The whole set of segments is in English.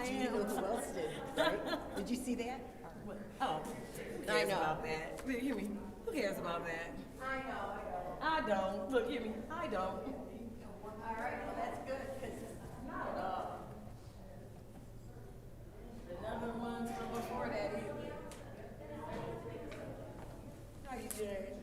I Do you am. know who else did, right? Did you see that? Oh, who I cares know. about that? Look, hear me. Who cares about that? I don't. Look, hear me. I don't. All right, well, that's good, because Not at all. The number one from before that either. How you doing? Good.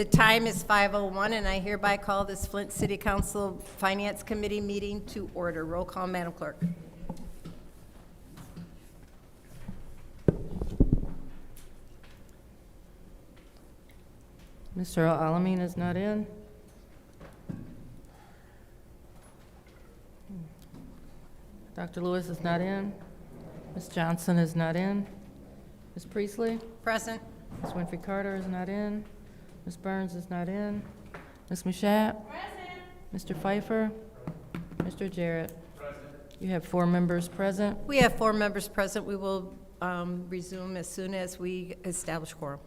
the time is 5:01, and I hereby call this Flint City Council Finance Committee meeting to order. Roll call, Madam Clerk. Mr. Alamin is not in. Dr. Lewis is not in. Ms. Johnson is not in. Ms. Priestley? Present. Ms. Winfrey Carter is not in. Ms. Burns is not in. Ms. Mashat? Present. Mr. Pfeiffer? Mr. Jarrett? You have 4 members present. We have 4 members present. We will resume as soon as we establish quorum.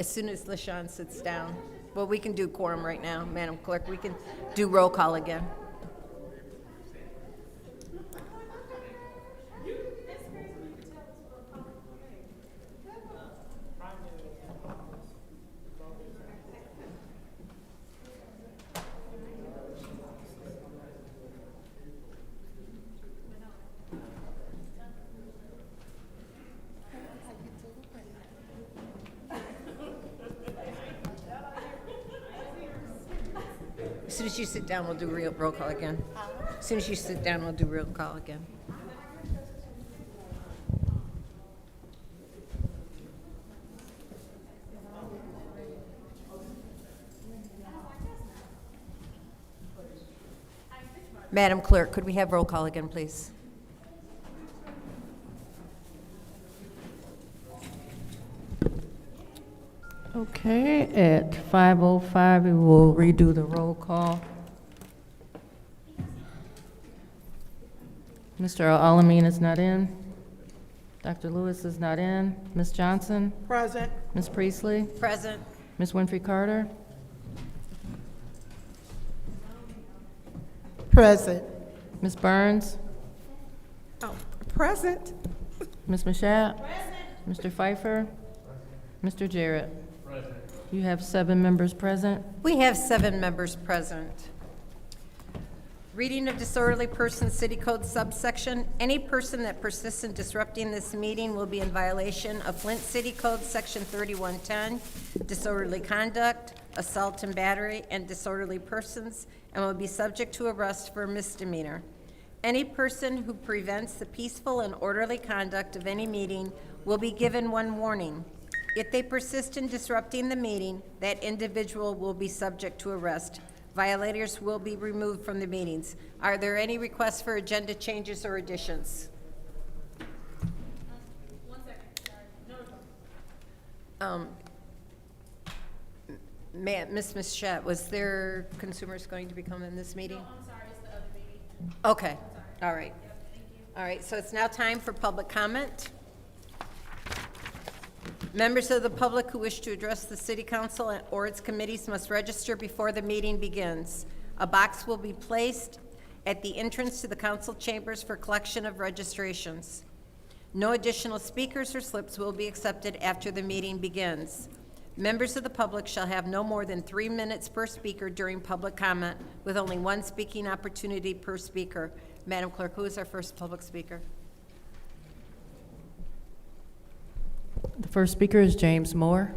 soon as LaShawn sits down. Well, we can do quorum right now, Madam Clerk. We can do roll call again. As soon as you sit down, we'll do roll call again. As soon as you sit down, we'll do roll call again. Madam Clerk, could we have roll call again, please? Okay, at 5:05, we will redo the roll call. Mr. Alamin is not in. Dr. Lewis is not in. Ms. Johnson? Present. Ms. Priestley? Present. Ms. Winfrey Carter? Present. Ms. Burns? Oh, present. Ms. Mashat? Mr. Pfeiffer? Mr. Jarrett? You have 7 members present. We have 7 members present. Reading of disorderly persons, City Code subsection. Any person that persists in disrupting this meeting will be in violation of Flint City Code Section 3110, disorderly conduct, assault and battery, and disorderly persons, and will be subject to arrest for a misdemeanor. Any person who prevents the peaceful and orderly conduct of any meeting will be given 1 warning. If they persist in disrupting the meeting, that individual will be subject to arrest. Violators will be removed from the meetings. Are there any requests for agenda changes or additions? Ms. Mashat, was there consumers going to become in this meeting? No, I'm sorry, it's the other meeting. Okay, all right. All right, so it's now time for public comment. Members of the public who wish to address the city council or its committees must register before the meeting begins. A box will be placed at the entrance to the council chambers for collection of registrations. No additional speakers or slips will be accepted after the meeting begins. Members of the public shall have no more than 3 minutes per speaker during public comment, with only 1 speaking opportunity per speaker. Madam Clerk, who is our first public speaker? The first speaker is James Moore.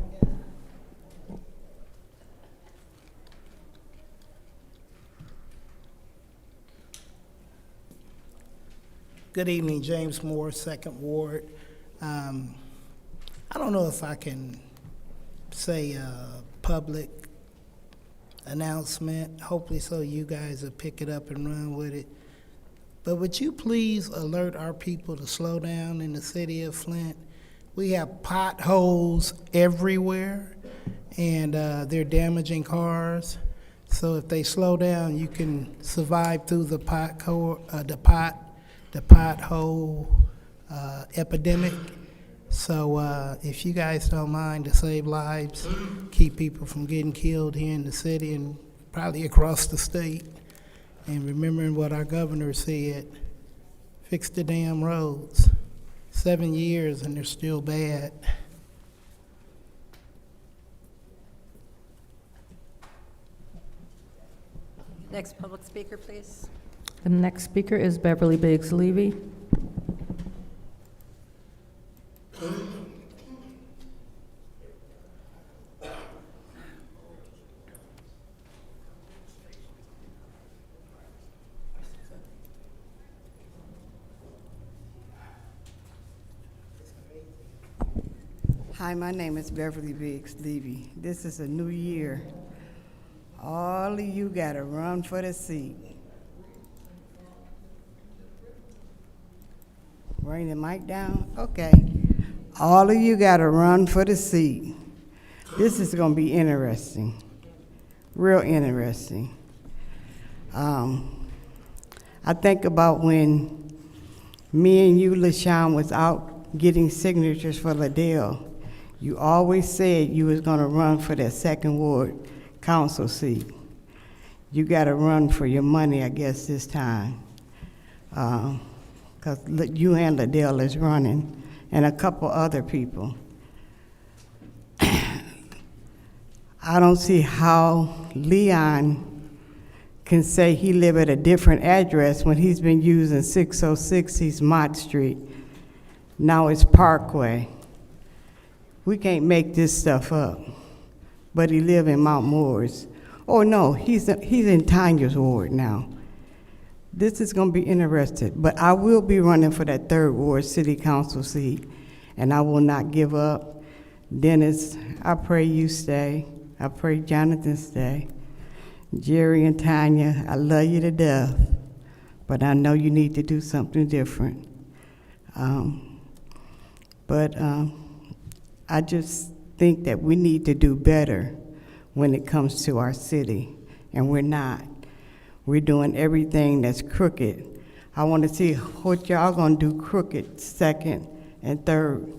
Good evening, James Moore, Second Ward. I don't know if I can say a public announcement, hopefully so you guys will pick it up and run with it. But would you please alert our people to slow down in the city of Flint? We have potholes everywhere, and they're damaging cars. So if they slow down, you can survive through the pothole epidemic. So if you guys don't mind, to save lives, keep people from getting killed here in the city and probably across the state, and remembering what our governor said, fix the damn roads. 7 years and they're still bad. Next public speaker, please. The next speaker is Beverly Biggs Levy. Hi, my name is Beverly Biggs Levy. This is a new year. All of you gotta run for the seat. Bring the mic down? Okay. All of you gotta run for the seat. This is gonna be interesting, real interesting. I think about when me and you, LaShawn, was out getting signatures for Liddell. You always said you was gonna run for that second ward council seat. You gotta run for your money, I guess, this time. 'Cause you and Liddell is running, and a couple other people. I don't see how Leon can say he live at a different address when he's been using 606 East Mott Street. Now it's Parkway. We can't make this stuff up. But he live in Mount Morris. Oh no, he's in Tanya's ward now. This is gonna be interesting, but I will be running for that third ward city council seat, and I will not give up. Dennis, I pray you stay. I pray Jonathan stay. Jerry and Tanya, I love you to death, but I know you need to do something different. I just think that we need to do better when it comes to our city, and we're not. We're doing everything that's crooked. I want to see what y'all gonna do crooked second and third.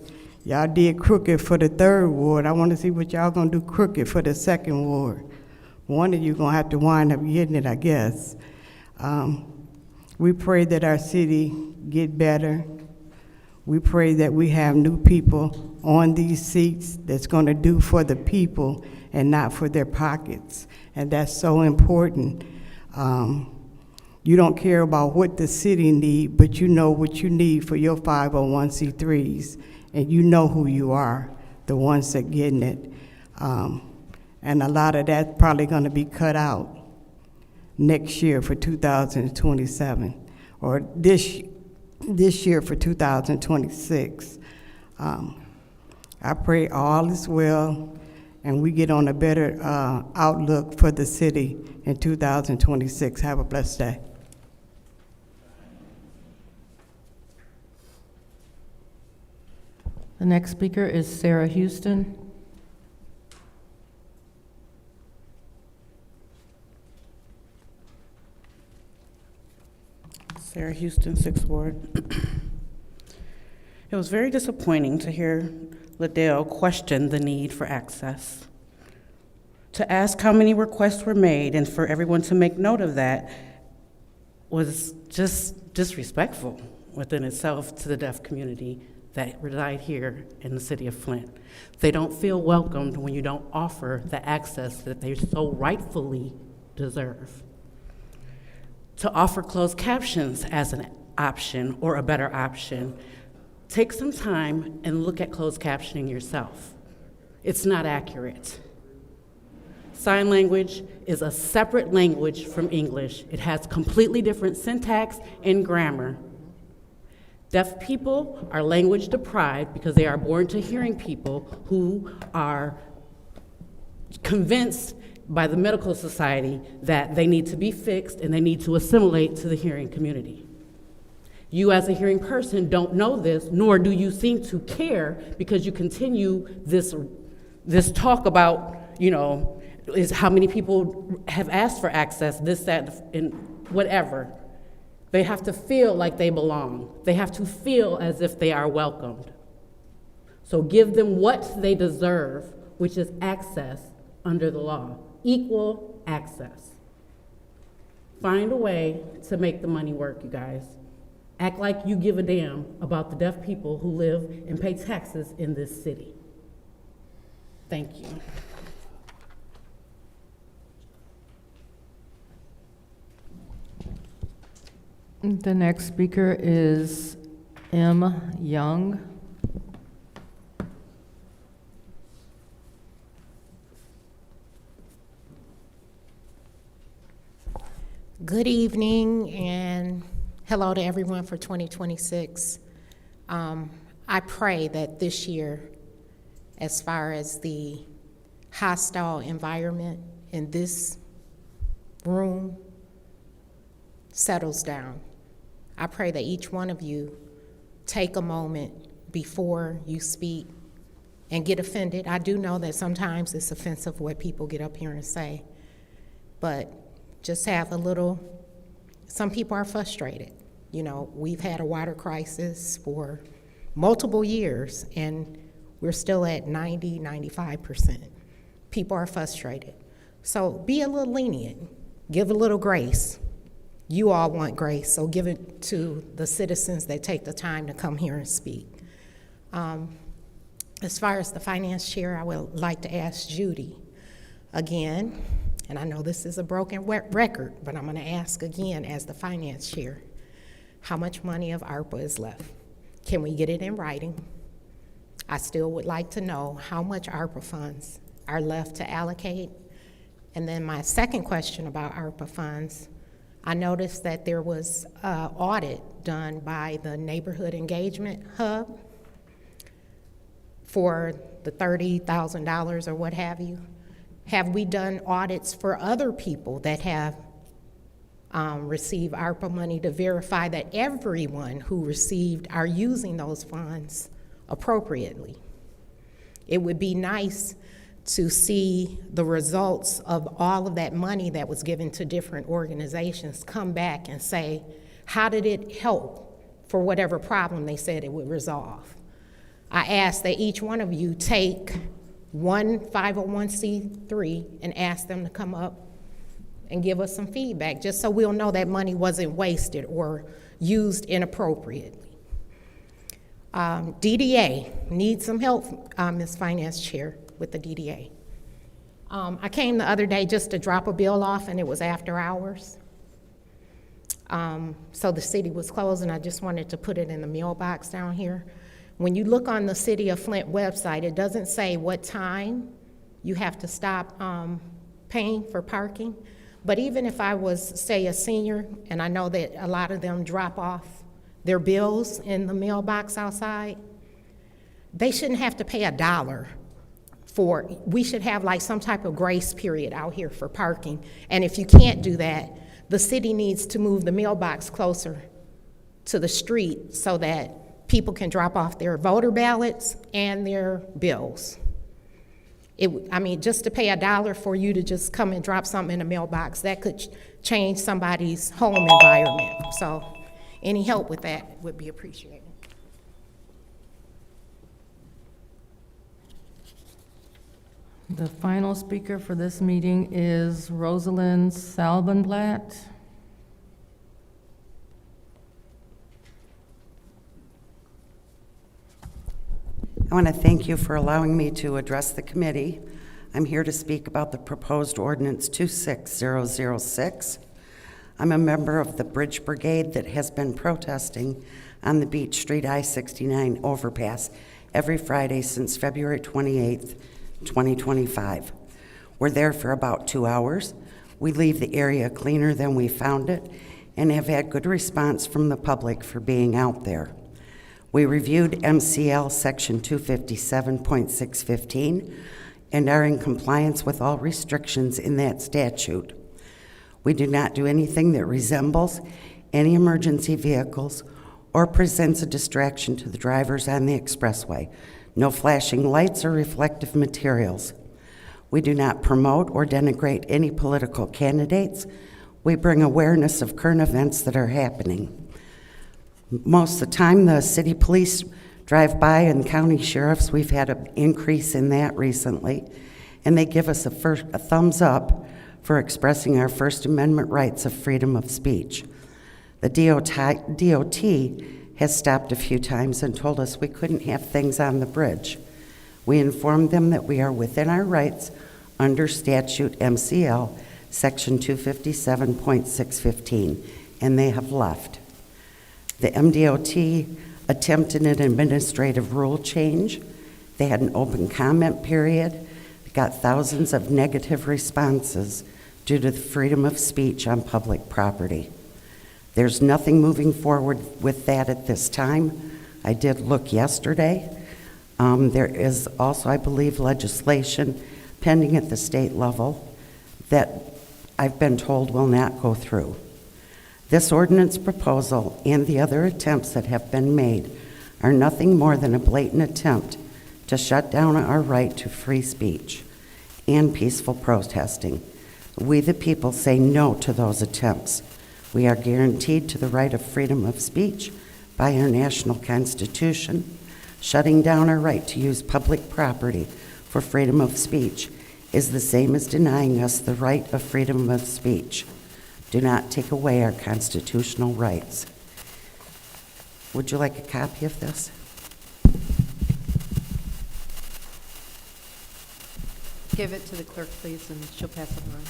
Y'all did crooked for the third ward. I want to see what y'all gonna do crooked for the second ward. One of you gonna have to wind up getting it, I guess. We pray that our city get better. We pray that we have new people on these seats that's gonna do for the people and not for their pockets. And that's so important. You don't care about what the city need, but you know what you need for your 501c3s, and you know who you are, the ones that getting it. And a lot of that's probably gonna be cut out next year for 2027, or this year for 2026. I pray all is well, and we get on a better outlook for the city in 2026. Have a blessed day. The next speaker is Sarah Houston. Sarah Houston, 6th Ward. It was very disappointing to hear Liddell question the need for access. To ask how many requests were made and for everyone to make note of that was just disrespectful within itself to the deaf community that reside here in the city of Flint. They don't feel welcomed when you don't offer the access that they so rightfully deserve. To offer closed captions as an option or a better option, take some time and look at closed captioning yourself. It's not accurate. Sign language is a separate language from English. It has completely different syntax and grammar. Deaf people are language deprived because they are born to hearing people who are convinced by the medical society that they need to be fixed and they need to assimilate to the hearing community. You as a hearing person don't know this, nor do you seem to care, because you continue this talk about, is how many people have asked for access, this, that, and whatever. They have to feel like they belong. They have to feel as if they are welcomed. So give them what they deserve, which is access under the law. Equal access. Find a way to make the money work, you guys. Act like you give a damn about the deaf people who live and pay taxes in this city. Thank you. The next speaker is M. Young. Good evening and hello to everyone for 2026. I pray that this year, as far as the hostile environment in this room settles down, I pray that each one of you take a moment before you speak and get offended. I do know that sometimes it's offensive what people get up here and say, but just have a little, some people are frustrated. We've had a water crisis for multiple years, and We're still at 90, 95%. People are frustrated. So be a little lenient, give a little grace. You all want grace, so give it to the citizens that take the time to come here and speak. As far as the finance chair, I would like to ask Judy again, and I know this is a broken record, but I'm going to ask again as the finance chair, how much money of ARPA is left? Can we get it in writing? I still would like to know how much ARPA funds are left to allocate. And then my second question about ARPA funds, I noticed that there was an audit done by the Neighborhood Engagement Hub for the $30,000 or what have you. Have we done audits for other people that have received ARPA money to verify that everyone who received are using those funds appropriately? It would be nice to see the results of all of that money that was given to different organizations come back and say, how did it help for whatever problem they said it would resolve? I ask that each one of you take one 501c3 and ask them to come up and give us some feedback, just so we'll know that money wasn't wasted or used inappropriately. DDA needs some help, Ms. Finance Chair, with the DDA. I came the other day just to drop a bill off, and it was after hours. So the city was closed, and I just wanted to put it in the mailbox down here. When you look on the City of Flint website, it doesn't say what time you have to stop paying for parking. But even if I was, say, a senior, and I know that a lot of them drop off their bills in the mailbox outside, they shouldn't have to pay $1 for, we should have like some type of grace period out here for parking. And if you can't do that, the city needs to move the mailbox closer to the street so that people can drop off their voter ballots and their bills. I mean, just to pay $1 for you to just come and drop something in the mailbox, that could change somebody's home environment. So any help with that would be appreciated. The final speaker for this meeting is Rosalind Salbenblatt. I want to thank you for allowing me to address the committee. I'm here to speak about the proposed ordinance 26006. I'm a member of the Bridge Brigade that has been protesting on the Beach Street I-69 overpass every Friday since February 28th, 2025. We're there for about 2 hours. We leave the area cleaner than we found it and have had good response from the public for being out there. We reviewed MCL section 257.615 and are in compliance with all restrictions in that statute. We do not do anything that resembles any emergency vehicles or presents a distraction to the drivers on the expressway. No flashing lights or reflective materials. We do not promote or denigrate any political candidates. We bring awareness of current events that are happening. Most of the time, the city police drive by and county sheriffs, we've had an increase in that recently, and they give us a thumbs up for expressing our First Amendment rights of freedom of speech. The DOT has stopped a few times and told us we couldn't have things on the bridge. We informed them that we are within our rights under statute MCL section 257.615, and they have left. The MDOT attempted an administrative rule change. They had an open comment period, got thousands of negative responses due to the freedom of speech on public property. There's nothing moving forward with that at this time. I did look yesterday. There is also, I believe, legislation pending at the state level that I've been told will not go through. This ordinance proposal and the other attempts that have been made are nothing more than a blatant attempt to shut down our right to free speech and peaceful protesting. We, the people, say no to those attempts. We are guaranteed to the right of freedom of speech by our national constitution, Shutting down our right to use public property for freedom of speech is the same as denying us the right of freedom of speech. Do not take away our constitutional rights. Would you like a copy of this? Give it to the clerk, please, and she'll pass it around.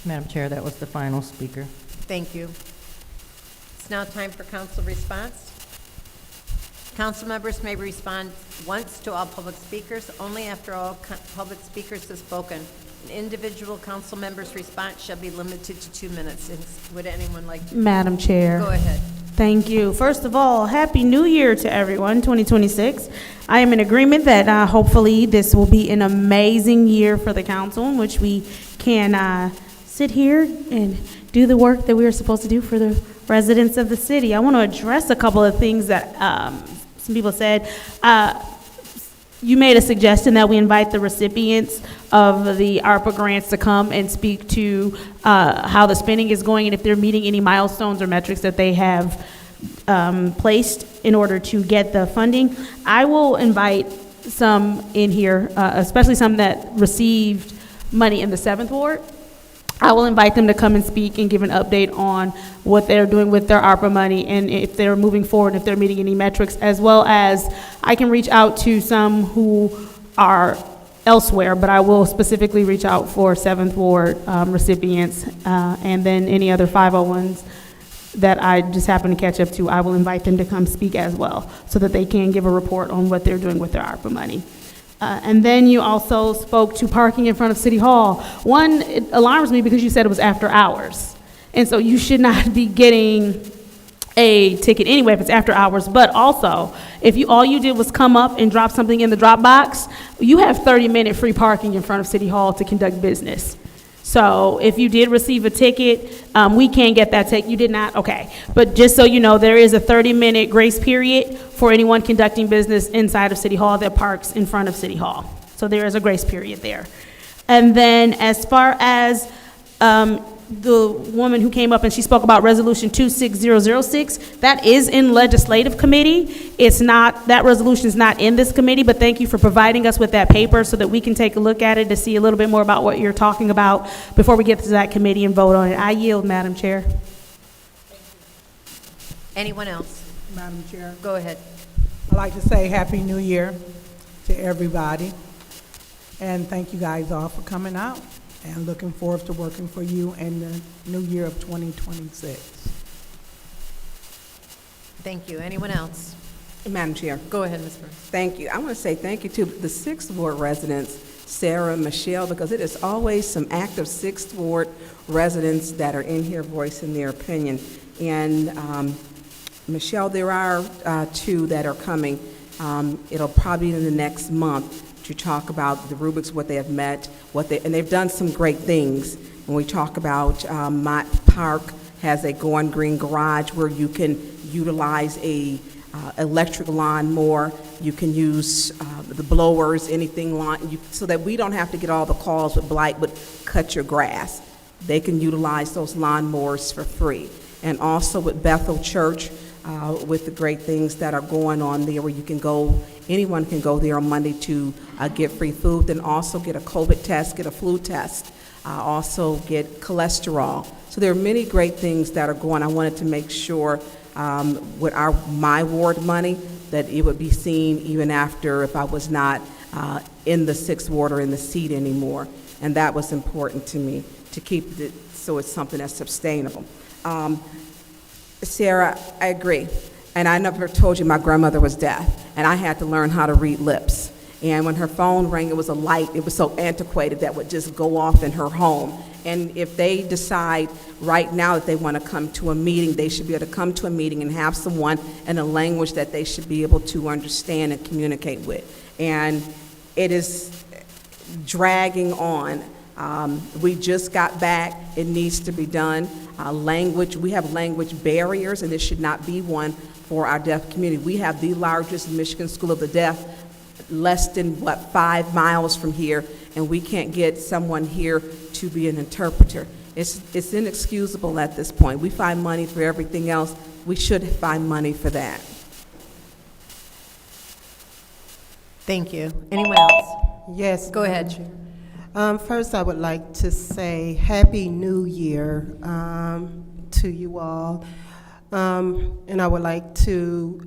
Madam Chair, that was the final speaker. Thank you. It's now time for council response. Council members may respond once to all public speakers, only after all public speakers have spoken. An individual council member's response shall be limited to 2 minutes. And would anyone like to? Madam Chair. Go ahead. Thank you. First of all, Happy New Year to everyone, 2026. I am in agreement that hopefully this will be an amazing year for the council in which we can sit here and do the work that we are supposed to do for the residents of the city. I want to address a couple of things that some people said. You made a suggestion that we invite the recipients of the ARPA grants to come and speak to how the spending is going and if they're meeting any milestones or metrics that they have placed in order to get the funding. I will invite some in here, especially some that received money in the 7th Ward. I will invite them to come and speak and give an update on what they're doing with their ARPA money and if they're moving forward, if they're meeting any metrics, as well as I can reach out to some who are elsewhere, but I will specifically reach out for 7th Ward recipients and then any other 501s that I just happen to catch up to. I will invite them to come speak as well so that they can give a report on what they're doing with their ARPA money. And then you also spoke to parking in front of City Hall. One, it alarms me because you said it was after hours. And so you should not be getting a ticket anyway if it's after hours. But also, if all you did was come up and drop something in the drop box, you have 30-minute free parking in front of City Hall to conduct business. So if you did receive a ticket, we can get that ticket. You did not? Okay. But just so you know, there is a 30-minute grace period for anyone conducting business inside of City Hall that parks in front of City Hall. So there is a grace period there. And then as far as the woman who came up and she spoke about Resolution 26006, that is in Legislative Committee. It's not, that resolution is not in this committee, but thank you for providing us with that paper so that we can take a look at it to see a little bit more about what you're talking about before we get to that committee and vote on it. I yield, Madam Chair. Anyone else? Madam Chair, Go ahead. I'd like to say Happy New Year to everybody, and thank you guys all for coming out, and looking forward to working for you in the new year of 2026. Thank you. Anyone else? Madam Chair, Go ahead, Ms. Burns. thank you. I want to say thank you to the 6th Ward residents, Sarah, Michelle, because it is always some active 6th Ward residents that are in here voicing their opinion. And Michelle, there are 2 that are coming. It'll probably be in the next month to talk about the rubrics, what they have met, and they've done some great things. When we talk about Mott Park has a Going Green garage where you can utilize a electric lawnmower. You can use the blowers, anything so that we don't have to get all the calls with blight, but cut your grass. They can utilize those lawnmowers for free. And also with Bethel Church, with the great things that are going on there where you can go, anyone can go there on Monday to get free food, then also get a COVID test, get a flu test, also get cholesterol. So there are many great things that are going. I wanted to make sure with my ward money that it would be seen even after if I was not in the 6th Ward or in the seat anymore. And that was important to me, to keep it so it's something that's sustainable. Sarah, I agree. And I never told you my grandmother was deaf, and I had to learn how to read lips. And when her phone rang, it was a light. It was so antiquated that would just go off in her home. And if they decide right now that they want to come to a meeting, they should be able to come to a meeting and have someone in a language that they should be able to understand and communicate with. And it is dragging on. We just got back. It needs to be done. Language, we have language barriers, and this should not be one for our deaf community. We have the largest Michigan School of the Deaf, less than, 5 miles from here, and we can't get someone here to be an interpreter. It's inexcusable at this point. We find money for everything else. We should find money for that. Thank you. Anyone else? Yes. Go ahead. First, I would like to say Happy New Year to you all. And I would like to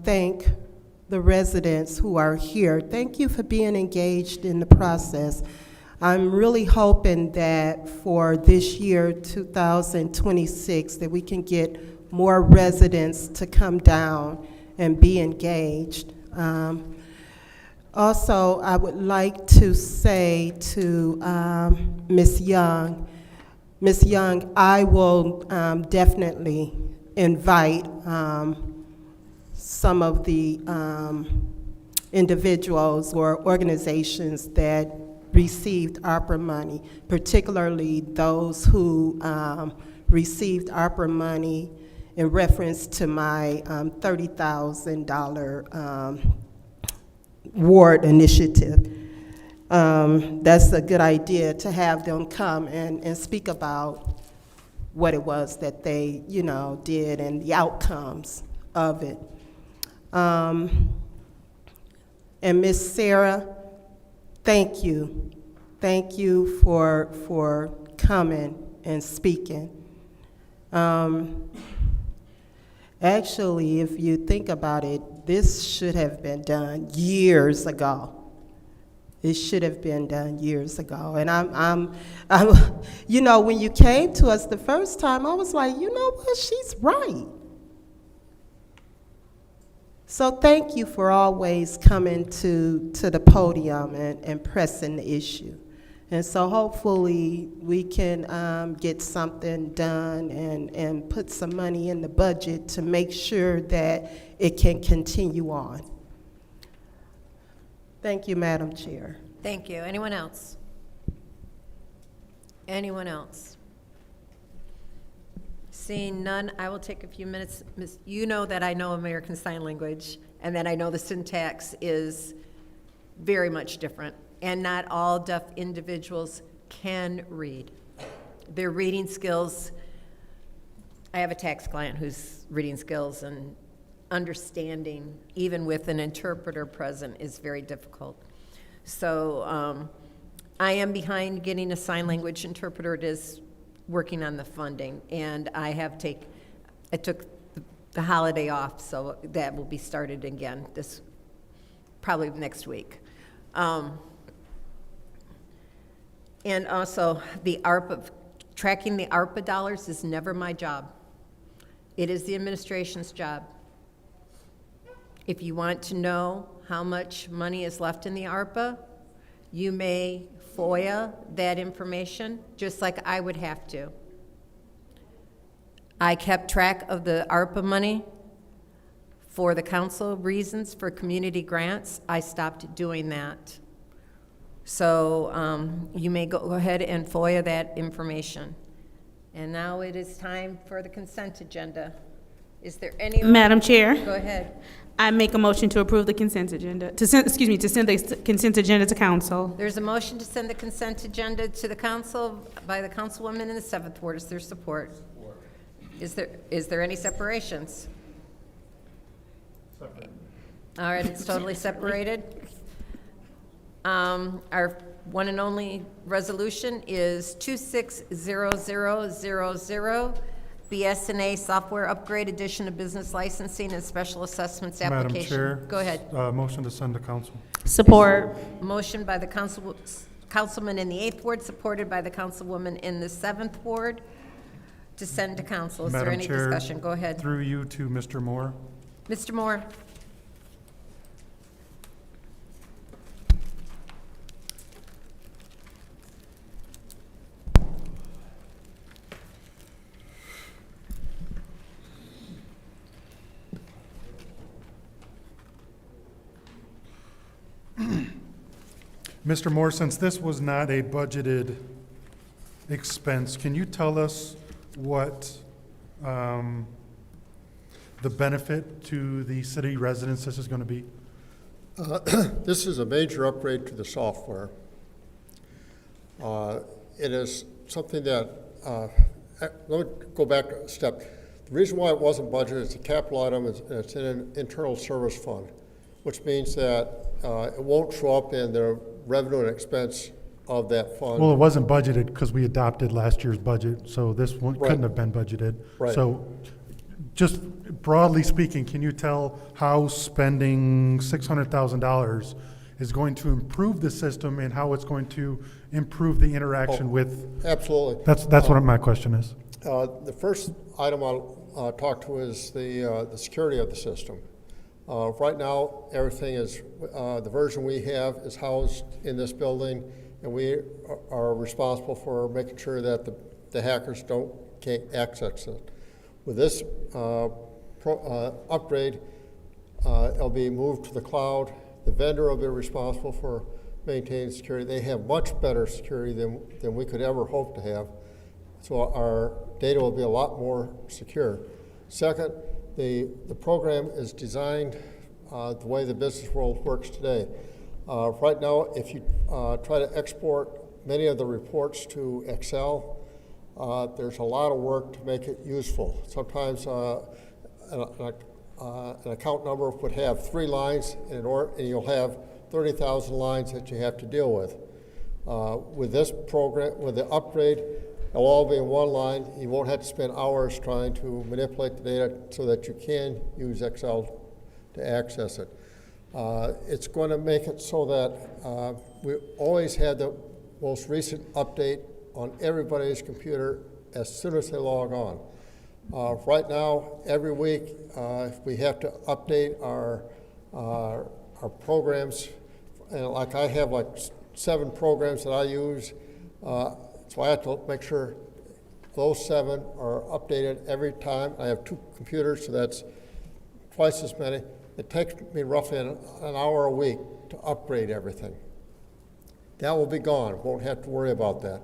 thank the residents who are here. Thank you for being engaged in the process. I'm really hoping that for this year, 2026, that we can get more residents to come down and be engaged. Also, I would like to say to Ms. Young, I will definitely invite some of the individuals or organizations that received ARPA money, particularly those who received ARPA money in reference to my $30,000 ward initiative. That's a good idea to have them come and speak about what it was that they, did and the outcomes of it. And Miss Sarah, thank you. Thank you for coming and speaking. Actually, if you think about it, this should have been done years ago. It should have been done years ago. And I'm when you came to us the first time, I was like, you know what, she's right. So thank you for always coming to the podium and pressing the issue. And so hopefully we can get something done and put some money in the budget to make sure that it can continue on. Thank you, Madam Chair. Thank you. Anyone else? Anyone else? Seeing none, I will take a few minutes. You know that I know American Sign Language, and that I know the syntax is very much different, and not all deaf individuals can read. Their reading skills, I have a tax client whose reading skills and understanding, even with an interpreter present, is very difficult. So I am behind getting a sign language interpreter. It is working on the funding, and I took the holiday off, so that will be started again probably next week. And also, tracking the ARPA dollars is never my job. It is the administration's job. If you want to know how much money is left in the ARPA, you may FOIA that information, just like I would have to. I kept track of the ARPA money for the council reasons for community grants. I stopped doing that. So you may go ahead and FOIA that information. And now it is time for the consent agenda. Is there any? Madam Chair, Go ahead. I make a motion to approve the consent agenda, to send the consent agenda to council. There's a motion to send the consent agenda to the council by the councilwoman in the 7th Ward. Is there support? Is there any separations? Separate. All right, it's totally separated. Our one and only resolution is 260000, BSNA software upgrade, addition of business licensing and special assessments application. Madam Chair. Go ahead. Motion to send to council. Support. Motion by the councilman in the 8th Ward, supported by the councilwoman in the 7th Ward, to send to council. Is there Madam any Chair, discussion? Go ahead. Through you to Mr. Moore. Mr. Moore. Mr. Moore, since this was not a budgeted expense, can you tell us what the benefit to the city residents this is going to be? This is a major upgrade to the software. It is something that let me go back a step. The reason why it wasn't budgeted, it's a capital item, it's in an internal service fund, which means that it won't show up in the revenue and expense of that fund. Well, it wasn't budgeted because we adopted last year's budget, so this one Right. couldn't have been budgeted. Right. So just broadly speaking, can you tell how spending $600,000 is going to improve the system and how it's going to improve the interaction with? Absolutely. That's what my question is. The first item I'll talk to is the security of the system. Right now, everything is, the version we have is housed in this building, and we are responsible for making sure that the hackers can't access it. With this upgrade, it'll be moved to the cloud. The vendor will be responsible for maintaining security. They have much better security than we could ever hope to have. So our data will be a lot more secure. Second, the program is designed the way the business world works today. Right now, if you try to export many of the reports to Excel, there's a lot of work to make it useful. Sometimes an account number would have 3 lines, and you'll have 30,000 lines that you have to deal with. With this program, with the upgrade, it'll all be in one line. You won't have to spend hours trying to manipulate the data so that you can use Excel to access it. It's going to make it so that we always had the most recent update on everybody's computer as soon as they log on. Right now, every week, we have to update our programs. And like I have like 7 programs that I use, so I have to make sure those 7 are updated every time. I have 2 computers, so that's twice as many. It takes me roughly an hour a week to upgrade everything. That will be gone. Won't have to worry about that.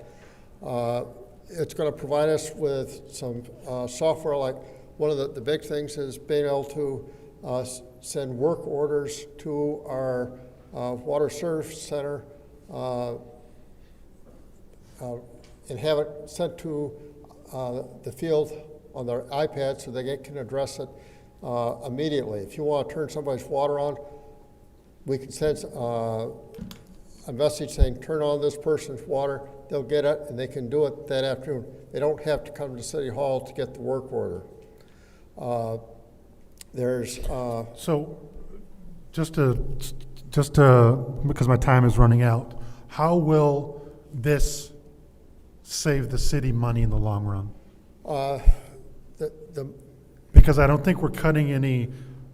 It's going to provide us with some software. Like one of the big things is being able to send work orders to our water service center and have it sent to the field on their iPad so they can address it immediately. If you want to turn somebody's water on, we can send a message saying, turn on this person's water. They'll get it, and they can do it that afternoon. They don't have to come to City Hall to get the work order. So just to, because my time is running out, how will this save the city money in the long run? Because I don't think we're cutting any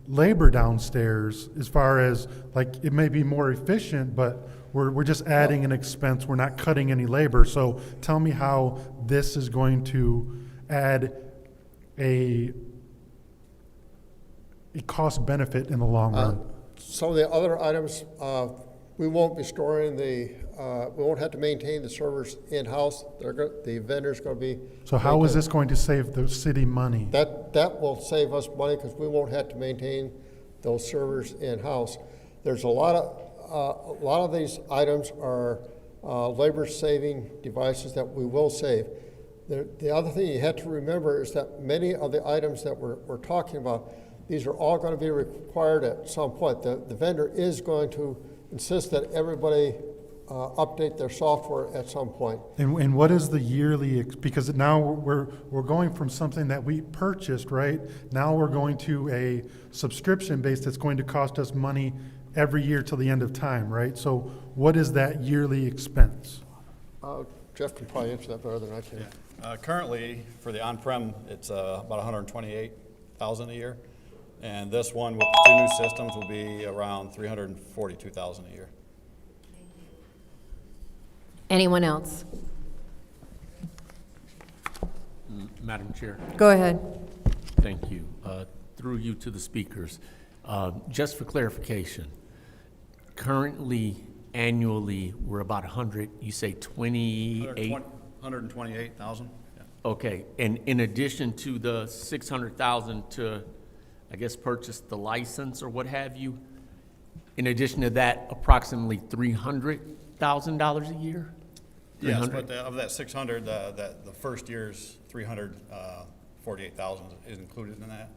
labor downstairs as far as, like, it may be more efficient, but we're just adding an expense. We're not cutting any labor. So tell me how this is going to add a cost benefit in the long run. Some of the other items, we won't be storing we won't have to maintain the servers in-house. The vendor's going to be. So how is this going to save the city money? That will save us money because we won't have to maintain those servers in-house. There's a lot of these items are labor-saving devices that we will save. The other thing you have to remember is that many of the items that we're talking about, these are all going to be required at some point. The vendor is going to insist that everybody update their software at some point. And what is the yearly, because now we're going from something that we purchased, right? Now we're going to a subscription base that's going to cost us money every year till the end of time, right? So what is that yearly expense? Jeff can probably answer that better than I can. Yeah. Currently, for the on-prem, it's about $128,000 a year. And this one with the 2 new systems will be around $342,000 a year. Anyone else? Madam Chair. Go ahead. Thank you. Through you to the speakers. Just for clarification, currently, annually, we're about 100, you say 28? 128,000. Yeah. Okay, and in addition to the 600,000 to, I guess, purchase the license or what have you, in addition to that, approximately $300,000 a year? Yes, 300? but of that 600, the first year's 348,000 is included in that.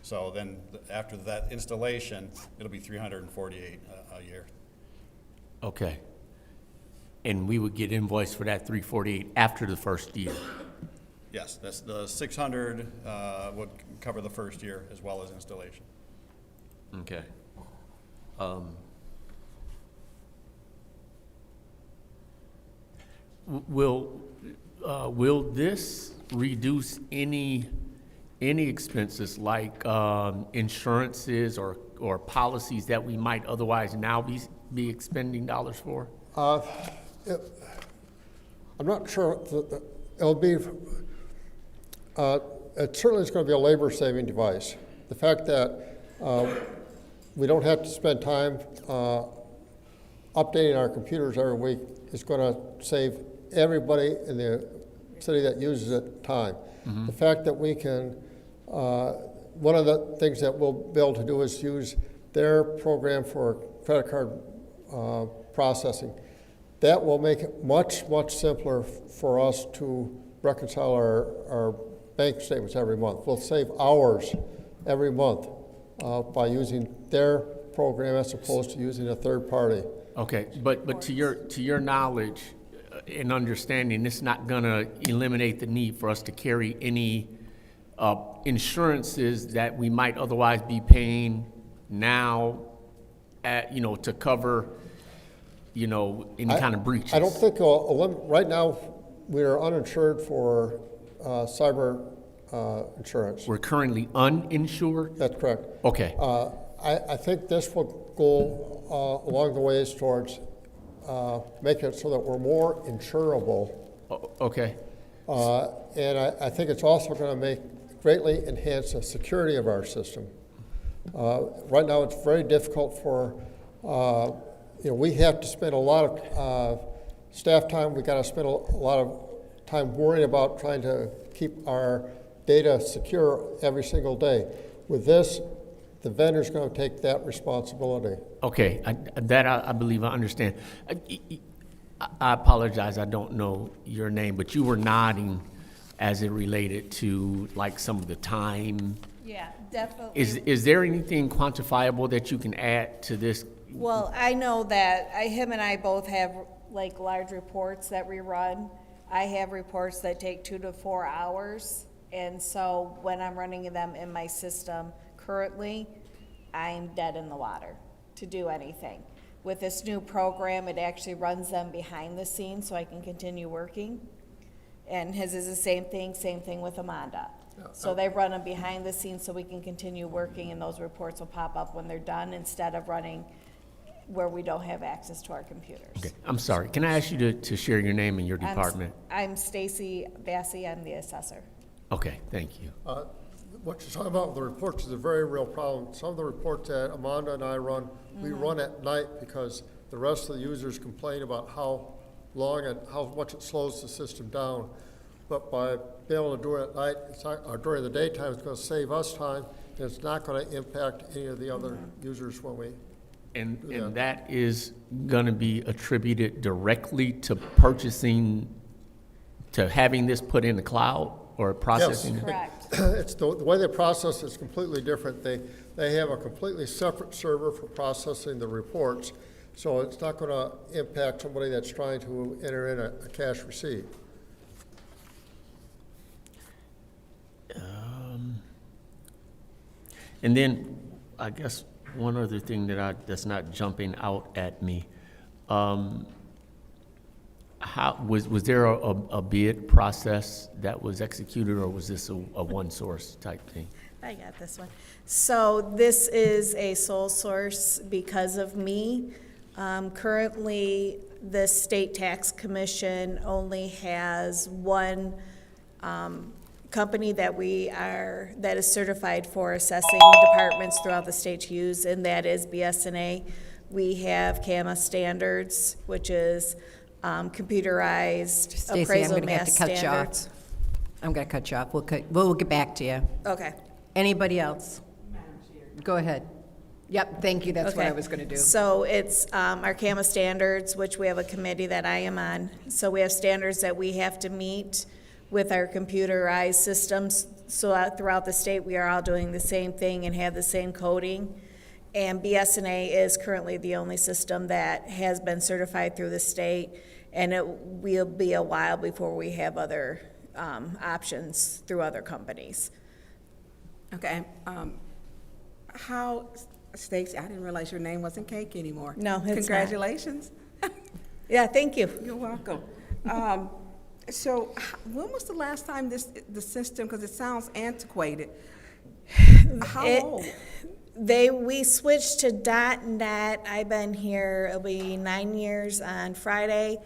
So then, after that installation, it'll be 348 a year. Okay. And we would get invoiced for that 348 after the first year? Yes, that's the 600 would cover the first year as well as installation. Okay. Will this reduce any expenses like insurances or policies that we might otherwise now be expending dollars for? I'm not sure. It'll be, it certainly is going to be a labor-saving device. The fact that we don't have to spend time updating our computers every week is going to save everybody in the city that uses it time. Mm-hmm. The fact that we can, one of the things that we'll be able to do is use their program for credit card processing. That will make it much, much simpler for us to reconcile our bank statements every month. We'll save hours every month by using their program as opposed to using a third party. Okay, but to your knowledge and understanding, it's not gonna eliminate the need for us to carry any insurances that we might otherwise be paying now to cover any kind of breaches. I don't think, right now, we are uninsured for cyber insurance. We're currently uninsured? That's correct. Okay. I think this will go along the ways towards making it so that we're more insurable. Okay. And I think it's also going to greatly enhance the security of our system. Right now, it's very difficult for, we have to spend a lot of staff time. We got to spend a lot of time worrying about trying to keep our data secure every single day. With this, the vendor's going to take that responsibility. Okay, I believe I understand. I apologize, I don't know your name, but you were nodding as it related to like some of the time. Yeah, definitely. Is there anything quantifiable that you can add to this? Well, I know that him and I both have like large reports that we run. I have reports that take 2 to 4 hours. And so when I'm running them in my system currently, I'm dead in the water to do anything. With this new program, it actually runs them behind the scenes so I can continue working. And his is the same thing with Amanda. So they run them behind the scenes so we can continue working, and those reports will pop up when they're done instead of running where we don't have access to our computers. Okay, I'm sorry. Can I ask you to share your name and your department? I'm Stacy Bassey. I'm the assessor. Okay, thank you. What you're talking about with the reports is a very real problem. Some of the reports that Amanda and I run, we run at night because the rest of the users complain about how long and how much it slows the system down. But by being able to do it at night or during the daytime, it's going to save us time, and it's not going to impact any of the other users when we And that is going to be attributed directly to purchasing, to having this put in the cloud or processing? Yes. Correct. It's the way they process is completely different. They have a completely separate server for processing the reports, so it's not going to impact somebody that's trying to enter in a cash receipt. And then, I guess, one other thing that's not jumping out at me. Was there a bid process that was executed, or was this a one source type thing? I got this one. So this is a sole source because of me. Currently, the State Tax Commission only has one company that is certified for assessing departments throughout the state to use, and that is BSNA. We have CAMA standards, which is computerized appraisal mass standards. I'm going to cut you off. We'll get back to you. Okay. Anybody else? Go ahead. Yep, thank you, that's what I Okay. was gonna do. So it's our CAMA standards, which we have a committee that I am on. So we have standards that we have to meet with our computerized systems. So throughout the state, we are all doing the same thing and have the same coding. And BSNA is currently the only system that has been certified through the state, and it will be a while before we have other options through other companies. Okay, how, Stacy, I didn't realize your name wasn't Cake anymore. No, it's not. Congratulations. Yeah, thank you. You're welcome. So when was the last time the system, because it sounds antiquated, how old? We switched to .NET. I've been here, it'll be 9 years on Friday,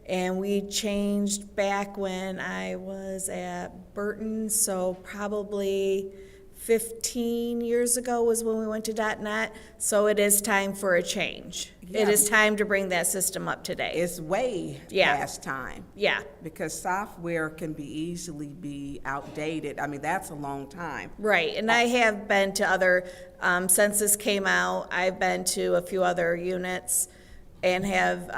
and we changed back when I was at Burton, so probably 15 years ago was when we went to .NET, so it is time for a change. It Yeah. is time to bring that system up to date. It's way Yeah. past time. Yeah. Because software can easily be outdated. I mean, that's a long time. Right, and I have been to other, since this came out, I've been to a few other units and have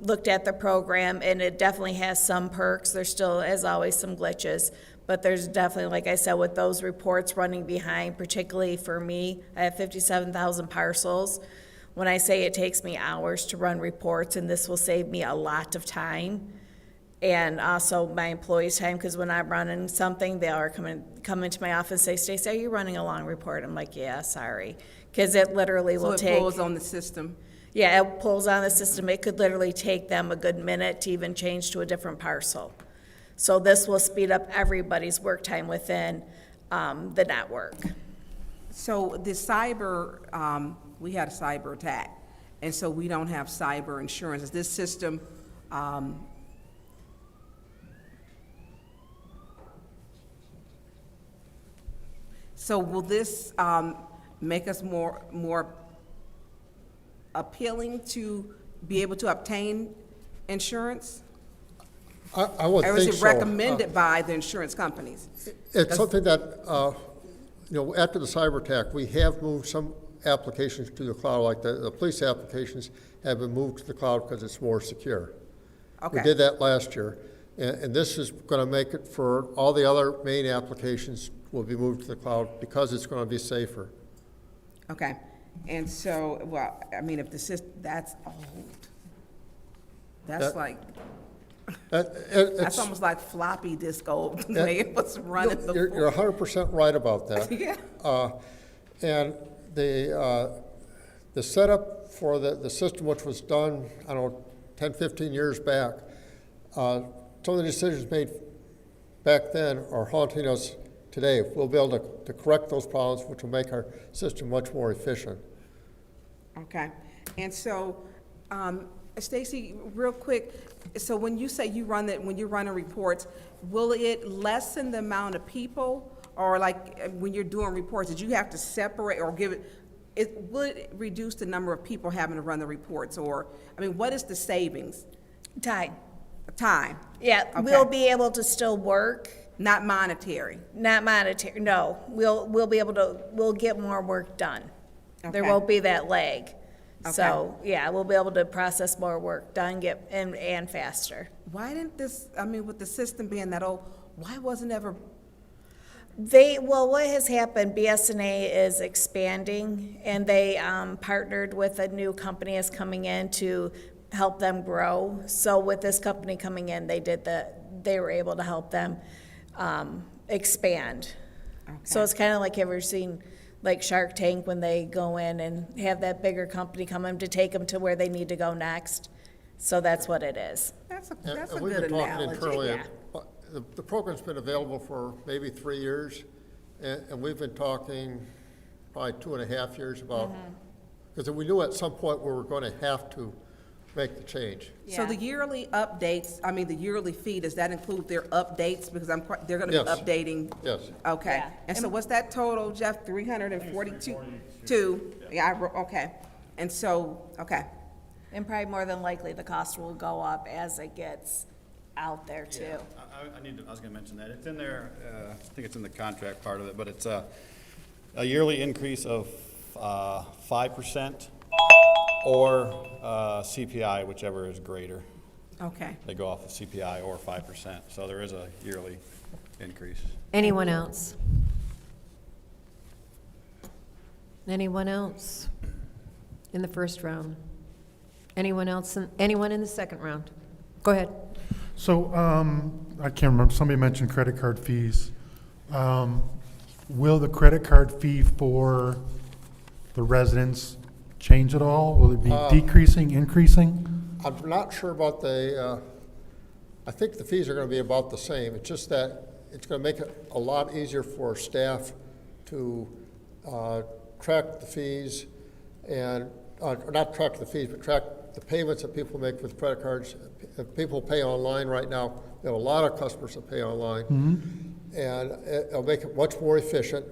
looked at the program, and it definitely has some perks. There's still, as always, some glitches, but there's definitely, like I said, with those reports running behind, particularly for me, I have 57,000 parcels. When I say it takes me hours to run reports, and this will save me a lot of time, and also my employees' time, because when I'm running something, they are come into my office and say, Stacey, are you running a long report? I'm like, yeah, sorry, because it literally will take. So it pulls on the system? Yeah, it pulls on the system. It could literally take them a good minute to even change to a different parcel. So this will speed up everybody's work time within the network. So the cyber, we had a cyber attack, and so we don't have cyber insurance. Is this system, so will this make us more appealing to be able to obtain insurance? I would Or think is it so. recommended by the insurance companies? It's something that, after the cyber attack, we have moved some applications to the cloud, like the police applications have been moved to the cloud because it's more secure. Okay. We did that last year, and this is going to make it for all the other main applications will be moved to the cloud because it's going to be safer. Okay, and so, well, I mean, if the system, that's old. That's like, that's almost like floppy disk old, the way it was running before. You're 100% right about that. Yeah. And the setup for the system, which was done, I don't know, 10, 15 years back, some of the decisions made back then are haunting us today. We'll be able to correct those problems, which will make our system much more efficient. Okay, and so, Stacy, real quick, so when you say when you're running reports, will it lessen the amount of people? Or like when you're doing reports, did you have to separate or will it reduce the number of people having to run the reports? Or, I mean, what is the savings? Time. Time? Yeah, Okay. we'll be able to still work. Not monetary? Not monetary, no. We'll be able to, we'll get more work done. There Okay. won't be that lag. Okay. So, yeah, we'll be able to process more work done, and faster. Why didn't this, I mean, with the system being that old, why wasn't ever? Well, what has happened, BSNA is expanding, and they partnered with a new company that's coming in to help them grow. So with this company coming in, they were able to help them expand. So it's kind of like, have you ever seen like Shark Tank when they go in and have that bigger company come in to take them to where they need to go next? So that's what it is. That's a And we've good been talking analogy. internally, Yeah. the program's been available for maybe 3 years, and we've been talking probably 2.5 years about, because we knew at some point we were going to have to make the change. So the yearly updates, I mean, the yearly fee, does that include their updates? Because they're gonna be Yes. updating? Yes. Okay. Yeah. And so what's that total, Jeff? 342? Yeah, okay. And so, okay. And probably more than likely, the cost will go up as it gets out there too. I was gonna mention that. It's in there, I think it's in the contract part of it, but it's a yearly increase of 5% or CPI, whichever is greater. Okay. They go off of CPI or 5%, so there is a yearly increase. Anyone else? Anyone else in the first round? Anyone else, anyone in the second round? Go ahead. So, I can't remember, somebody mentioned credit card fees. Will the credit card fee for the residents change at all? Will it be decreasing, increasing? I'm not sure about I think the fees are gonna be about the same. It's just that it's gonna make it a lot easier for staff to track the fees and, not track the fees, but track the payments that people make with credit cards. If people pay online right now, we have a lot of customers that pay online. And it'll make it much more efficient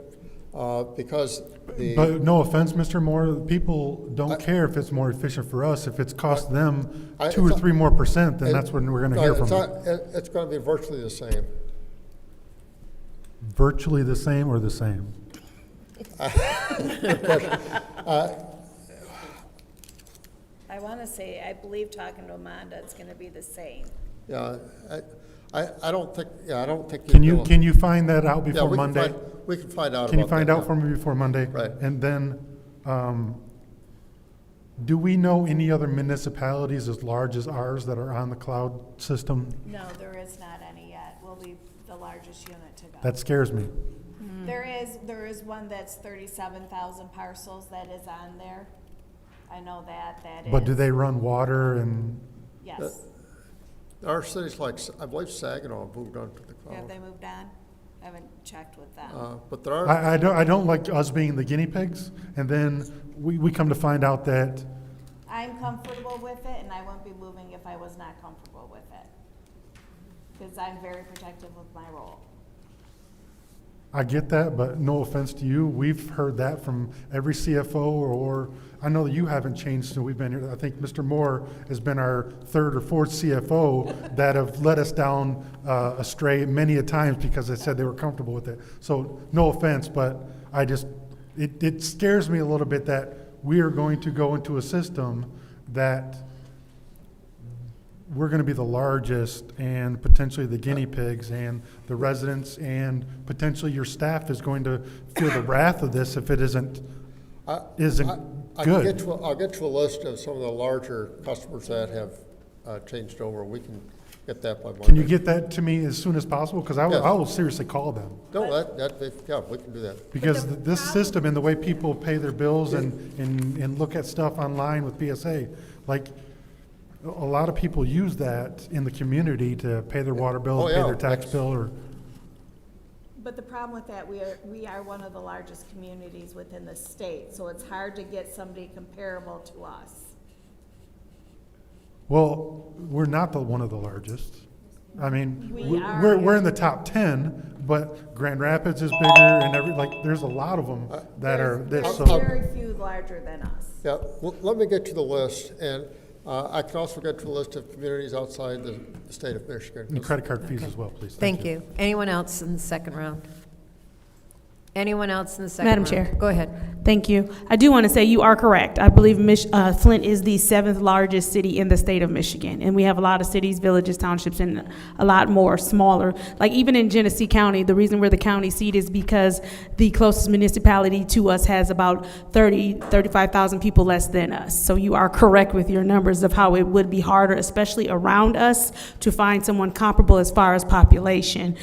because But no offense, Mr. Moore, people don't care if it's more efficient for us. If it's cost them 2 or 3 more %, then that's when we're gonna hear from them. It's gonna be virtually the same. Virtually the same or the same? I want to say, I believe talking to Amanda, it's going to be the same. Yeah, I don't think, I don't think. Can you find that out before Yeah, Monday? we can find out. Can you about find that, out for me before Monday? Right. And then, do we know any other municipalities as large as ours that are on the cloud system? No, there is not any yet. We'll be the largest unit to go. That scares me. There is one that's 37,000 parcels that is on there. I know that is. But do they run water and? Yes. Our cities like, I believe Saginaw moved on to the cloud. Have they moved on? I haven't checked with them. But there are. I don't like us being the guinea pigs, and then we come to find out that, I'm comfortable with it, and I wouldn't be moving if I was not comfortable with it. Because I'm very protective of my role. I get that, but no offense to you, we've heard that from every CFO, or I know that you haven't changed since we've been here. I think Mr. Moore has been our 3rd or 4th CFO that have led us down astray many a times because they said they were comfortable with it. So no offense, but it scares me a little bit that we are going to go into a system that we're going to be the largest and potentially the guinea pigs, and the residents and potentially your staff is going to feel the wrath of this if it isn't good. I'll get you a list of some of the larger customers that have changed over. We can get that by Monday. Can you get that to me as soon as possible? Because I Yes. will seriously call them. No, yeah, we can do that. Because this system and the way people pay their bills and look at stuff online with BSA, like, a lot of people use that in the community to pay their water bill, Oh, pay yeah, their tax that's- bill, or, But the problem with that, we are one of the largest communities within the state, so it's hard to get somebody comparable to us. well, we're not one of the largest. I mean, We are. we're in the top 10, but Grand Rapids is bigger, and there's a lot of them that are this, There's so. very few larger than us. Yeah, well, let me get you the list, and I can also get you a list of communities outside the state of Michigan. And credit card fees as well, please. Thank you. Anyone else in the second round? Anyone else in the second Madam round? Chair. Go ahead. Thank you. I do want to say you are correct. I believe Flint is the 7th largest city in the state of Michigan. And we have a lot of cities, villages, townships, and a lot more smaller. Like even in Genesee County, the reason we're the county seat is because the closest municipality to us has about 35,000 people less than us. So you are correct with your numbers of how it would be harder, especially around us, to find someone comparable as far as population.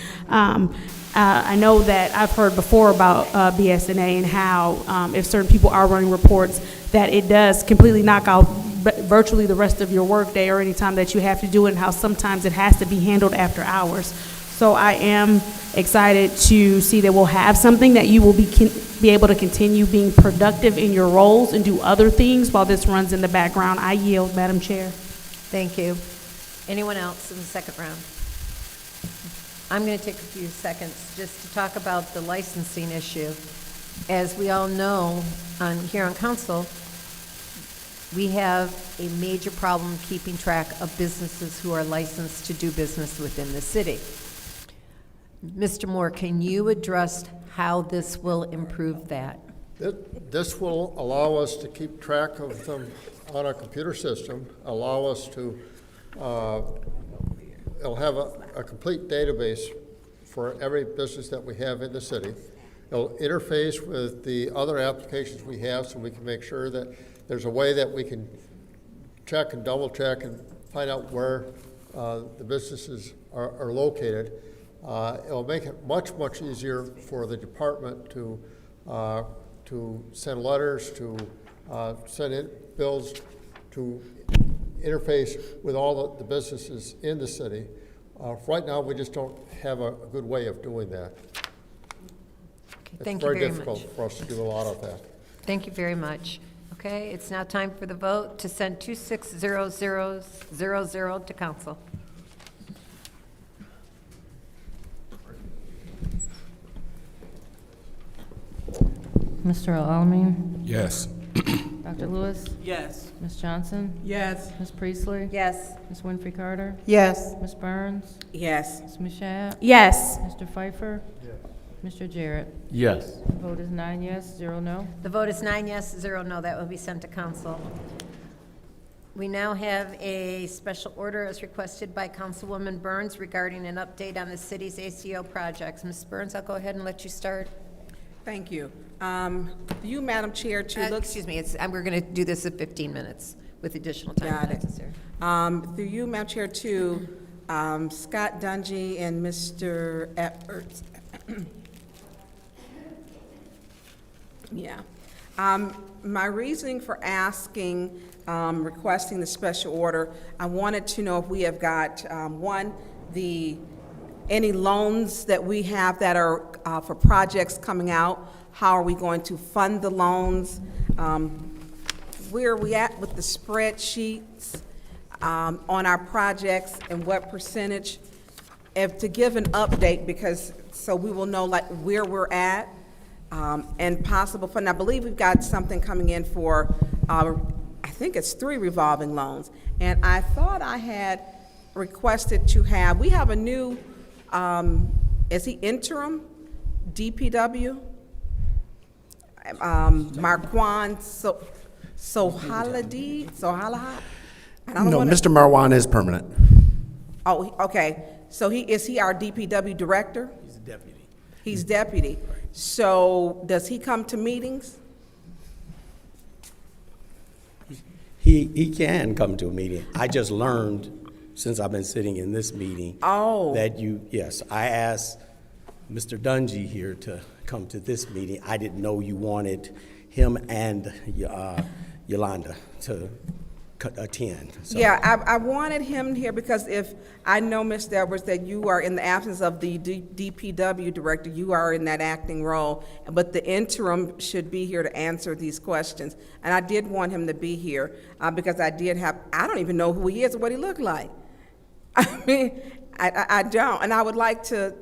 I know that I've heard before about BSNA and how if certain people are running reports, that it does completely knock out virtually the rest of your workday or any time that you have to do it, and how sometimes it has to be handled after hours. So I am excited to see that we'll have something that you will be able to continue being productive in your roles and do other things while this runs in the background. I yield, Madam Chair. Thank you. Anyone else in the second round? I'm going to take a few seconds just to talk about the licensing issue. As we all know, here on council, we have a major problem keeping track of businesses who are licensed to do business within the city. Mr. Moore, can you address how this will improve that? This will allow us to keep track of them on our computer system, allow us to, it'll have a complete database for every business that we have in the city. It'll interface with the other applications we have so we can make sure that there's a way that we can check and double check and find out where the businesses are located. It'll make it much, much easier for the department to send letters, to send in bills, to interface with all the businesses in the city. Right now, we just don't have a good way of doing that. Thank you very much. It's very difficult for us to do a lot of that. Thank you very much. Okay, it's now time for the vote to send 260000 to council. Mr. Alamin? Yes. Dr. Lewis? Yes. Ms. Johnson? Yes. Ms. Priestley? Yes. Ms. Winfrey Carter? Yes. Ms. Burns? Yes. Ms. Mashat? Yes. Mr. Pfeiffer? Mr. Jarrett? Yes. Vote is 9 yes, 0 no. The vote is 9 yes, 0 no. That will be sent to council. We now have a special order as requested by Councilwoman Burns regarding an update on the city's ACO projects. Ms. Burns, I'll go ahead and let you start. Thank you. You, Madam Chair, to look. Excuse me, we're going to do this in 15 minutes with additional time Got if it. necessary. Through you, Madam Chair, to Scott Dungy and Mr. Edwards. Yeah. My reasoning for asking, requesting the special order, I wanted to know if we have got, any loans that we have that are for projects coming out. How are we going to fund the loans? Where are we at with the spreadsheets on our projects, and what percentage? If to give an update, because so we will know like where we're at and possible fund. I believe we've got something coming in for I think it's 3 revolving loans, and I thought I had requested to have. We have a new. Is he interim DPW? Marquand Sohaladi? No, Mr. Marwan is permanent. Oh, okay. So is he our DPW director? He's a deputy. He's deputy. So does he come to meetings? He can come to a meeting. I just learned, since I've been sitting in this meeting, that yes, I asked Mr. Dungy here to come to this meeting. I didn't know you wanted him and Yolanda to attend. So. Yeah, I wanted him here because if I know, Mr. Edwards, that you are in the absence of the DPW director, you are in that acting role, but the interim should be here to answer these questions. And I did want him to be here because I don't even know who he is or what he looked like. I mean, I don't, and I would like to,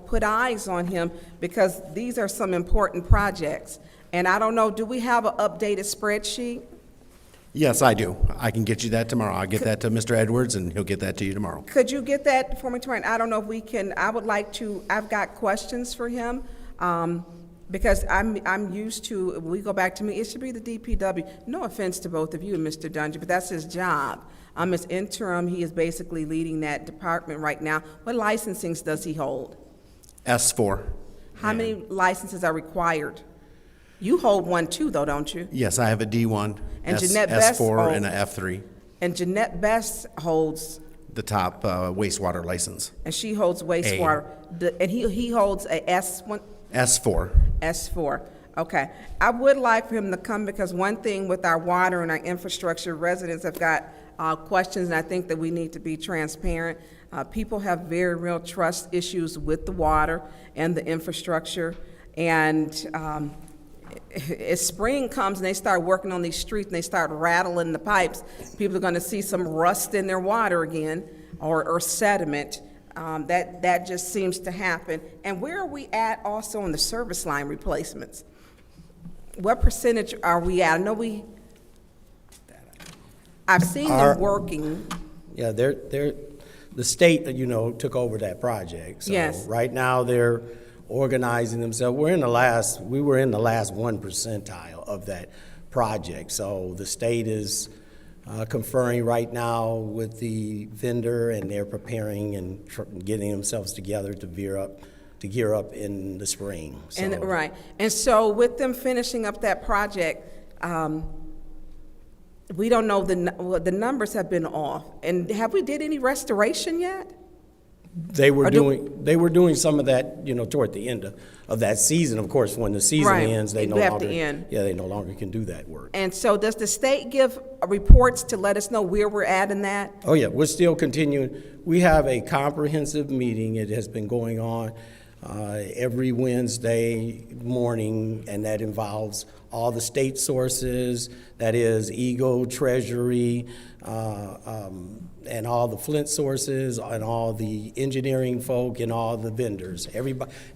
put eyes on him because these are some important projects. And I don't know, do we have an updated spreadsheet? Yes, I do. I can get you that tomorrow. I'll get that to Mr. Edwards, and he'll get that to you tomorrow. Could you get that for me tomorrow? I don't know if we can, I would like to, I've got questions for him, because I'm used to, we go back to me, it should be the DPW. No offense to both of you and Mr. Dungy, but that's his job. As interim, he is basically leading that department right now. What licensings does he hold? S4. How many licenses are required? You hold one too, though, don't you? Yes, I have a D1, And Jeanette Best S4, holds- and a F3. And Jeanette Best holds, The top wastewater license. and she holds wastewater. And he holds a S1, S4. S4. Okay. I would like for him to come because one thing with our water and our infrastructure, residents have got questions, and I think that we need to be transparent. People have very real trust issues with the water and the infrastructure. And as spring comes and they start working on these streets and they start rattling the pipes, people are going to see some rust in their water again or sediment. That just seems to happen. And where are we at also on the service line replacements? What percentage are we at? I know I've seen them working. Yeah, the state, took over that project. So Yes. right now, they're organizing themselves. We were in the last 1 percentile of that project. So the state is conferring right now with the vendor, and they're preparing and getting themselves together to gear up in the spring. So, And, right. And so with them finishing up that project, we don't know, the numbers have been off. And have we did any restoration yet? they were doing some of that, toward the end of that season. Of course, when the season Right. ends, they They no have longer to end. they no longer can do that work. And so does the state give reports to let us know where we're at in that? Oh, yeah, we're still continuing. We have a comprehensive meeting. It has been going on every Wednesday morning, and that involves all the state sources, that is EGLE, Treasury, and all the Flint sources, and all the engineering folk, and all the vendors.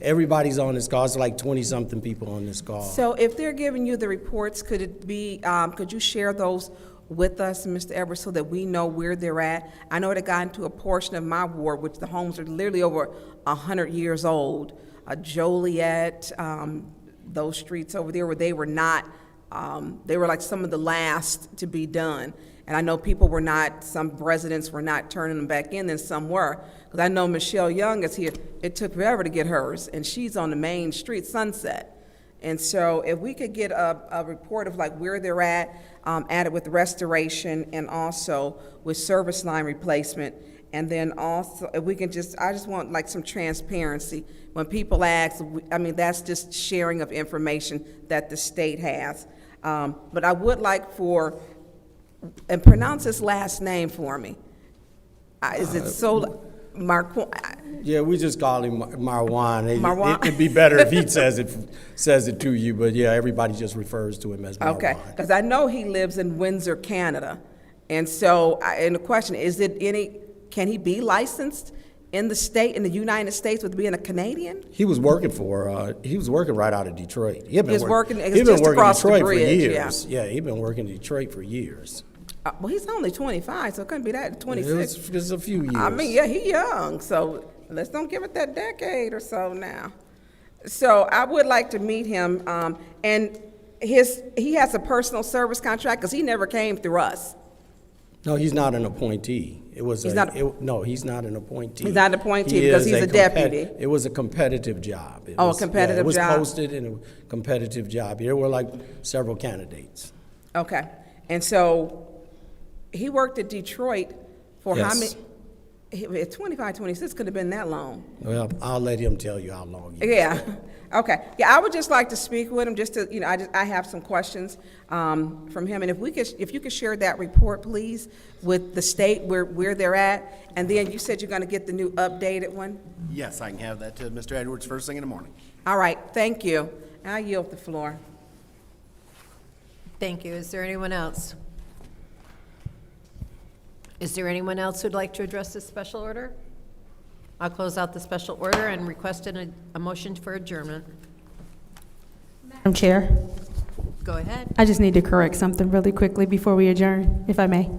Everybody's on this call. It's like 20-something people on this call. So if they're giving you the reports, could it be, could you share those with us, Mr. Edwards, so that we know where they're at? I know it got into a portion of my ward, which the homes are literally over 100 years old. Joliet, those streets over there where they were not, they were like some of the last to be done. And I know people were not, some residents were not turning them back in, and some were. Because I know Michelle Young is here. It took forever to get hers, and she's on the main street, Sunset. And so if we could get a report of like where they're at it with restoration and also with service line replacement. And then also, if we can I just want like some transparency. When people ask, I mean, that's just sharing of information that the state has. But I would like and pronounce his last name for me. Is it Marquand? Yeah, we just call him Marwan. Marwan? It'd be better if he says it to you, but yeah, everybody just refers to him as Marwan. Okay, because I know he lives in Windsor, Canada. And so, and the question, can he be licensed in the United States with being a Canadian? He was working right out of Detroit. He'd been working across the Detroit bridge, for years. Yeah, he'd been working in Detroit for years. Well, he's only 25, so it couldn't be that, 26. It's a few years. I mean, yeah, he's young, so let's don't give it that decade or so now. So I would like to meet him, and he has a personal service contract, because he never came through us. No, he's not an appointee. No, he's not an appointee. He's not an appointee because he's a deputy. It was a competitive job. A competitive job. It was posted in a competitive job. There were like several candidates. Okay, and so he worked at Detroit for how many? At 25, 26, could have been that long. Well, I'll let him tell you how long. Yeah. Okay. Yeah, I would just like to speak with him, just to, I have some questions from him, and if you could share that report, please, with the state where they're at, and then you said you're going to get the new updated one. Yes, I can have that to Mr. Edwards first thing in the morning. All right. Thank you. I yield the floor. Thank you. Is there anyone else? Is there anyone else who'd like to address this special order? I'll close out the special order and request a motion for adjournment. Madam Chair, Go ahead. I just need to correct something really quickly before we adjourn, if I may.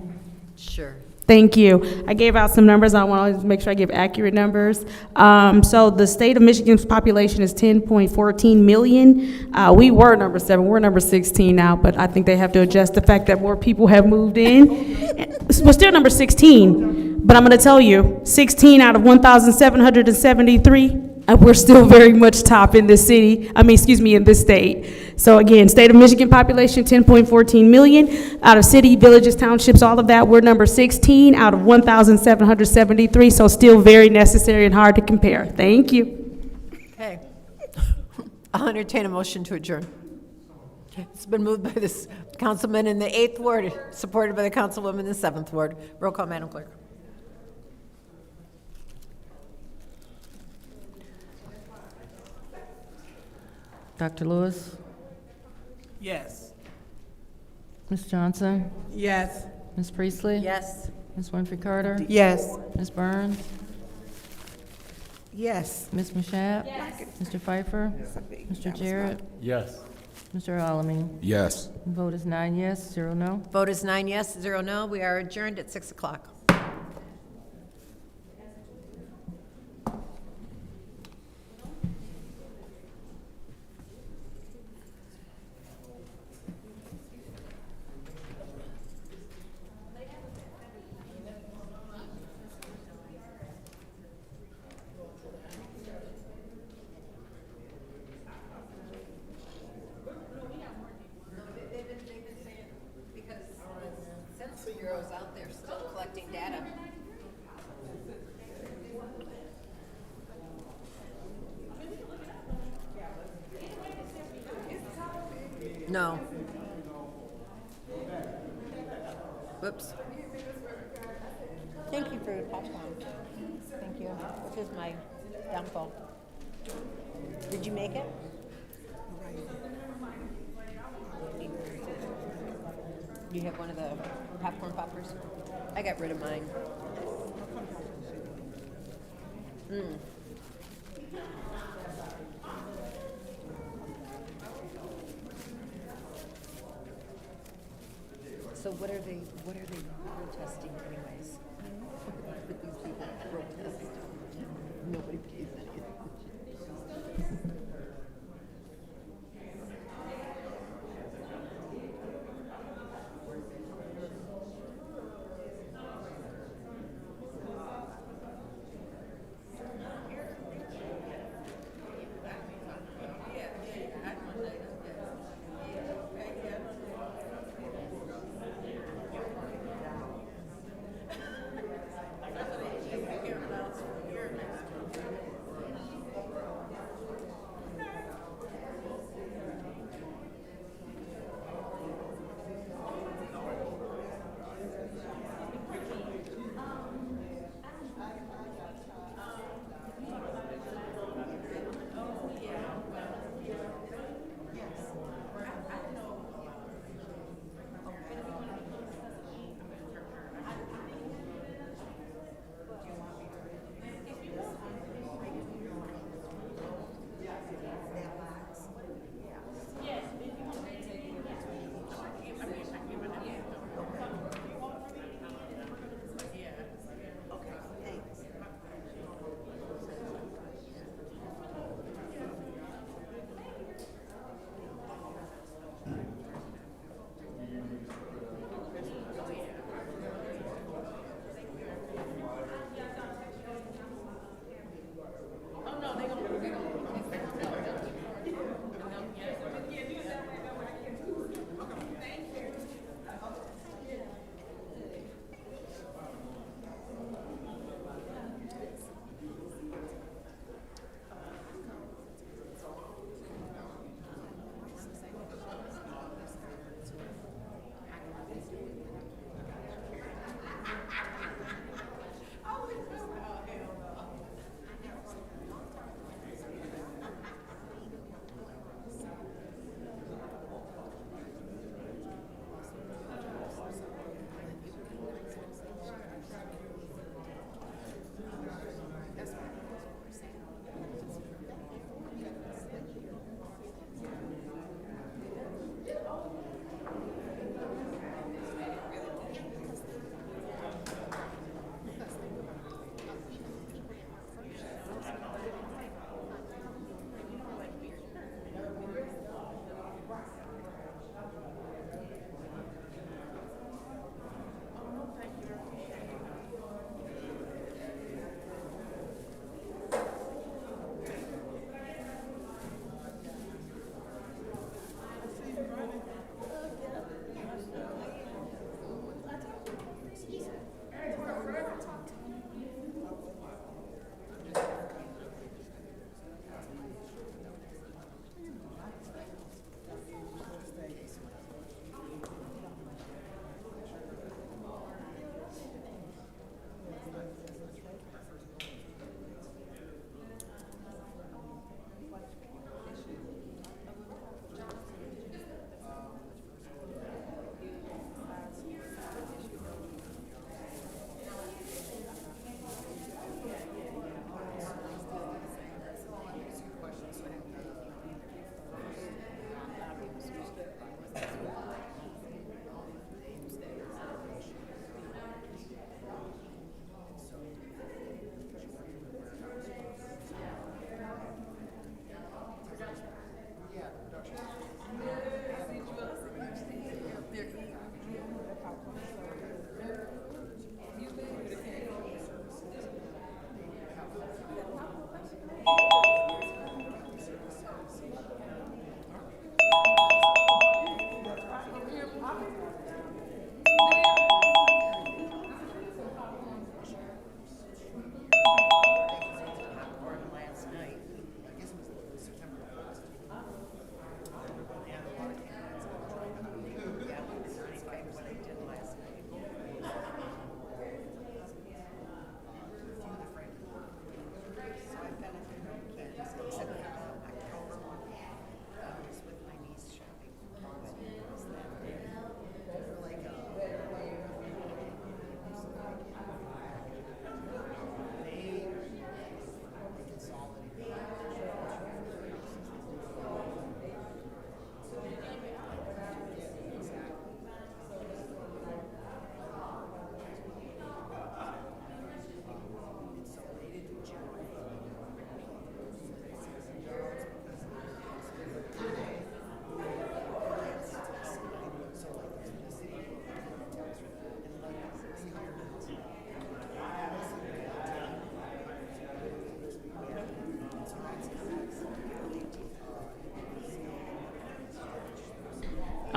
Sure. Thank you. I gave out some numbers. I want to make sure I give accurate numbers. So the state of Michigan's population is 10.14 million. We were number 7. We're number 16 now, but I think they have to adjust the fact that more people have moved in. We're still number 16, but I'm going to tell you, 16 out of 1,773, we're still very much top in this city, in this state. So again, state of Michigan population, 10.14 million. Out of city, villages, townships, all of that, we're number 16 out of 1,773, so still very necessary and hard to compare. Thank you. Okay. I'll entertain a motion to adjourn. It's been moved by this councilman in the 8th ward, supported by the councilwoman in the 7th ward. Roll call, Madam Clerk. Dr. Lewis? Yes. Ms. Johnson? Yes. Ms. Priestley? Yes. Ms. Winfrey Carter? Yes. Ms. Burns? Yes. Ms. Mashat? Yes. Mr. Pfeiffer? Mr. Jarrett? Yes. Mr. Alamin? Yes. Vote is 9 yes, 0 no. Vote is 9 yes, 0 no. We are adjourned at 6 o'clock. Bureau's out there still collecting data. No. Whoops. Thank you for the popcorn. Thank you. This is my downfall. Did you make it? You have one of the popcorn poppers? I got rid of mine. So what are they protesting anyways? These people protest. Nobody pays anything.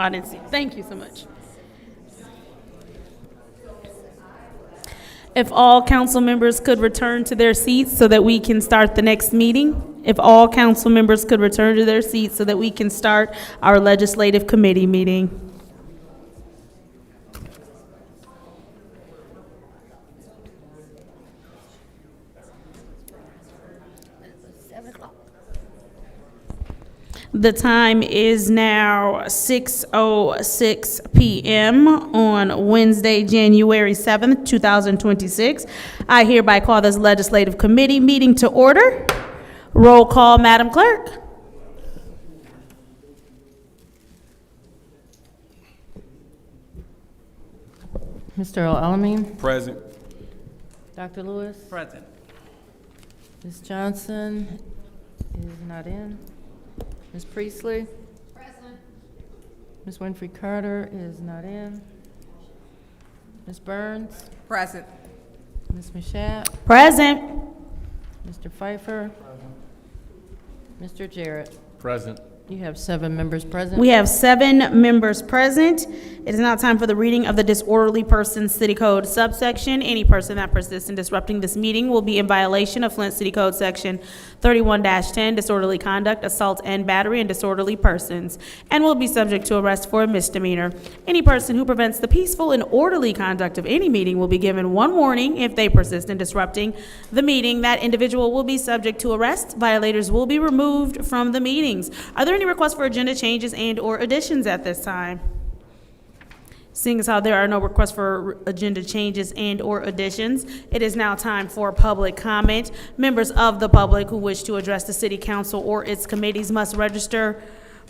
I didn't see. Thank you so much. If all council members could return to their seats so that we can start the next meeting. If all council members could return to their seats so that we can start our legislative committee meeting. The time is now 6:06 p.m. on Wednesday, January 7th, 2026. I hereby call this legislative committee meeting to order. Roll call, Madam Clerk. Mr. Alamin? Present. Dr. Lewis? Present. Ms. Johnson is not in. Ms. Priestley? Present. Ms. Winfrey Carter is not in. Ms. Burns? Present. Ms. Mashat? Present. Mr. Pfeiffer? Mr. Jarrett? Present. You have 7 members present. We have 7 members present. It is now time for the reading of the disorderly persons city code subsection. Any person that persists in disrupting this meeting will be in violation of Flint City Code Section 31-10, disorderly conduct, assault and battery, and disorderly persons, and will be subject to arrest for a misdemeanor. Any person who prevents the peaceful and orderly conduct of any meeting will be given 1 warning. If they persist in disrupting the meeting, that individual will be subject to arrest. Violators will be removed from the meetings. Are there any requests for agenda changes and/or additions at this time? Seeing as how there are no requests for agenda changes and/or additions, it is now time for public comment. Members of the public who wish to address the city council or its committees must register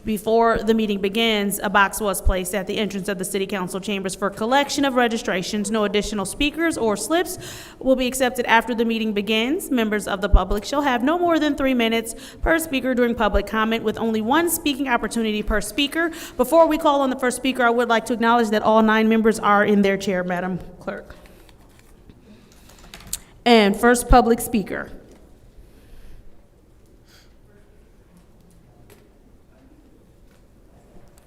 before the meeting begins. A box was placed at the entrance of the city council chambers for collection of registrations. No additional speakers or slips will be accepted after the meeting begins. Members of the public shall have no more than 3 minutes per speaker during public comment, with only 1 speaking opportunity per speaker. Before we call on the first speaker, I would like to acknowledge that all 9 members are in their chair, Madam Clerk. And first public speaker.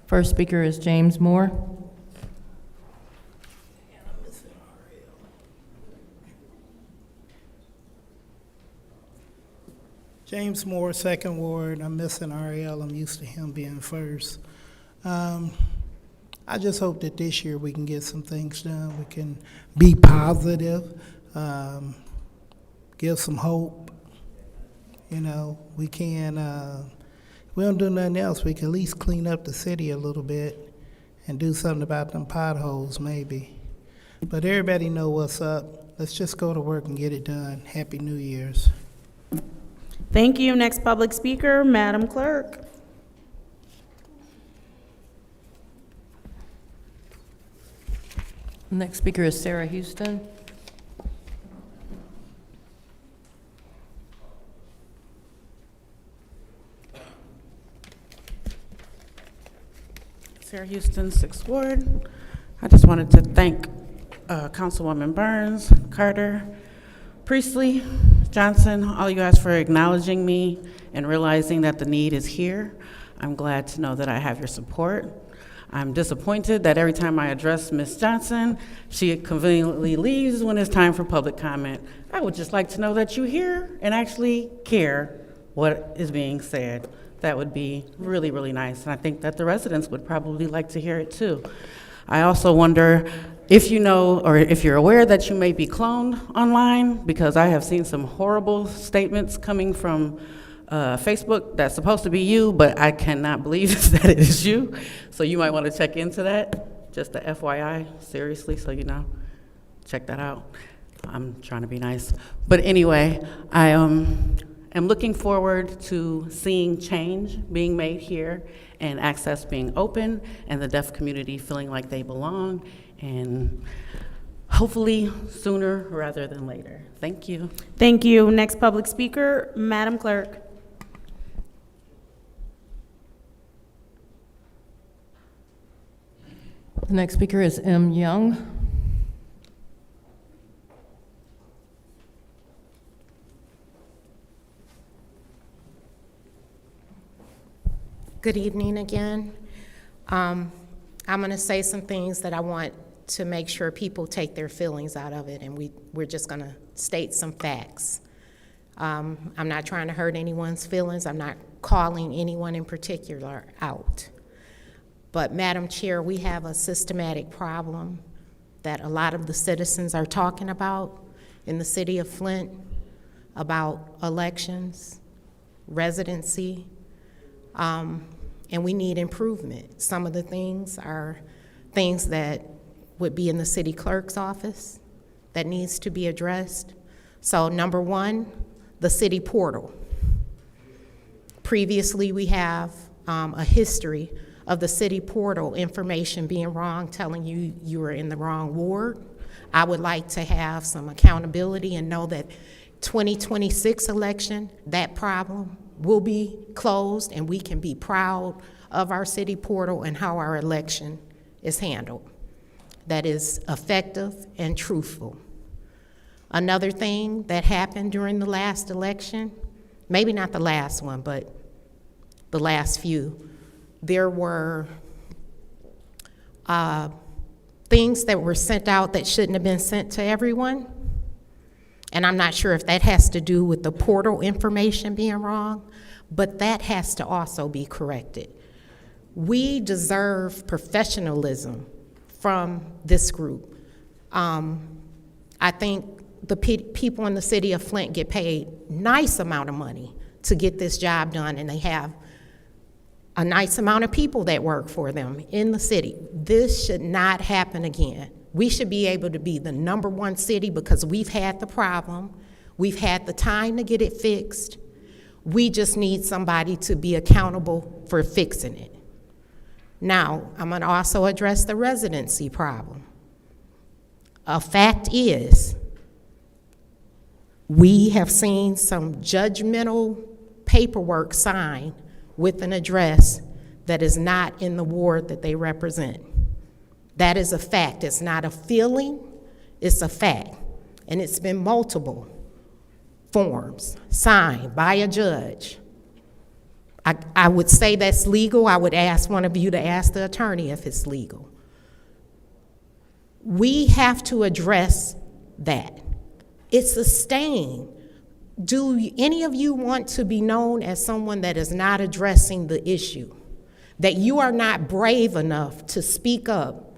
First speaker is James Moore. James Moore, 2nd Ward. I'm missing Ariel. I'm used to him being first. I just hope that this year we can get some things done. We can be positive, give some hope. You know, we can, we don't do nothing else. We can at least clean up the city a little bit and do something about them potholes, maybe. But everybody know what's up. Let's just go to work and get it done. Happy New Year's. Thank you. Next public speaker, Madam Clerk. Next speaker is Sarah Houston. Sarah Houston, 6th Ward. I just wanted to thank Councilwoman Burns, Carter, Priestley, Johnson, all you guys for acknowledging me and realizing that the need is here. I'm glad to know that I have your support. I'm disappointed that every time I address Ms. Johnson, she conveniently leaves when it's time for public comment. I would just like to know that you hear and actually care what is being said. That would be really, really nice, and I think that the residents would probably like to hear it too. I also wonder if you know, or if you're aware that you may be cloned online, because I have seen some horrible statements coming from Facebook that's supposed to be you, but I cannot believe that it is you. So you might want to check into that, just a FYI, seriously, so you know. Check that out. I'm trying to be nice. But anyway, I am looking forward to seeing change being made here and access being open and the deaf community feeling like they belong, and hopefully sooner rather than later. Thank you. Thank you. Next public speaker, Madam Clerk. The next speaker is M. Young. Good evening again. I'm going to say some things that I want to make sure people take their feelings out of it, and we're just going to state some facts. I'm not trying to hurt anyone's feelings. I'm not calling anyone in particular out. But Madam Chair, we have a systematic problem that a lot of the citizens are talking about in the city of Flint about elections, residency, and we need improvement. Some of the things are things that would be in the city clerk's office that needs to be addressed. So number one, the city portal. Previously, we have a history of the city portal information being wrong, telling you you were in the wrong ward. I would like to have some accountability and know that 2026 election, that problem will be closed and we can be proud of our city portal and how our election is handled. That is effective and truthful. Another thing that happened during the last election, maybe not the last one, but the last few, there were things that were sent out that shouldn't have been sent to everyone. And I'm not sure if that has to do with the portal information being wrong, but that has to also be corrected. We deserve professionalism from this group. I think the people in the city of Flint get paid nice amount of money to get this job done, and they have a nice amount of people that work for them in the city. This should not happen again. We should be able to be the #1 city because we've had the problem. We've had the time to get it fixed. We just need somebody to be accountable for fixing it. Now, I'm gonna also address the residency problem. A fact is, we have seen some judgmental paperwork signed with an address that is not in the ward that they represent. That is a fact. It's not a feeling, it's a fact. And it's been multiple forms signed by a judge. I would say that's legal. I would ask one of you to ask the attorney if it's legal. We have to address that. It's a stain. Do any of you want to be known as someone that is not addressing the issue? That you are not brave enough to speak up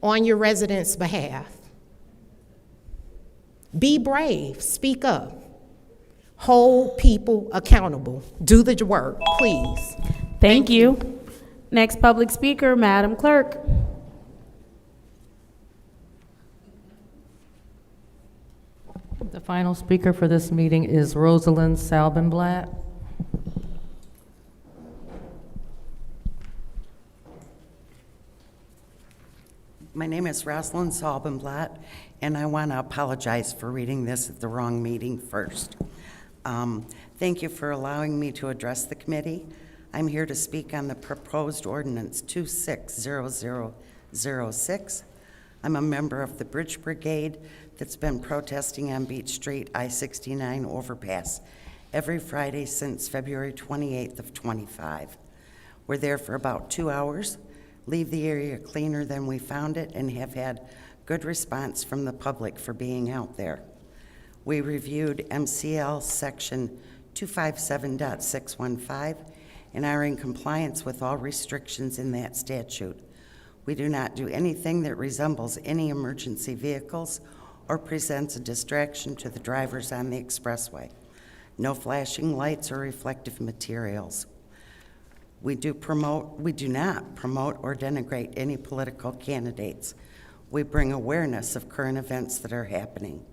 on your residents' behalf? Be brave, speak up. Hold people accountable. Do the work, please. Thank you. Next public speaker, Madam Clerk. The final speaker for this meeting is Rosalind Salbenblatt. My name is Rosalind Salbenblatt, and I want to apologize for reading this at the wrong meeting first. Thank you for allowing me to address the committee. I'm here to speak on the proposed ordinance 260006. I'm a member of the Bridge Brigade that's been protesting on Beach Street I-69 overpass every Friday since February 28th of 25. We're there for about 2 hours, leave the area cleaner than we found it, and have had good response from the public for being out there. We reviewed MCL section 257.615 and are in compliance with all restrictions in that statute. We do not do anything that resembles any emergency vehicles or presents a distraction to the drivers on the expressway. No flashing lights or reflective materials. We do not promote or denigrate any political candidates. We bring awareness of current events that are happening.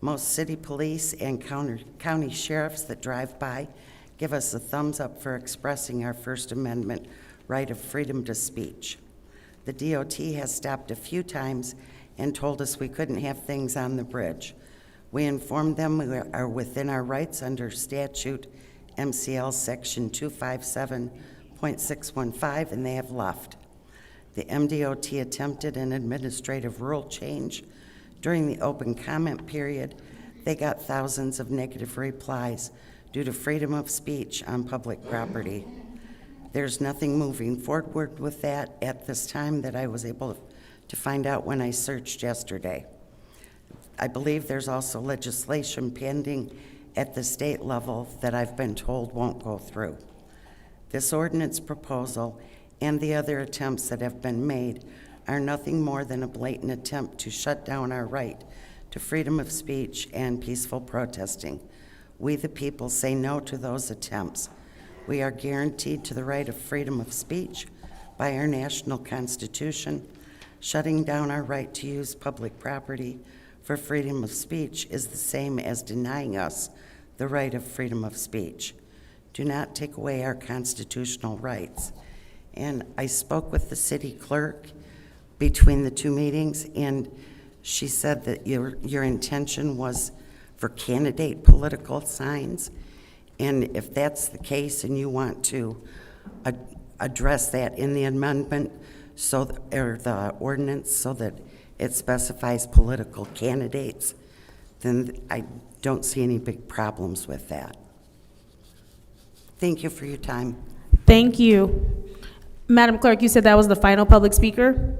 Most city police and county sheriffs that drive by give us a thumbs up for expressing our First Amendment right of freedom to speech. The DOT has stopped a few times and told us we couldn't have things on the bridge. We informed them we are within our rights under statute MCL section 257.615, and they have left. The MDOT attempted an administrative rule change. During the open comment period, they got thousands of negative replies due to freedom of speech on public property. There's nothing moving forward with that at this time that I was able to find out when I searched yesterday. I believe there's also legislation pending at the state level that I've been told won't go through. This ordinance proposal and the other attempts that have been made are nothing more than a blatant attempt to shut down our right to freedom of speech and peaceful protesting. We, the people, say no to those attempts. We are guaranteed to the right of freedom of speech by our national constitution. Shutting down our right to use public property for freedom of speech is the same as denying us the right of freedom of speech. Do not take away our constitutional rights. And I spoke with the city clerk between the two meetings, and she said that your intention was for candidate political signs. And if that's the case and you want to address that in the amendment, or the ordinance, so that it specifies political candidates, then I don't see any big problems with that. Thank you for your time. Thank you. Madam Clerk, you said that was the final public speaker?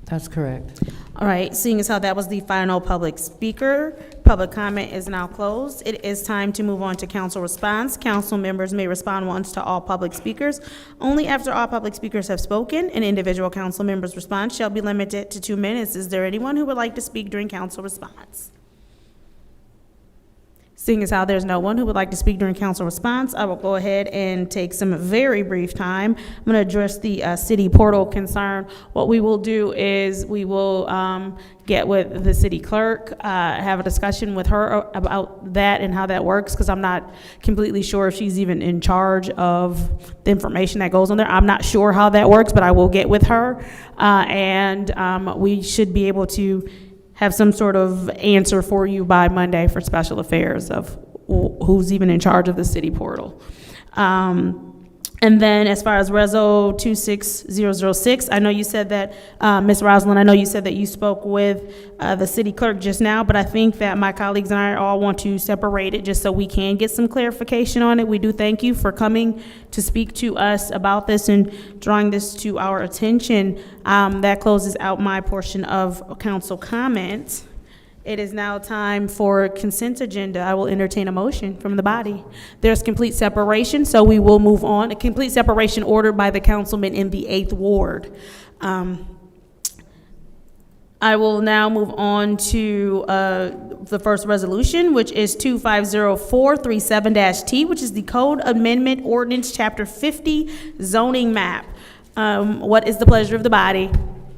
That's correct. All right, seeing as how that was the final public speaker, public comment is now closed. It is time to move on to council response. Council members may respond once to all public speakers. Only after all public speakers have spoken, an individual council member's response shall be limited to 2 minutes. Is there anyone who would like to speak during council response? Seeing as how there's no one who would like to speak during council response, I will go ahead and take some very brief time. I'm going to address the city portal concern. What we will do is we will get with the city clerk, have a discussion with her about that and how that works, because I'm not completely sure if she's even in charge of the information that goes on there. I'm not sure how that works, but I will get with her, and we should be able to have some sort of answer for you by Monday for special affairs of who's even in charge of the city portal. And then as far as Reso 26006, I know you said that, Ms. Rosalind, I know you said that you spoke with the city clerk just now, but I think that my colleagues and I all want to separate it just so we can get some clarification on it. We do thank you for coming to speak to us about this and drawing this to our attention. That closes out my portion of council comment. It is now time for consent agenda. I will entertain a motion from the body. There's complete separation, so we will move on. A complete separation ordered by the councilman in the 8th Ward. I will now move on to the first resolution, which is 250437-T, which is the Code Amendment Ordinance Chapter 50 Zoning Map. What is the pleasure of the body?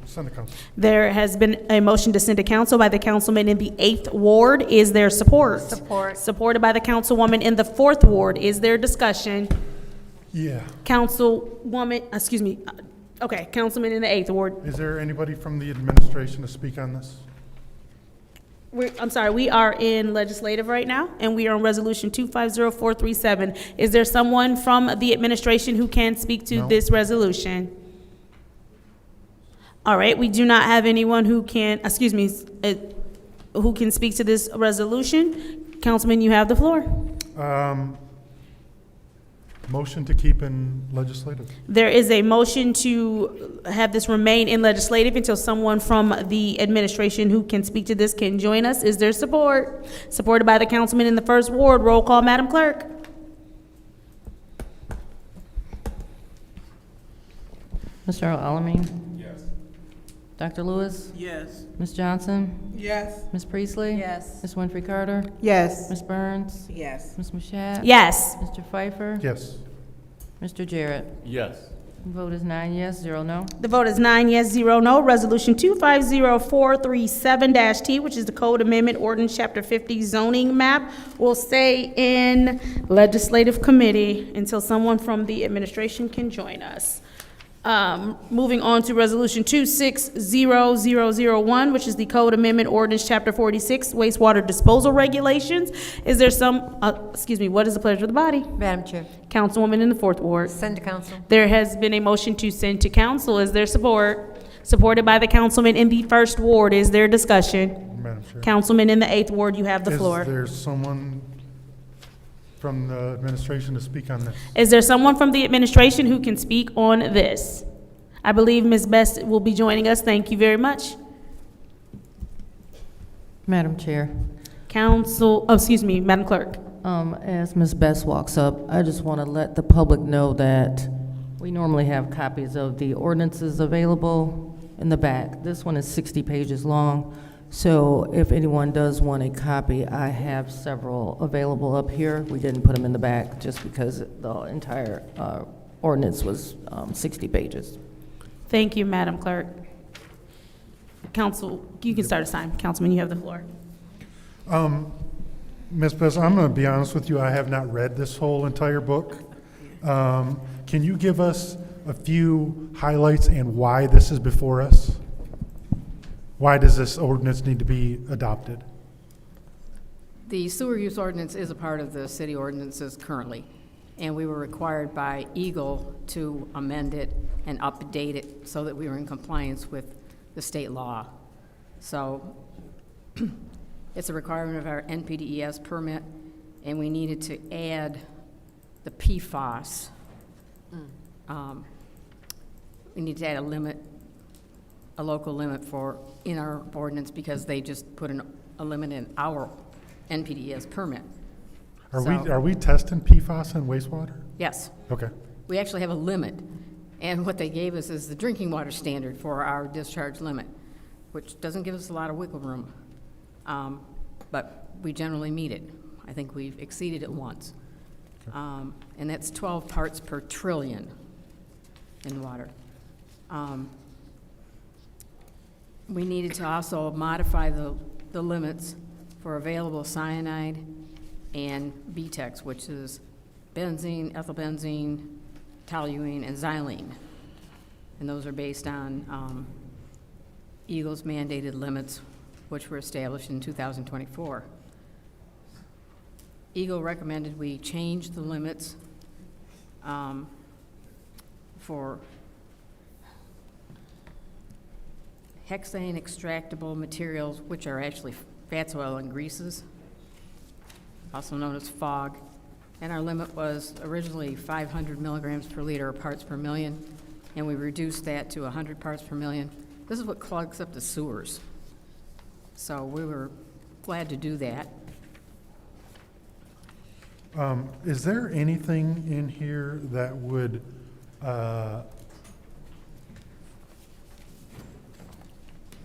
Send to council. There has been a motion to send to council by the councilman in the 8th Ward. Is there support? Support. Supported by the councilwoman in the 4th Ward. Is there discussion? Yeah. Councilwoman, okay, councilman in the 8th Ward. Is there anybody from the administration to speak on this? I'm sorry, we are in legislative right now, and we are on resolution 250437. Is there someone from the administration who can speak to this resolution? All right, we do not have anyone who can, who can speak to this resolution. Councilman, you have the floor. Motion to keep in legislative. There is a motion to have this remain in legislative until someone from the administration who can speak to this can join us. Is there support? Supported by the councilman in the 1st Ward. Roll call, Madam Clerk. Mr. Alamin? Dr. Lewis? Yes. Ms. Johnson? Yes. Ms. Priestley? Yes. Ms. Winfrey Carter? Yes. Ms. Burns? Yes. Ms. Mashat? Yes. Mr. Pfeiffer? Yes. Mr. Jarrett? Yes. The vote is 9 yes, 0 no. The vote is 9 yes, 0 no. Resolution 250437-T, which is the Code Amendment Ordinance Chapter 50 Zoning Map, will stay in Legislative Committee until someone from the administration can join us. Moving on to Resolution 260001, which is the Code Amendment Ordinance Chapter 46 Wastewater Disposal Regulations. Is there what is the pleasure of the body? Madam Chair. Councilwoman in the 4th Ward. Send to council. There has been a motion to send to council. Is there support? Supported by the councilman in the 1st Ward. Is there discussion? Madam Chair. Councilman in the 8th Ward, you have the floor. Is there someone from the administration to speak on this? Is there someone from the administration who can speak on this? I believe Ms. Best will be joining us. Thank you very much. Madam Chair, Madam Clerk. as Ms. Best walks up, I just want to let the public know that we normally have copies of the ordinances available in the back. This one is 60 pages long, so if anyone does want a copy, I have several available up here. We didn't put them in the back just because the entire ordinance was 60 pages. Thank you, Madam Clerk. Council, you can start us time. Councilman, you have the floor. Ms. Bess, I'm going to be honest with you, I have not read this whole entire book. Can you give us a few highlights and why this is before us? Why does this ordinance need to be adopted? The sewer use ordinance is a part of the city ordinances currently, and we were required by Eagle to amend it and update it so that we were in compliance with the state law. So it's a requirement of our NPDES permit, and we needed to add the PFAS. We need to add a limit, a local limit in our ordinance, because they just put a limit in our NPDES permit. Are we testing PFAS in wastewater? Yes. Okay. We actually have a limit, and what they gave us is the drinking water standard for our discharge limit, which doesn't give us a lot of wiggle room, but we generally meet it. I think we've exceeded it once. And that's 12 parts per trillion in water. We needed to also modify the limits for available cyanide and BTEX, which is benzene, ethylbenzene, toluene, and xylene. And those are based on Eagle's mandated limits, which were established in 2024. Eagle recommended we change the limits for hexane extractable materials, which are actually fats, oil, and greases, also known as FOG. And our limit was originally 500 milligrams per liter or parts per million, and we reduced that to 100 parts per million. This is what clogs up the sewers. So we were glad to do that. Is there anything in here that would,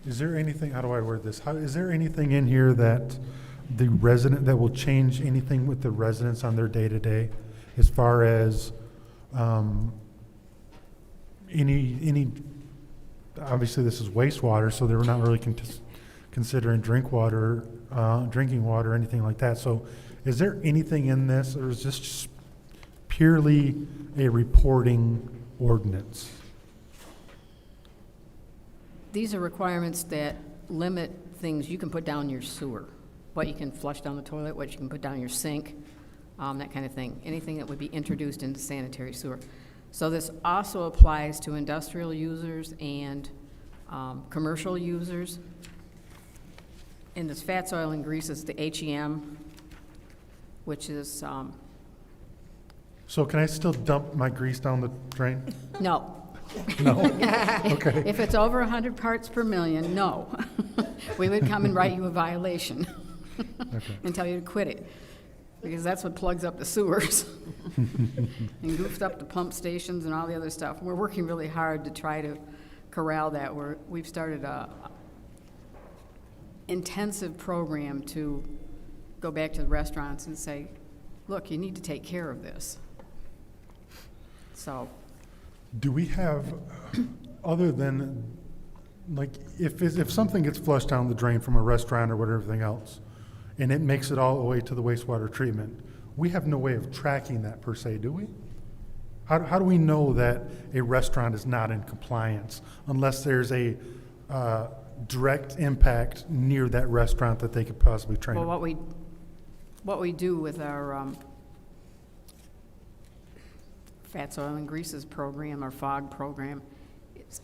is there anything, how do I word this? Is there anything in here that the resident, that will change anything with the residents on their day-to-day? As far as any, obviously this is wastewater, so they're not really considering drinking water, anything like that. So is there anything in this, or is this just purely a reporting ordinance? These are requirements that limit things you can put down your sewer, what you can flush down the toilet, what you can put down your sink, that kind of thing, anything that would be introduced into sanitary sewer. So this also applies to industrial users and commercial users. In this fats, oil, and greases, the HEM, which is... So can I still dump my grease down the drain? No. No? Okay. If it's over 100 parts per million, no. We would come and write you a violation and tell you to quit it, because that's what plugs up the sewers and goofs up the pump stations and all the other stuff. We're working really hard to try to corral that. We've started a intensive program to go back to the restaurants and say, look, you need to take care of this. So, do we have, other than, like, if something gets flushed down the drain from a restaurant or whatever, everything else, and it makes it all the way to the wastewater treatment, we have no way of tracking that per se, do we? How do we know that a restaurant is not in compliance unless there's a direct impact near that restaurant that they could possibly train? well, what we do with our fats, oil, and greases program, our FOG program,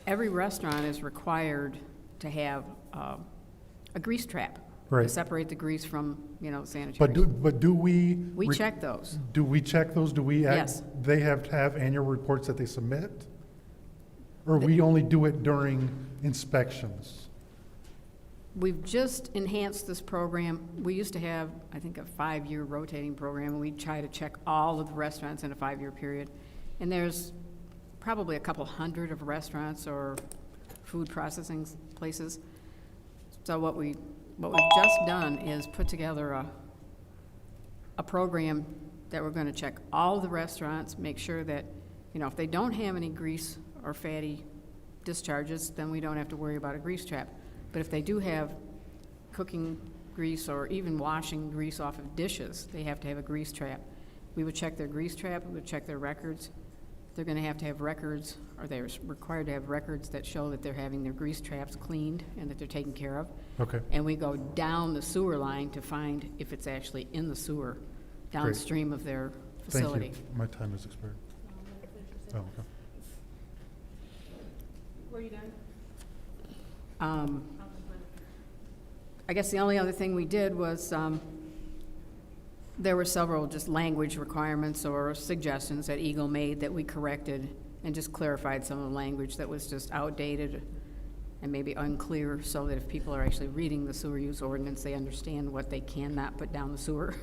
every restaurant is required to have a grease trap. Right. separate the grease from, sanitary. But do we? We check those. Do we check those? Do we? Yes. They have to have annual reports that they submit? Or we only do it during inspections? We've just enhanced this program. We used to have, I think, a 5-year rotating program, and we try to check all of the restaurants in a 5-year period. And there's probably a couple hundred of restaurants or food processing places. So what we've just done is put together a program that we're going to check all of the restaurants, make sure that, if they don't have any grease or fatty discharges, then we don't have to worry about a grease trap. But if they do have cooking grease or even washing grease off of dishes, they have to have a grease trap. We would check their grease trap, we would check their records. They're going to have records, or they're required to have records that show that they're having their grease traps cleaned and that they're taken care of. Okay. And we go down the sewer line to find if it's actually in the sewer downstream of their facility. Thank you. My time has expired. Oh, okay. Were you done? I guess the only other thing we did was, there were several just language requirements or suggestions that Eagle made that we corrected and just clarified some of the language that was just outdated and maybe unclear, so that if people are actually reading the sewer use ordinance, they understand what they cannot put down the sewer.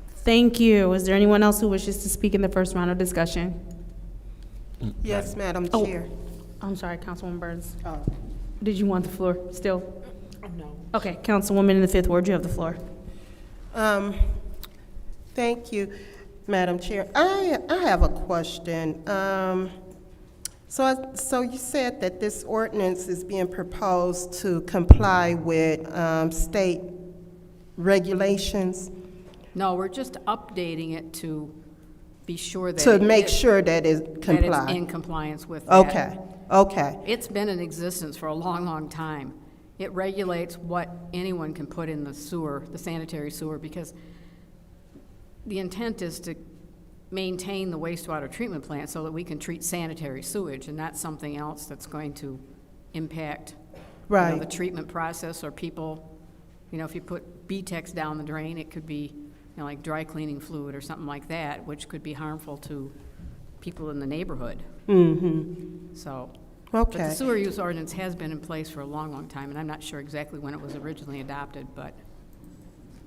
Thank you. Is there anyone else who wishes to speak in the first round of discussion? Yes, Madam Oh. Chair. I'm sorry, Councilwoman Burns. Oh. Did you want the floor still? No. Okay, Councilwoman in the fifth ward, you have the floor. Thank you, Madam Chair. I have a question. So you said that this ordinance is being proposed to comply with state regulations? No, we're just updating it to be sure that. To make sure that it complies? That it's in compliance with that. Okay, okay. It's been in existence for a long, long time. It regulates what anyone can put in the sewer, the sanitary sewer, because the intent is to maintain the wastewater treatment plant so that we can treat sanitary sewage and not something else that's going to impact Right. the treatment process, or people, if you put BTEX down the drain, it could be like dry cleaning fluid or something like that, which could be harmful to people in the neighborhood. Mm-hmm. So, Okay. but the sewer use ordinance has been in place for a long, long time, and I'm not sure exactly when it was originally adopted, but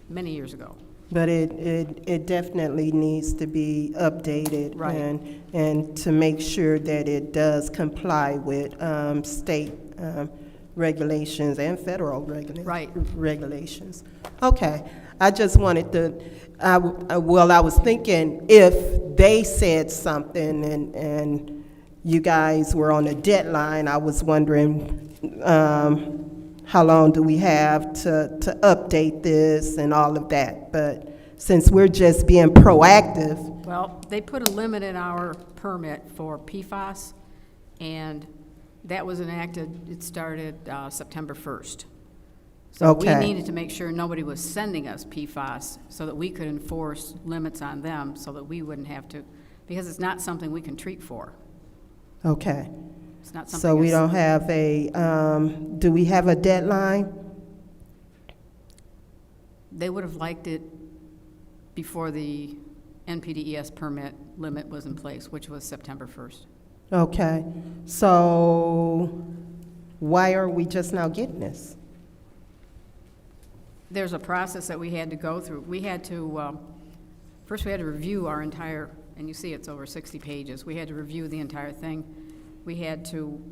many years ago. But it definitely needs to be updated. Right. And to make sure that it does comply with state regulations and federal regulations. Okay, I just wanted to, I was thinking if they said something and you guys were on a deadline, I was wondering how long do we have to update this and all of that? But since we're just being proactive. Well, they put a limit in our permit for PFAS, and that was enacted, it started September 1st. So we Okay. needed to make sure nobody was sending us PFAS so that we could enforce limits on them so that we wouldn't have to, because it's not something we can treat for. Okay. It's not something. So we don't have do we have a deadline? They would have liked it before the NPDES permit limit was in place, which was September 1st. Okay. So why are we just now getting this? There's a process that we had to go through. We had to, first we had to review our entire, and you see it's over 60 pages. We had to review the entire thing. We had to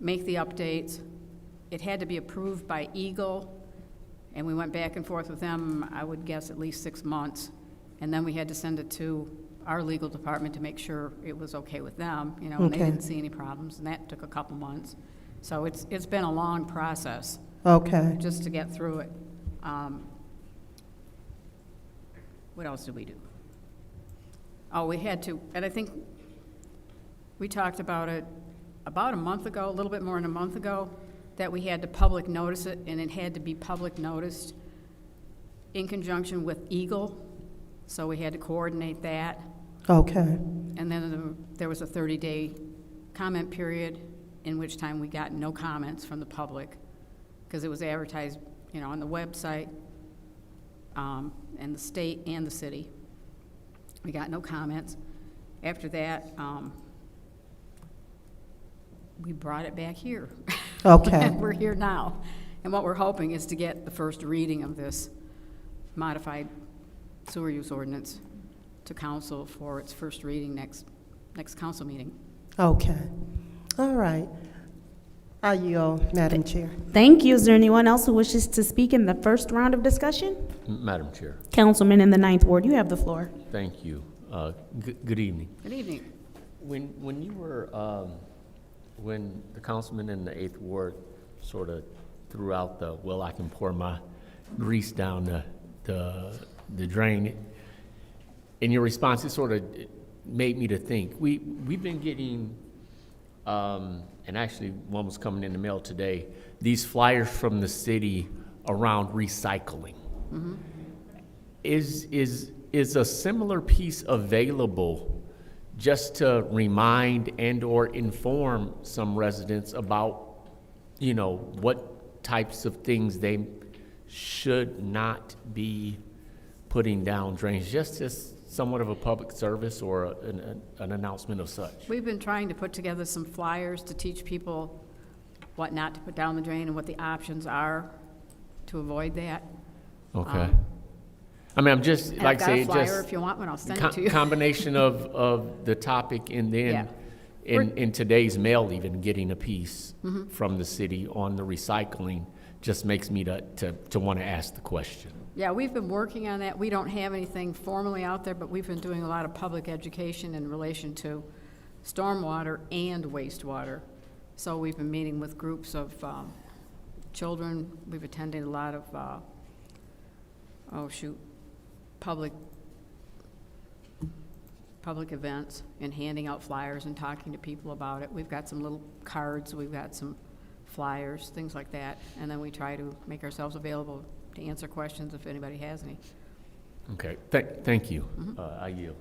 make the updates. It had to be approved by Eagle, and we went back and forth with them, I would guess at least 6 months. And then we had to send it to our legal department to make sure it was okay with them, and they Okay. didn't see any problems, and that took a couple months. So it's been a long process. Okay. Just to get through it. What else did we do? Oh, we had to, and I think we talked about it about a month ago, a little bit more than a month ago, that we had to public notice it, and it had to be public noticed in conjunction with Eagle, so we had to coordinate that. Okay. And then there was a 30-day comment period, in which time we got no comments from the public, because it was advertised on the website, and the state and the city. We got no comments. After that, we brought it back here. Okay. We're here now. And what we're hoping is to get the first reading of this modified sewer use ordinance to council for its first reading next council meeting. Okay. All right. I yield, Madam Chair. Thank you. Is there anyone else who wishes to speak in the first round of discussion? Madam Chair, Councilman in the 9th Ward, you have the floor. thank you. Good evening. Good evening. When you were, when the councilman in the 8th Ward sort of threw out the, well, I can pour my grease down the drain, in your response, it sort of made me to think. We've been getting, and actually one was coming in the mail today, these flyers from the city around recycling. Mm-hmm. Is a similar piece available just to remind and or inform some residents about, what types of things they should not be putting down drains, just as somewhat of a public service or an announcement of such? We've been trying to put together some flyers to teach people what not to put down the drain and what the options are to avoid that. Okay. I'm just, And like I've say, got a flyer. just If you want one, I'll send it to you. combination of the topic and then Yeah. in today's mail, even getting a piece Mhm. from the city on the recycling just makes me to want to ask the question. Yeah, we've been working on that. We don't have anything formally out there, but we've been doing a lot of public education in relation to stormwater and wastewater. So we've been meeting with groups of children. We've attended a lot of, public events and handing out flyers and talking to people about it. We've got some little cards, we've got some flyers, things like that. And then we try to make ourselves available to answer questions if anybody has any. Okay, thank you. Mhm. I yield.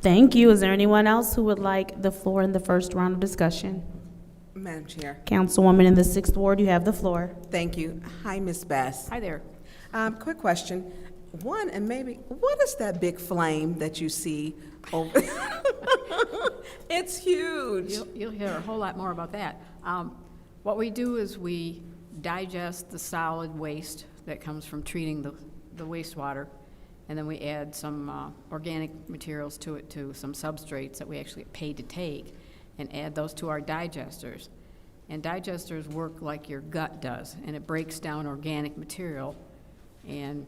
Thank you. Is there anyone else who would like the floor in the first round of discussion? Madam Chair. Councilwoman in the 6th Ward, you have the floor. Thank you. Hi, Ms. Best. Hi there. Quick question. One, and maybe, what is that big flame that you see over? It's huge. You'll hear a whole lot more about that. What we do is we digest the solid waste that comes from treating the wastewater, and then we add some organic materials to it, to some substrates that we actually get paid to take, and add those to our digesters. And digesters work like your gut does, and it breaks down organic material. And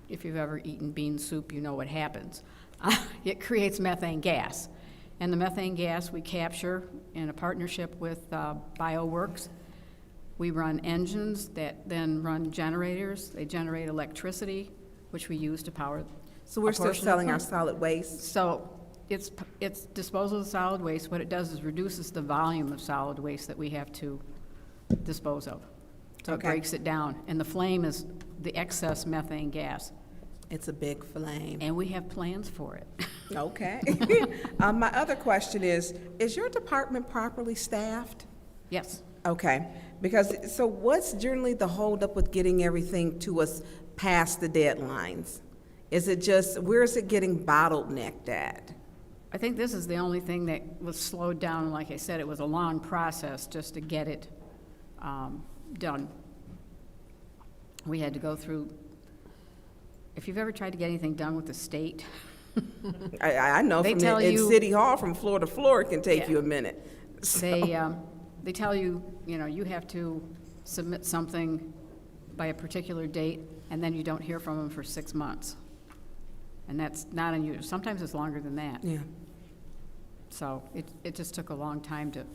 if you've ever eaten bean soup, you know what happens. It creates methane gas. And the methane gas we capture in a partnership with BioWorks. We run engines that then run generators. They generate electricity, which we use to power. So we're a still portion of the selling our plant. solid waste? So it's disposal of solid waste. What it does is reduces the volume of solid waste that we have to dispose of. So Okay. it breaks it down. And the flame is the excess methane gas. It's a big flame. And we have plans for it. Okay. My other question is your department properly staffed? Yes. Okay, because, so what's generally the holdup with getting everything to us past the deadlines? Is it just, where is it getting bottlenecked at? I think this is the only thing that was slowed down. Like I said, it was a long process just to get it done. We had to go through, if you've ever tried to get anything done with the state. I know They from tell in you- City Hall, from floor to floor, it can take Yeah. you a minute. They tell you, you have to submit something by a particular date, and then you don't hear from them for 6 months. And that's not unusual. Sometimes it's longer than that. Yeah. So it just took a long time to,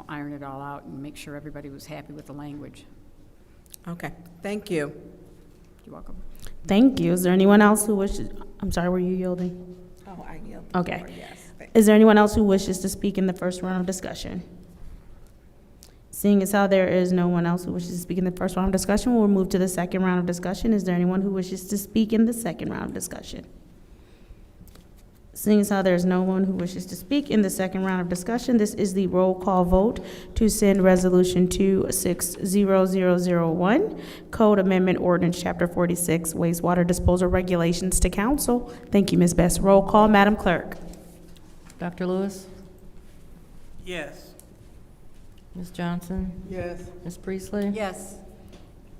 iron it all out and make sure everybody was happy with the language. Okay, thank you. You're welcome. Thank you. Is there anyone else who wishes, I'm sorry, were you yielding? Oh, I yield the Okay. floor, yes. Is there anyone else who wishes to speak in the first round of discussion? Seeing as how there is no one else who wishes to speak in the first round of discussion, we'll move to the second round of discussion. Is there anyone who wishes to speak in the second round of discussion? Seeing as how there's no one who wishes to speak in the second round of discussion, this is the roll call vote to send Resolution 260001, Code Amendment Ordinance Chapter 46, Wastewater Disposal Regulations to Council. Thank you, Ms. Best. Roll call, Madam Clerk. Dr. Lewis? Yes. Ms. Johnson? Yes. Ms. Priestley? Yes.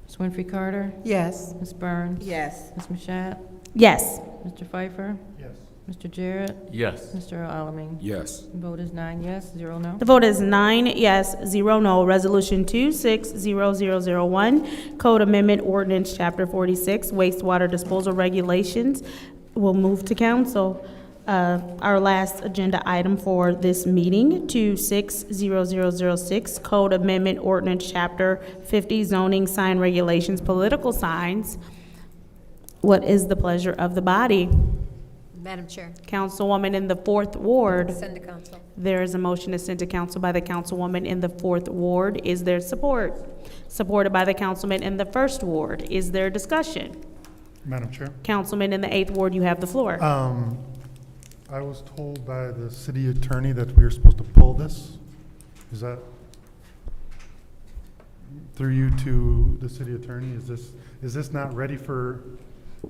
Ms. Winfrey Carter? Yes. Ms. Burns? Yes. Ms. Mashat? Yes. Mr. Pfeiffer? Yes. Mr. Jarrett? Yes. Mr. Alamin? Yes. The vote is 9 yes, 0 no. The vote is 9 yes, 0 no. Resolution 260001, Code Amendment Ordinance Chapter 46, Wastewater Disposal Regulations will move to council. Our last agenda item for this meeting, 260006, Code Amendment Ordinance Chapter 50, Zoning Sign Regulations, Political Signs. What is the pleasure of the body? Madam Chair, Councilwoman in the 4th Ward. send to council. There is a motion to send to council by the councilwoman in the 4th Ward. Is there support? Supported by the councilman in the 1st Ward. Is there discussion? Madam Chair? Councilman in the 8th Ward, you have the floor. I was told by the city attorney that we were supposed to pull this. Is that through you to the city attorney? Is this not ready for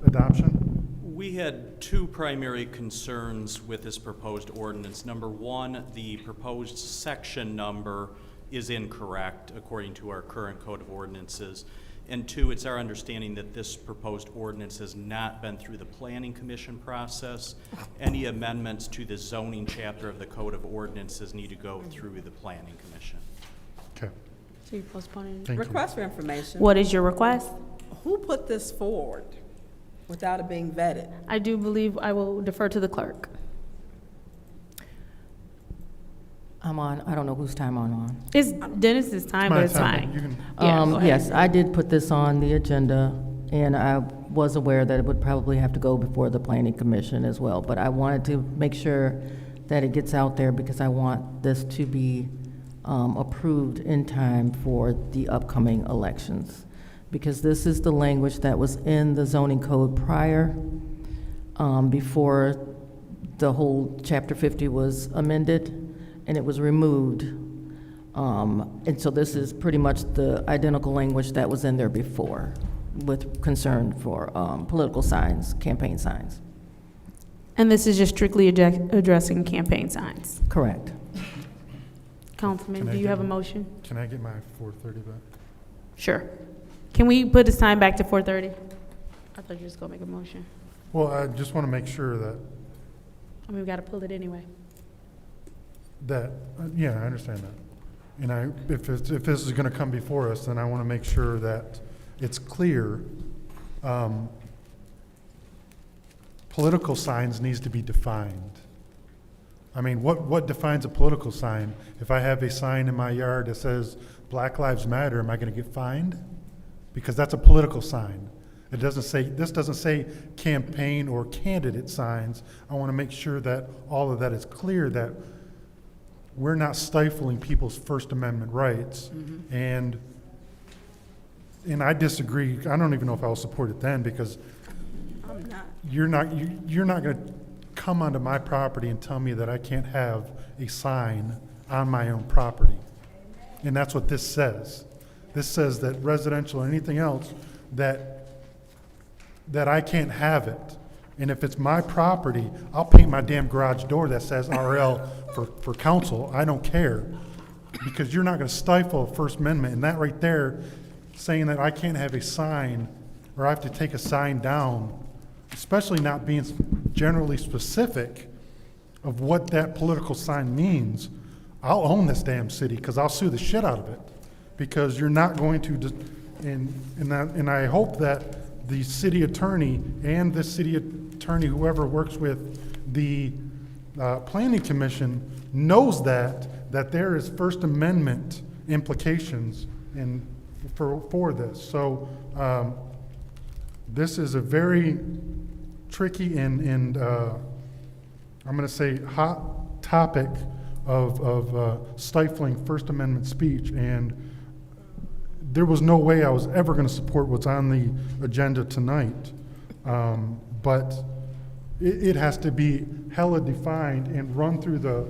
adoption? We had two primary concerns with this proposed ordinance. Number one, the proposed section number is incorrect according to our current code of ordinances. And two, it's our understanding that this proposed ordinance has not been through the Planning Commission process. Any amendments to the zoning chapter of the Code of Ordinances need to go through the Planning Commission. Okay. So you're postponing? Thank you. Request for information. What is your request? Who put this forward without it being vetted? I do believe I will defer to the clerk. I'm on, I don't know whose time I'm on. It's Dennis's time, but it's fine. You can- Yeah, go ahead. Yes, I did put this on the agenda, and I was aware that it would probably have to go before the planning commission as well, but I wanted to make sure that it gets out there because I want this to be approved in time for the upcoming elections. Because this is the language that was in the zoning code prior, before the whole chapter 50 was amended, and it was removed. And so this is pretty much the identical language that was in there before with concern for political signs, campaign signs. And this is just strictly addressing campaign signs. Correct. Councilman, Can I do you get- have a motion? Can I get my 4:30 back? Sure. Can we put this time back to 4:30? I thought you were just gonna make a motion. Well, I just want to make sure I mean, we gotta pull it anyway. yeah, I understand that. And if this is going to come before us, then I want to make sure that it's clear. Political signs needs to be defined. I mean, what defines a political sign? If I have a sign in my yard that says Black Lives Matter, am I going to get fined? Because that's a political sign. This doesn't say campaign or candidate signs. I want to make sure that all of that is clear, that we're not stifling people's First Amendment rights. And I disagree. I don't even know if I'll support it then, because I'm not. you're not going to come onto my property and tell me that I can't have a sign on my own property. And that's what this says. This says that residential or anything else, that I can't have it. And if it's my property, I'll paint my damn garage door that says RL for council. I don't care. Because you're not going to stifle a First Amendment. And that right there, saying that I can't have a sign or I have to take a sign down, especially not being generally specific of what that political sign means, I'll own this damn city because I'll sue the shit out of it. Because you're not going to, and I hope that the city attorney and the city attorney, whoever works with the planning commission, knows that there is First Amendment implications for this. So this is a very tricky and I'm going to say hot topic of stifling First Amendment speech, and there was no way I was ever going to support what's on the agenda tonight. But it has to be hella defined and run through the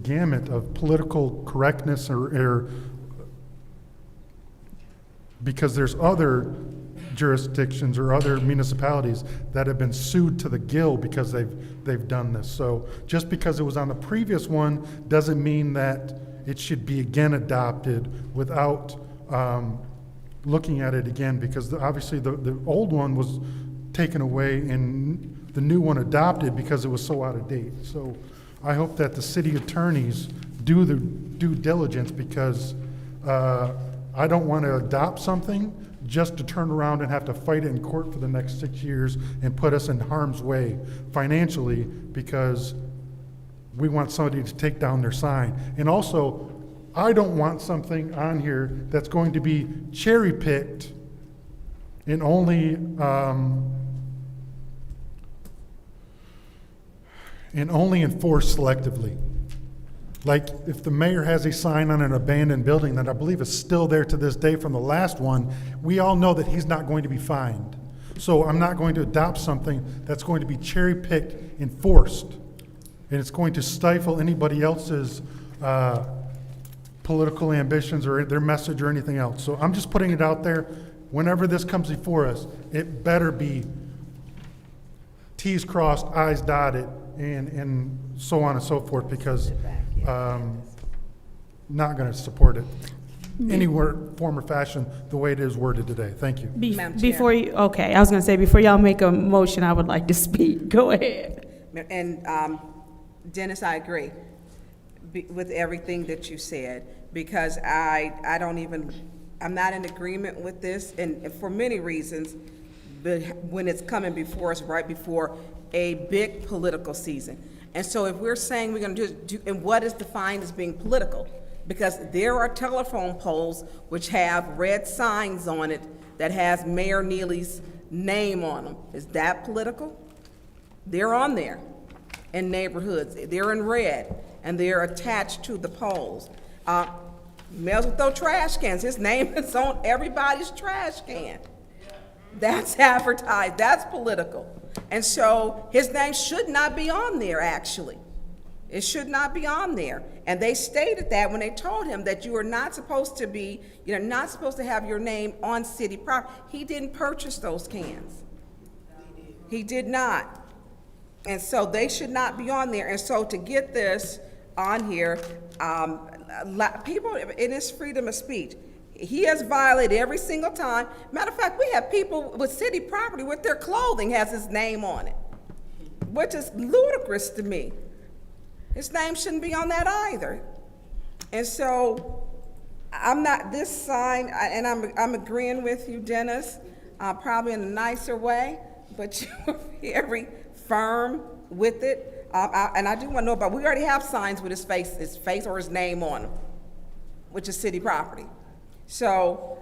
gamut of political correctness or because there's other jurisdictions or other municipalities that have been sued to the gill because they've done this. So just because it was on the previous one doesn't mean that it should be again adopted without looking at it again, because obviously the old one was taken away and the new one adopted because it was so out of date. So I hope that the city attorneys do the due diligence, because I don't want to adopt something just to turn around and have to fight it in court for the next 6 years and put us in harm's way financially because we want somebody to take down their sign. And also, I don't want something on here that's going to be cherry-picked and only enforced selectively. Like if the mayor has a sign on an abandoned building that I believe is still there to this day from the last one, we all know that he's not going to be fined. So I'm not going to adopt something that's going to be cherry-picked and forced. And it's going to stifle anybody else's political ambitions or their message or anything else. So I'm just putting it out there. Whenever this comes before us, it better be T's crossed, I's dotted, and so on and so forth, because not going to support it any form or fashion the way it is worded today. Thank you. Before you, okay, I was going to say, before y'all make a motion, I would like to speak. Go ahead. And Dennis, I agree with everything that you said, because I'm not in agreement with this, and for many reasons, but when it's coming before us right before a big political season. And so if we're saying we're going to do, and what is defined as being political? Because there are telephone poles which have red signs on it that has Mayor Neely's name on them. Is that political? They're on there in neighborhoods. They're in red, and they're attached to the poles. May as well throw trash cans. His name is on everybody's trash can. That's advertised. That's political. And so his name should not be on there, actually. It should not be on there. And they stated that when they told him that you are not supposed to be, you're not supposed to have your name on city property. He didn't purchase those cans. He did not. And so they should not be on there. And so to get this on here, people, it is freedom of speech. He has violated every single time. Matter of fact, we have people with city property with their clothing has his name on it, which is ludicrous to me. His name shouldn't be on that either. And so I'm not, this sign, and I'm agreeing with you, Dennis, probably in a nicer way, but you're very firm with it. And I do want to know about, we already have signs with his face or his name on them, which is city property. So,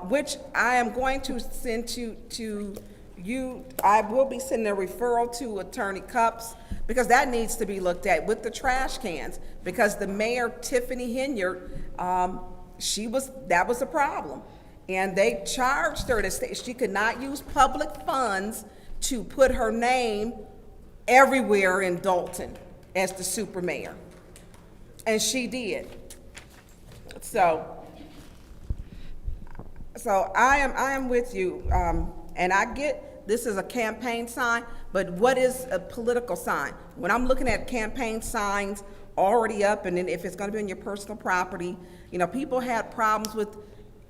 which I am going to send to you, I will be sending a referral to Attorney Cups, because that needs to be looked at with the trash cans, because the mayor, Tiffany Henyard, that was a problem. And they charged her to say she could not use public funds to put her name everywhere in Dalton as the super mayor. And she did. So I am with you, and I get this is a campaign sign, but what is a political sign? When I'm looking at campaign signs already up, and then if it's going to be on your personal property, people had problems with,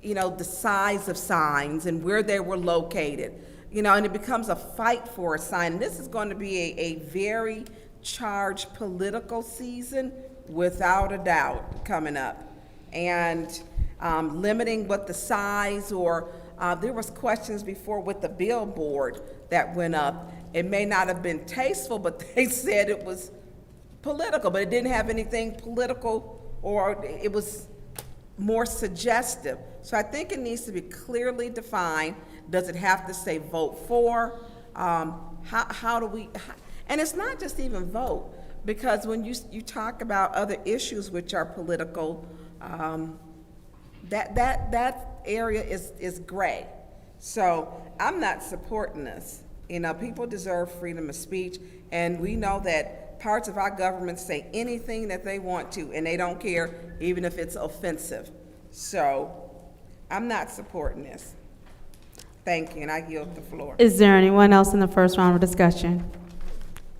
the size of signs and where they were located, and it becomes a fight for a sign. And this is going to be a very charged political season, without a doubt, coming up. And limiting what the size, or there was questions before with the billboard that went up. It may not have been tasteful, but they said it was political, but it didn't have anything political, or it was more suggestive. So I think it needs to be clearly defined. Does it have to say vote for? How do we, and it's not just even vote, because when you talk about other issues which are political, that area is gray. So I'm not supporting this. You know, people deserve freedom of speech, and we know that parts of our government say anything that they want to, and they don't care, even if it's offensive. So, I'm not supporting this. Thank you, and I yield the floor. Is there anyone else in the first round of discussion?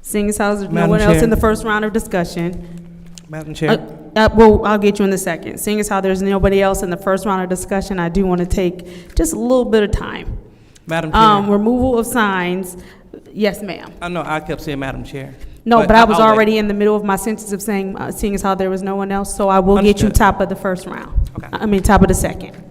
Seeing as how there's no Madam one else Chair. in the first round of discussion. Madam Chair. Well, I'll get you in a second. Seeing as how there's nobody else in the first round of discussion, I do want to take just a little bit of time. Madam Chair. Removal of signs. Yes, ma'am. I know I kept saying Madam Chair. No, but I was I'll wait. already in the middle of my sentence of saying, seeing as how there was no one else, so I will get you Understood. top of the first round. Top of the second.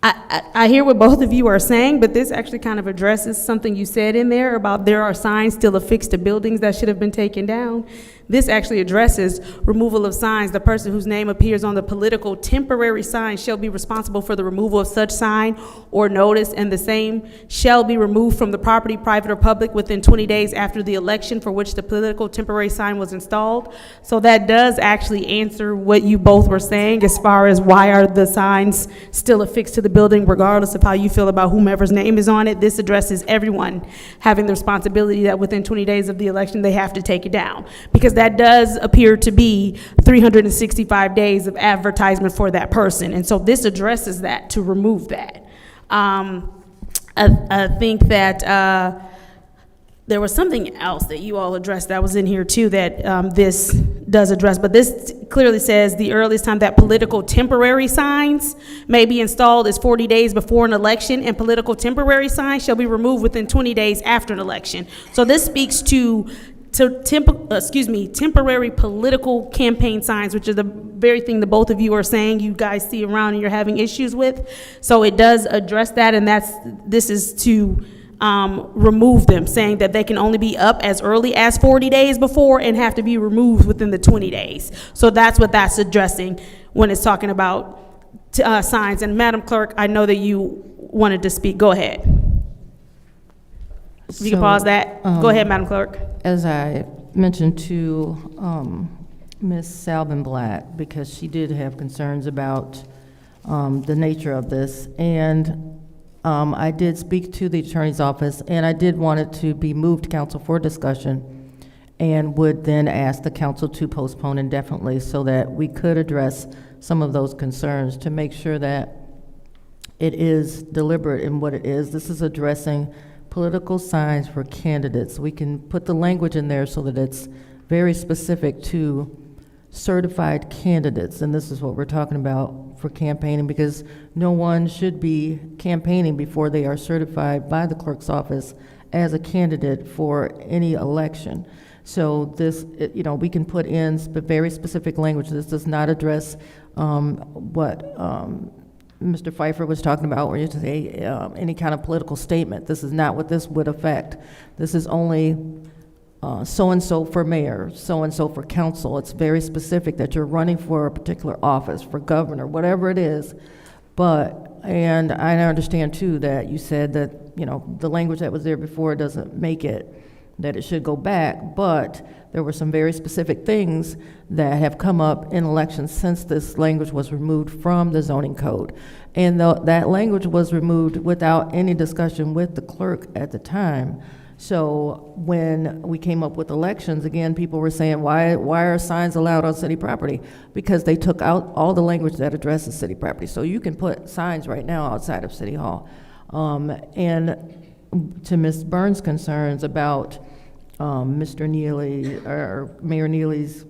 I hear what both of you are saying, but this actually kind of addresses something you said in there about there are signs still affixed to buildings that should have been taken down. This actually addresses removal of signs. The person whose name appears on the political temporary sign shall be responsible for the removal of such sign or notice, and the same shall be removed from the property, private or public, within 20 days after the election for which the political temporary sign was installed. So that does actually answer what you both were saying as far as why are the signs still affixed to the building, regardless of how you feel about whomever's name is on it. This addresses everyone having the responsibility that within 20 days of the election, they have to take it down. Because that does appear to be 365 days of advertisement for that person. And so this addresses that, to remove that. I think that there was something else that you all addressed that was in here too that this does address, but this clearly says the earliest time that political temporary signs may be installed is 40 days before an election, and political temporary signs shall be removed within 20 days after an election. So this speaks to temporary political campaign signs, which is the very thing that both of you are saying you guys see around and you're having issues with. So it does address that, and this is to remove them, saying that they can only be up as early as 40 days before and have to be removed within the 20 days. So that's what that's addressing when it's talking about signs. And Madam Clerk, I know that you wanted to speak. Go ahead. You can pause that. Go ahead, Madam Clerk. As I mentioned to Ms. Salvin Black, because she did have concerns about the nature of this, and I did speak to the Attorney's Office, and I did want it to be moved to council for discussion, and would then ask the council to postpone indefinitely so that we could address some of those concerns to make sure that it is deliberate in what it is. This is addressing political signs for candidates. We can put the language in there so that it's very specific to certified candidates, and this is what we're talking about for campaigning, because no one should be campaigning before they are certified by the clerk's office as a candidate for any election. So this, we can put in very specific language. This does not address what Mr. Pfeiffer was talking about, where you say any kind of political statement. This is not what this would affect. This is only so-and-so for mayor, so-and-so for council. It's very specific that you're running for a particular office, for governor, whatever it is. And I understand too that you said that, the language that was there before doesn't make it that it should go back, but there were some very specific things that have come up in elections since this language was removed from the zoning code. And that language was removed without any discussion with the clerk at the time. So when we came up with elections, again, people were saying, why are signs allowed on city property? Because they took out all the language that addresses city property. So you can put signs right now outside of City Hall. And to Ms. Burns' concerns about Mr. Neely, or Mayor Neely's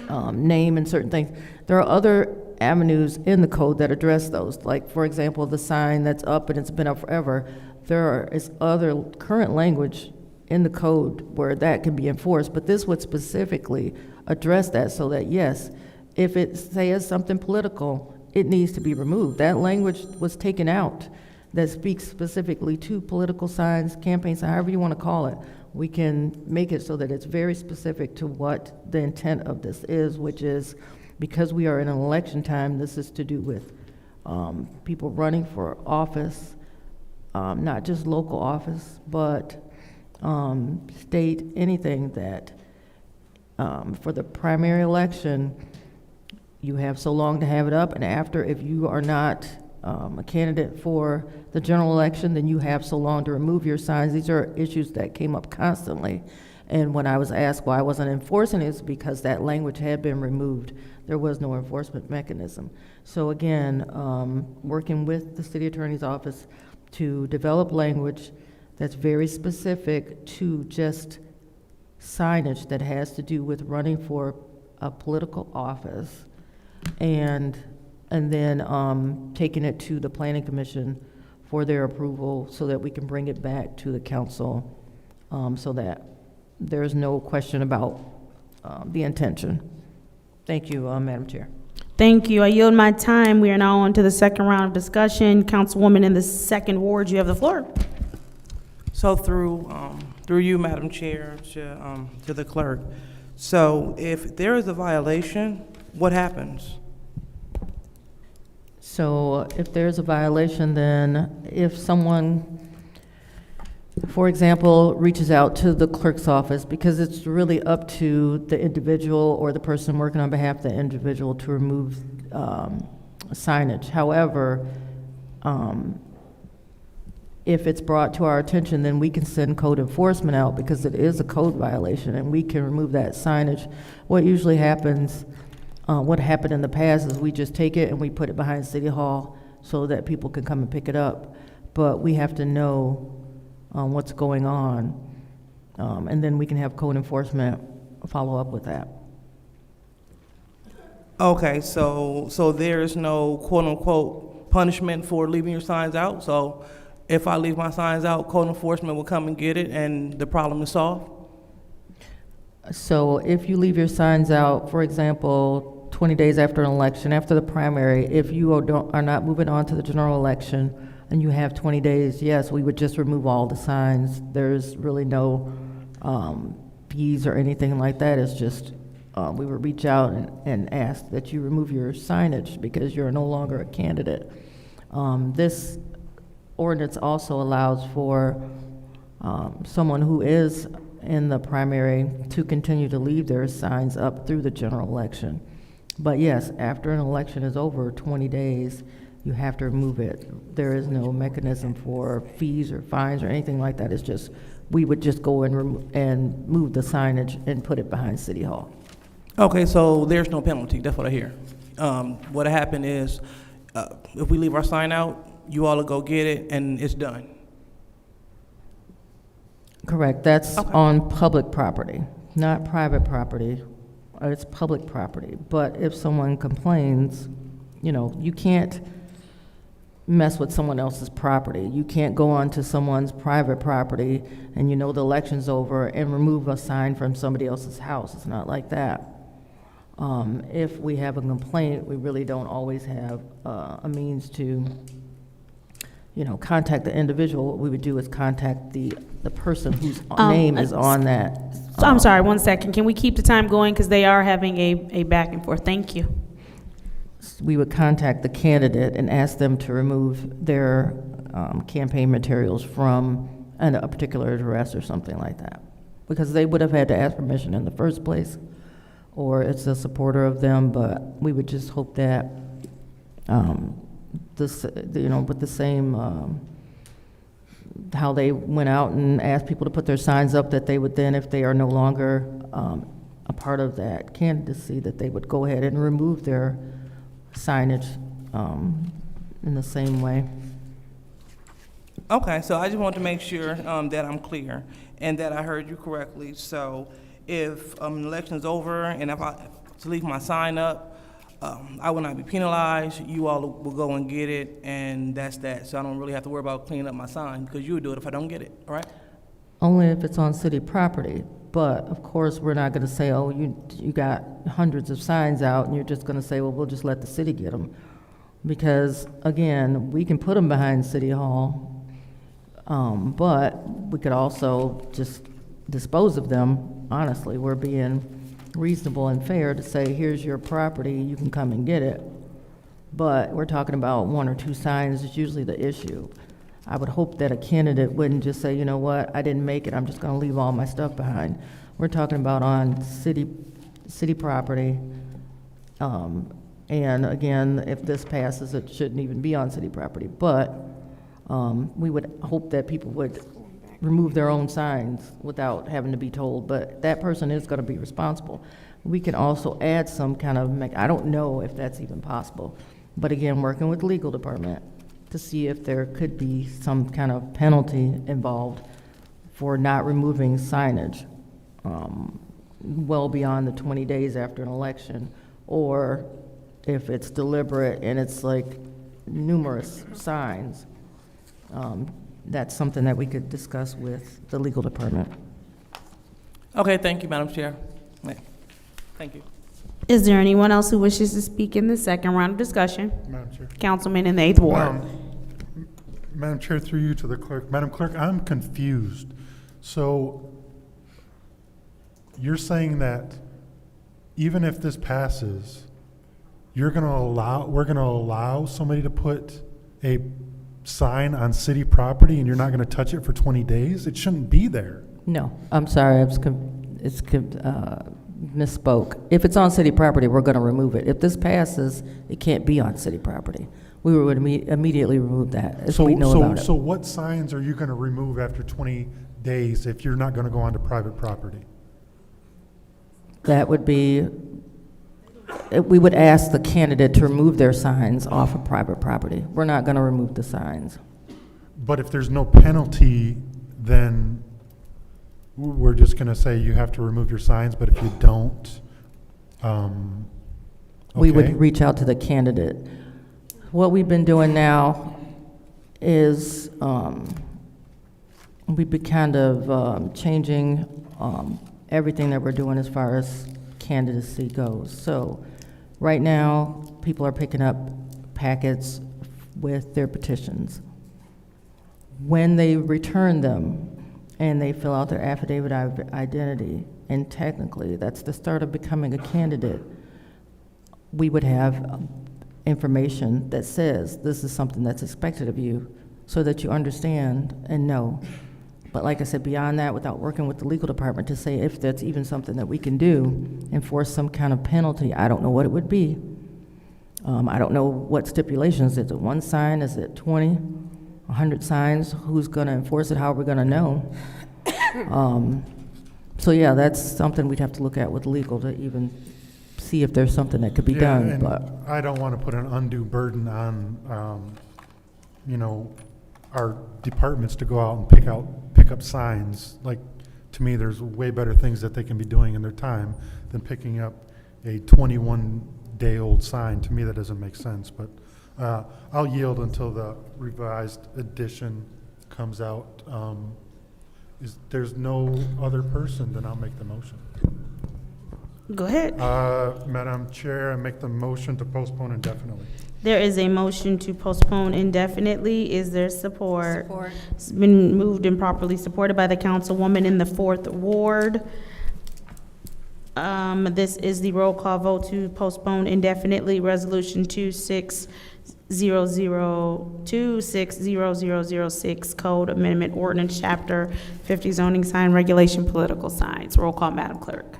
name and certain things, there are other avenues in the code that address those. Like, for example, the sign that's up and it's been up forever. There is other current language in the code where that can be enforced, but this would specifically address that so that, yes, if it says something political, it needs to be removed. That language was taken out that speaks specifically to political signs, campaign signs, however you want to call it. We can make it so that it's very specific to what the intent of this is, which is, because we are in an election time, this is to do with people running for office, not just local office, but state, anything that, for the primary election, you have so long to have it up, and after, if you are not a candidate for the general election, then you have so long to remove your signs. These are issues that came up constantly. And when I was asked why I wasn't enforcing it, it's because that language had been removed. There was no enforcement mechanism. So again, working with the city attorney's office to develop language that's very specific to just signage that has to do with running for a political office, and then taking it to the planning commission for their approval so that we can bring it back to the council, so that there's no question about the intention. Thank you, Madam Chair. Thank you. I yield my time. We are now on to the second round of discussion. Councilwoman in the second ward, you have the floor. So through you, Madam Chair, to the clerk. So if there is a violation, what happens? So if there's a violation, then if someone, for example, reaches out to the clerk's office, because it's really up to the individual or the person working on behalf of the individual to remove signage. However, if it's brought to our attention, then we can send code enforcement out because it is a code violation and we can remove that signage. What usually happens, what happened in the past is we just take it and we put it behind City Hall so that people can come and pick it up. But we have to know what's going on, and then we can have code enforcement follow up with that. Okay, so there's no quote-unquote punishment for leaving your signs out? So if I leave my signs out, code enforcement will come and get it and the problem is solved? So if you leave your signs out, for example, 20 days after an election, after the primary, if you are not moving on to the general election and you have 20 days, yes, we would just remove all the signs. There's really no fees or anything like that. It's just we would reach out and ask that you remove your signage because you're no longer a candidate. This ordinance also allows for someone who is in the primary to continue to leave their signs up through the general election. But yes, after an election is over, 20 days, you have to remove it. There is no mechanism for fees or fines or anything like that. It's just, we would just go and move the signage and put it behind City Hall. Okay, so there's no penalty, that's what I hear. What happened is, if we leave our sign out, you all will go get it and it's done. Correct, that's Okay. on public property, not private property. It's public property. But if someone complains, you can't mess with someone else's property. You can't go onto someone's private property and the election's over and remove a sign from somebody else's house. It's not like that. If we have a complaint, we really don't always have a means to, contact the individual. What we would do is contact the person whose name is on that. So I'm sorry, 1 second. Can we keep the time going? Because they are having a back and forth. Thank you. We would contact the candidate and ask them to remove their campaign materials from a particular address or something like that. Because they would have had to ask permission in the first place, or it's a supporter of them, but we would just hope that, with the same, how they went out and asked people to put their signs up, that they would then, if they are no longer a part of that candidacy, that they would go ahead and remove their signage in the same way. Okay, so I just want to make sure that I'm clear and that I heard you correctly. So if an election's over and if I to leave my sign up, I will not be penalized. You all will go and get it, and that's that. So I don't really have to worry about cleaning up my sign because you would do it if I don't get it, all right? Only if it's on city property. But of course, we're not going to say, oh, you got hundreds of signs out, and you're just going to say, well, we'll just let the city get them. Because again, we can put them behind City Hall, but we could also just dispose of them. Honestly, we're being reasonable and fair to say, here's your property, you can come and get it. But we're talking about 1 or 2 signs is usually the issue. I would hope that a candidate wouldn't just say, you know what, I didn't make it, I'm just gonna leave all my stuff behind. We're talking about on city property, And again, if this passes, it shouldn't even be on city property. But we would hope that people would remove their own signs without having to be told, but that person is going to be responsible. We can also add some kind of, I don't know if that's even possible, but again, working with the legal department to see if there could be some kind of penalty involved for not removing signage well beyond the 20 days after an election, or if it's deliberate and it's like numerous signs. That's something that we could discuss with the legal department. Okay, thank you, Madam Chair. Yeah. Thank you. Is there anyone else who wishes to speak in the second round of discussion? Madam Chair. Councilman in the 8th Ward. Madam Chair, through you to the clerk. Madam Clerk, I'm confused. So you're saying that even if this passes, we're going to allow somebody to put a sign on city property and you're not going to touch it for 20 days? It shouldn't be there. No, I'm sorry, misspoke. If it's on city property, we're going to remove it. If this passes, it can't be on city property. We would immediately remove that, as we know about it. So what signs are you going to remove after 20 days if you're not going to go onto private property? That would be, we would ask the candidate to remove their signs off of private property. We're not going to remove the signs. But if there's no penalty, then we're just going to say you have to remove your signs, but if you don't, We okay. would reach out to the candidate. What we've been doing now is we've been kind of changing everything that we're doing as far as candidacy goes. So right now, people are picking up packets with their petitions. When they return them and they fill out their affidavit of identity, and technically that's the start of becoming a candidate, we would have information that says this is something that's expected of you so that you understand and know. But like I said, beyond that, without working with the legal department to say if that's even something that we can do, enforce some kind of penalty, I don't know what it would be. I don't know what stipulations. Is it one sign? Is it 20? 100 signs? Who's going to enforce it? How are we going to know? So yeah, that's something we'd have to look at with legal to even see if there's something that could be done. And But I don't want to put an undue burden on, our departments to go out and pick up signs. Like, to me, there's way better things that they can be doing in their time than picking up a 21-day-old sign. To me, that doesn't make sense. But I'll yield until the revised edition comes out. If there's no other person, then I'll make the motion. Go ahead. Madam Chair, I make the motion to postpone indefinitely. There is a motion to postpone indefinitely. Is there support? Support. It's been moved and properly supported by the councilwoman in the 4th Ward. This is the roll call vote to postpone indefinitely, Resolution 260006, Code Amendment Ordinance, Chapter 50, Zoning Sign Regulation, Political Signs. Roll call, Madam Clerk.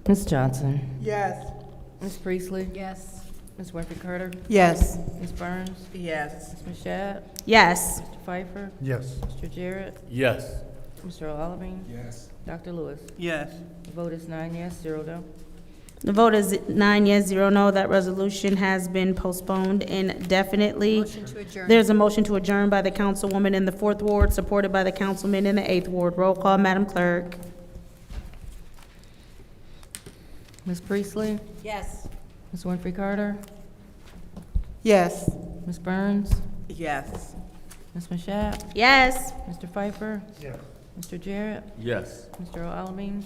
Ms. Johnson? Yes. Ms. Priestley? Yes. Ms. Winfrey Carter? Yes. Ms. Burns? Yes. Ms. Mashat? Yes. Mr. Pfeiffer? Yes. Mr. Jarrett? Yes. Mr. O'Alvin? Yes. Dr. Lewis? Yes. The vote is 9 yes, 0 no. The vote is 9 yes, 0 no. That resolution has been postponed indefinitely. Motion to adjourn. There's a motion to adjourn by the councilwoman in the 4th Ward, supported by the councilman in the 8th Ward. Roll call, Madam Clerk. Ms. Priestley? Yes. Ms. Winfrey Carter? Yes. Ms. Burns? Yes. Ms. Mashat? Yes. Mr. Pfeiffer? Yes. Mr. Jarrett? Yes. Mr. O'Alvin?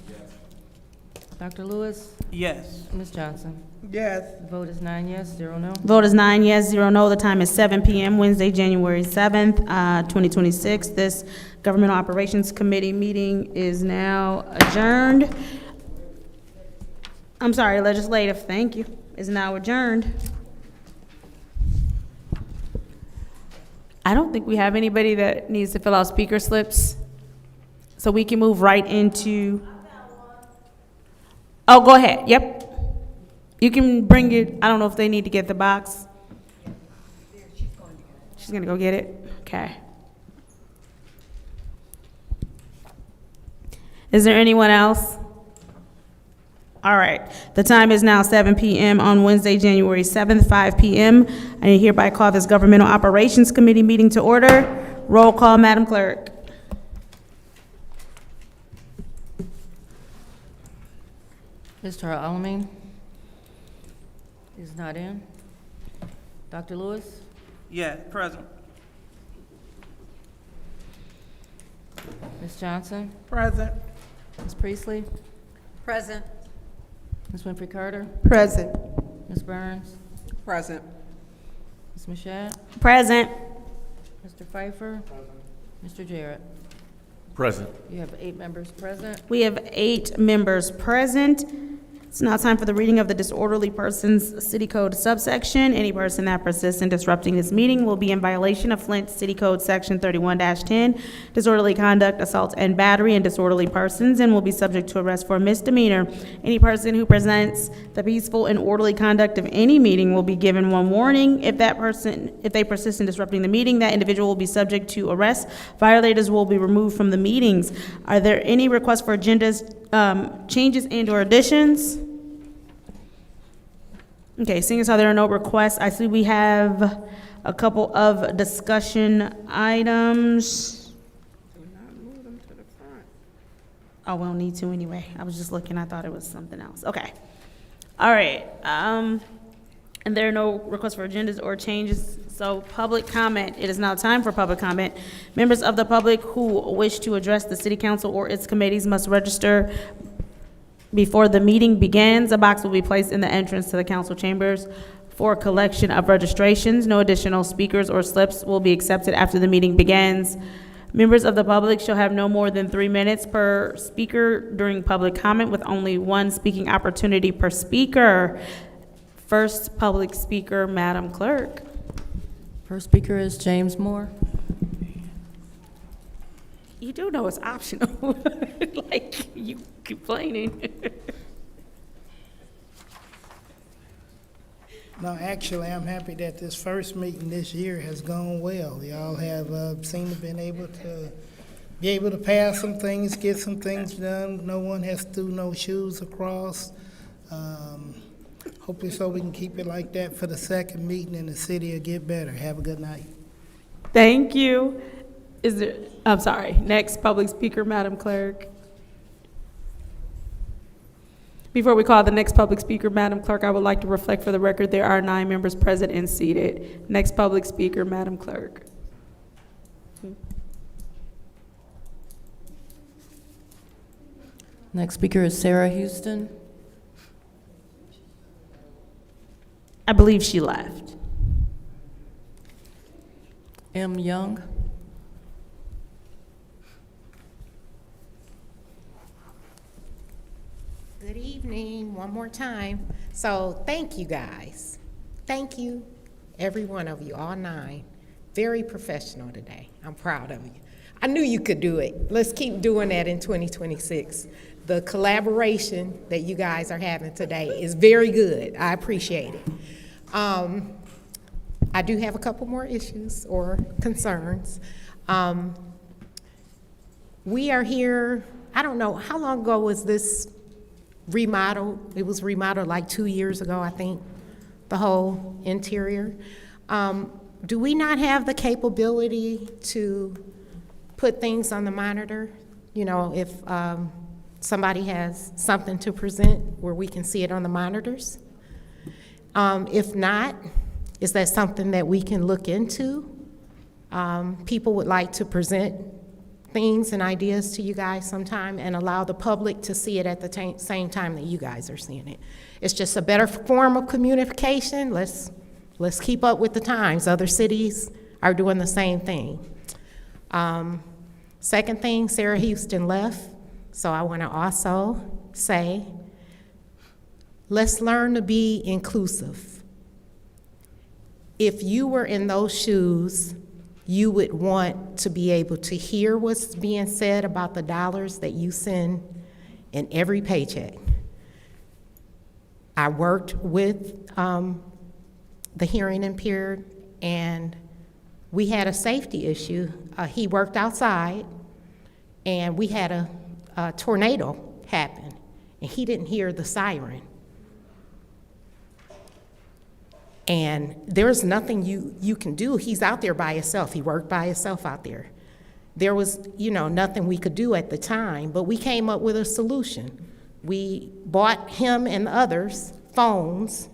Dr. Lewis? Yes. Ms. Johnson? Yes. The vote is 9 yes, 0 no. Vote is 9 yes, 0 no. The time is 7 p.m., Wednesday, January 7th, 2026. This Government Operations Committee meeting is now adjourned. I'm sorry, legislative, thank you, is now adjourned. I don't think we have anybody that needs to fill out speaker slips, so we can move right into. Oh, go ahead, yep. You can bring it, I don't know if they need to get the box. She's gonna go get it? Okay. Is there anyone else? All right. The time is now 7 p.m. on Wednesday, January 7th, 5 p.m. I hereby call this Governmental Operations Committee meeting to order. Roll call, Madam Clerk. Mr. Alamin is not in. Dr. Lewis? Yeah, present. Ms. Johnson? Present. Ms. Priestley? Present. Ms. Winfrey Carter? Present. Ms. Burns? Present. Ms. Mashat? Present. Mr. Pfeiffer? Mr. Jarrett? Present. You have 8 members present. We have 8 members present. It's now time for the reading of the disorderly persons city code subsection. Any person that persists in disrupting this meeting will be in violation of Flint City Code Section 31-10, disorderly conduct, assault and battery, and disorderly persons, and will be subject to arrest for misdemeanor. Any person who presents the peaceful and orderly conduct of any meeting will be given 1 warning. If they persist in disrupting the meeting, that individual will be subject to arrest. Violators will be removed from the meetings. Are there any requests for agendas, changes and/or additions? Okay, seeing as how there are no requests, I see we have a couple of discussion items. Oh, we don't need to anyway. I was just looking, I thought it was something else. Okay. All right, and there are no requests for agendas or changes, so public comment. It is now time for public comment. Members of the public who wish to address the city council or its committees must register before the meeting begins. A box will be placed in the entrance to the council chambers for collection of registrations. No additional speakers or slips will be accepted after the meeting begins. Members of the public shall have no more than 3 minutes per speaker during public comment, with only 1 speaking opportunity per speaker. First public speaker, Madam Clerk. First speaker is James Moore. You do know it's optional. Like, you complaining. No, actually, I'm happy that this first meeting this year has gone well. Y'all have seemed to been able to pass some things, get some things done. No one has threw no shoes across. Hopefully so we can keep it like that for the second meeting and the city will get better. Have a good night. Thank you. I'm sorry, next public speaker, Madam Clerk. Before we call the next public speaker, Madam Clerk, I would like to reflect for the record there are 9 members present and seated. Next public speaker, Madam Clerk. Next speaker is Sarah Houston. I believe she left. M. Young. Good evening, one more time. So thank you guys. Thank you, every one of you, all 9. Very professional today. I'm proud of you. I knew you could do it. Let's keep doing that in 2026. The collaboration that you guys are having today is very good. I appreciate it. I do have a couple more issues or concerns. We are here, I don't know, how long ago was this remodeled? It was remodeled like 2 years ago, I think, the whole interior. Do we not have the capability to put things on the monitor? You know, if somebody has something to present where we can see it on the monitors? If not, is that something that we can look into? People would like to present things and ideas to you guys sometime and allow the public to see it at the same time that you guys are seeing it. It's just a better form of communication. Let's keep up with the times. Other cities are doing the same thing. Second thing, Sarah Houston left, so I want to also say, let's learn to be inclusive. If you were in those shoes, you would want to be able to hear what's being said about the dollars that you send in every paycheck. I worked with the hearing impaired, and we had a safety issue. He worked outside, and we had a tornado happen, and he didn't hear the siren. And there's nothing you can do. He's out there by himself. He worked by himself out there. There was, nothing we could do at the time, but we came up with a solution. We bought him and others phones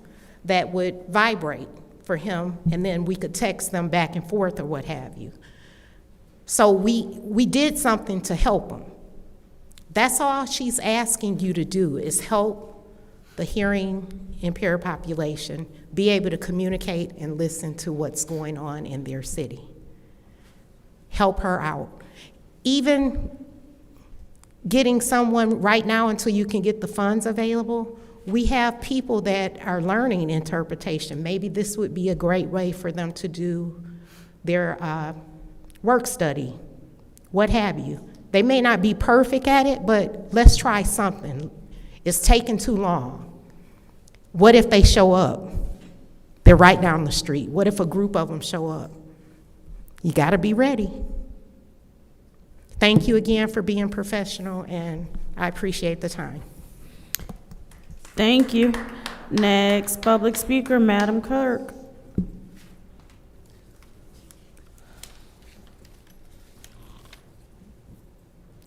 that would vibrate for him, and then we could text them back and forth or what have you. So we did something to help him. That's all she's asking you to do, is help the hearing impaired population be able to communicate and listen to what's going on in their city. Help her out. Even getting someone right now until you can get the funds available, we have people that are learning interpretation. Maybe this would be a great way for them to do their work study, what have you. They may not be perfect at it, but let's try something. It's taking too long. What if they show up? They're right down the street. What if a group of them show up? You got to be ready. Thank you again for being professional, and I appreciate the time. Thank you. Next public speaker, Madam Clerk.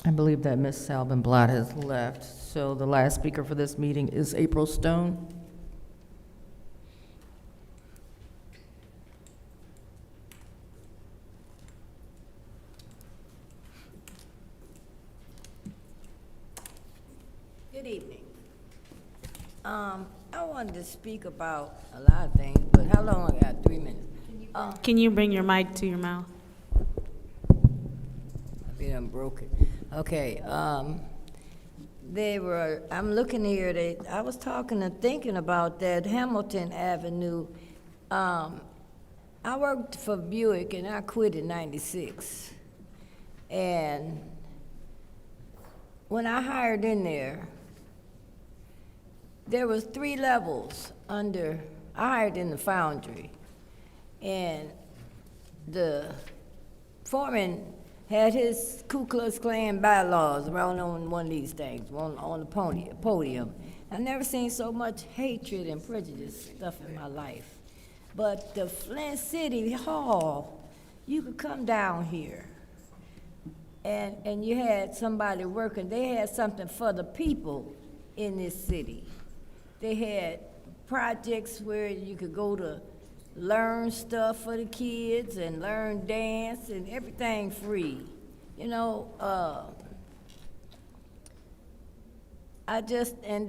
I believe that Ms. Salvin-Blott has left, so the last speaker for this meeting is April Stone. Good evening. I wanted to speak about a lot of things, but how long I got? 3 minutes. Can you bring your mic to your mouth? I think I'm broken. Okay, I'm looking here, I was talking and thinking about that Hamilton Avenue. I worked for Buick and I quit in '96. And when I hired in there was 3 levels under. I hired in the foundry, and the foreman had his Ku Klux Klan bylaws around on one of these things, on the podium. I've never seen so much hatred and prejudice stuff in my life. But the Flint City Hall, you could come down here, and you had somebody working. They had something for the people in this city. They had projects where you could go to learn stuff for the kids and learn dance and everything free. And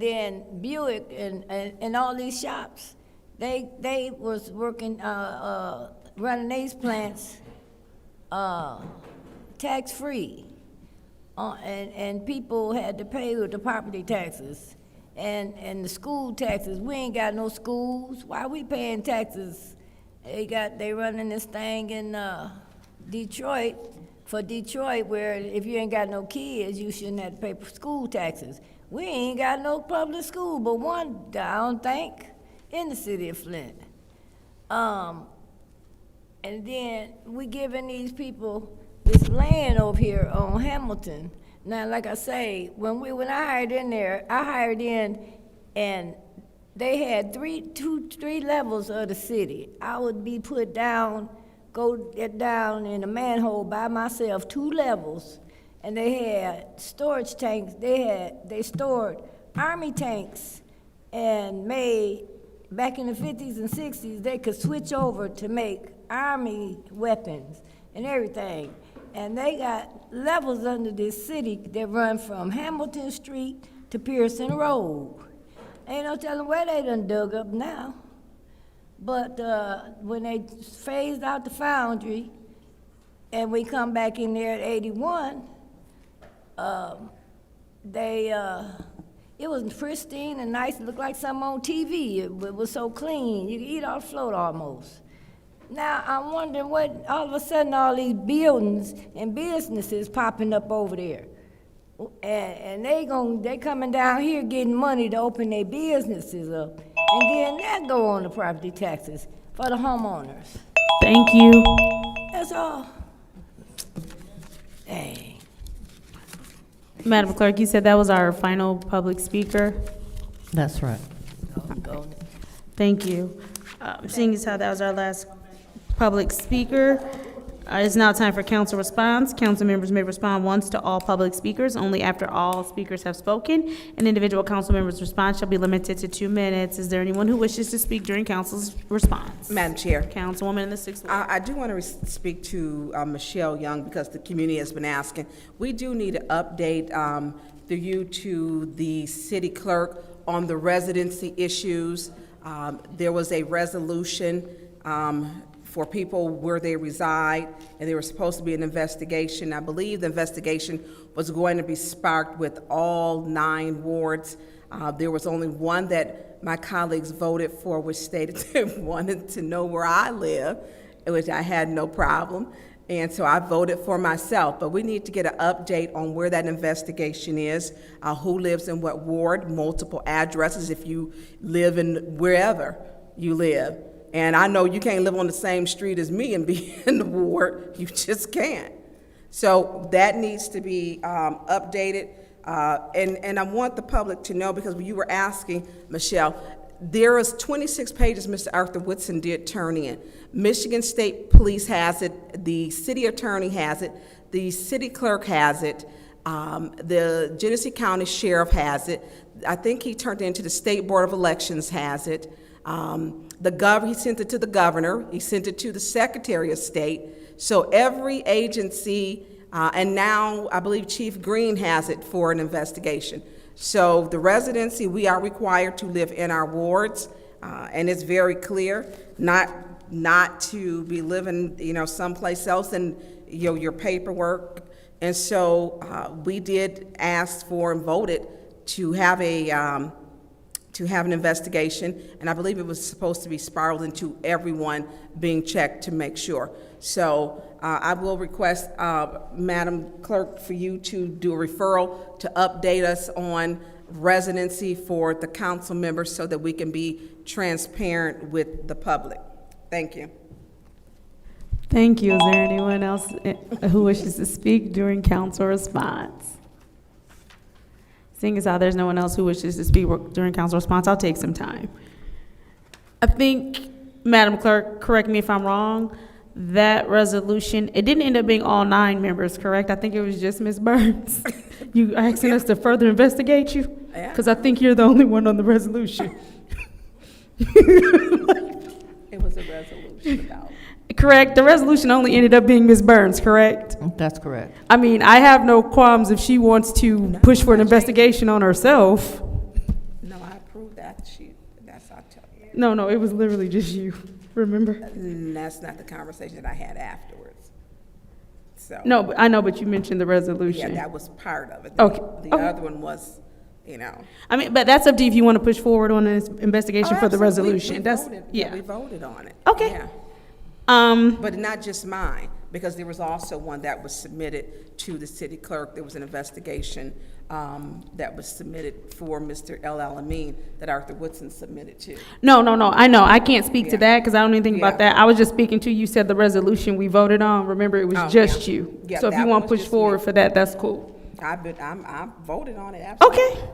then Buick and all these shops, they was working, running these plants tax-free. And people had to pay with the property taxes and the school taxes. We ain't got no schools. Why we paying taxes? They running this thing in Detroit, where if you ain't got no kids, you shouldn't have to pay for school taxes. We ain't got no public school but one, I don't think, in the city of Flint. And then we giving these people this land over here on Hamilton. Now, like I say, when I hired in there, and they had three levels of the city. I would be put down, go down in a manhole by myself, 2 levels, and they had storage tanks. They stored Army tanks, and made, back in the 50s and 60s, they could switch over to make Army weapons and everything. And they got levels under this city that run from Hamilton Street to Pearson Road. Ain't no telling where they done dug up now. But when they phased out the foundry, and we come back in there at 81, it was pristine and nice. It looked like something on TV. It was so clean. You could eat off the float almost. Now, I'm wondering what, all of a sudden, all these buildings and businesses popping up over there. And they coming down here getting money to open their businesses up. And then that go on the property taxes for the homeowners. Thank you. That's all. Dang. Madam Clerk, you said that was our final public speaker. That's right. Thank you. Seeing as how that was our last public speaker, it's now time for council response. Council members may respond once to all public speakers, only after all speakers have spoken. An individual council member's response shall be limited to 2 minutes. Is there anyone who wishes to speak during council's response? Madam Chair. Councilwoman in the 6th Ward. I do want to speak to Michelle Young because the community has been asking. We do need an update through you to the city clerk on the residency issues. There was a resolution for people where they reside, and there was supposed to be an investigation. I believe the investigation was going to be sparked with all 9 wards. There was only one that my colleagues voted for, which stated they wanted to know where I live, which I had no problem. And so I voted for myself, but we need to get an update on where that investigation is, who lives in what ward, multiple addresses if you live in wherever you live. And I know you can't live on the same street as me and be in the ward. You just can't. So that needs to be updated. And I want the public to know, because when you were asking, Michelle, there is 26 pages Mr. Arthur Woodson did turn in. Michigan State Police has it. The city attorney has it. The city clerk has it. The Genesee County Sheriff has it. I think he turned it into the State Board of Elections has it. He sent it to the governor, he sent it to the Secretary of State. So every agency, and now I believe Chief Green has it for an investigation. So the residency, we are required to live in our wards, and it's very clear, not to be living, someplace else and, your paperwork. And so we did ask for and voted to have an investigation, and I believe it was supposed to be spiraled into everyone being checked to make sure. So I will request, Madam Clerk, for you to do a referral to update us on residency for the council members so that we can be transparent with the public. Thank you. Thank you. Is there anyone else who wishes to speak during council response? Seeing as how there's no one else who wishes to speak during council response, I'll take some time. I think, Madam Clerk, correct me if I'm wrong, that resolution, it didn't end up being all 9 members, correct? I think it was just Ms. Burns. You asking us to further investigate you? Because I think you're the only one on the resolution. It was a resolution about. Correct. The resolution only ended up being Ms. Burns, correct? That's correct. I mean, I have no qualms if she wants to push for an investigation on herself. No, I approve that. That's I'll tell you. No, it was literally just you, remember? That's not the conversation that I had afterwards. So. No, I know, but you mentioned the resolution. Yeah, that was part of it. Okay. The other one was, I mean, but that's up to you if you want to push forward on an investigation for the resolution. We voted on it. Okay. Yeah. But not just mine, because there was also one that was submitted to the city clerk. There was an investigation that was submitted for Mr. El Alamin that Arthur Woodson submitted to. No, I know. I can't speak to that because I don't know anything about that. I was just speaking to, you said the resolution we voted on. Remember, it was just you. Yeah, so if you want to push forward for that, that's cool. I voted on it, absolutely. Okay.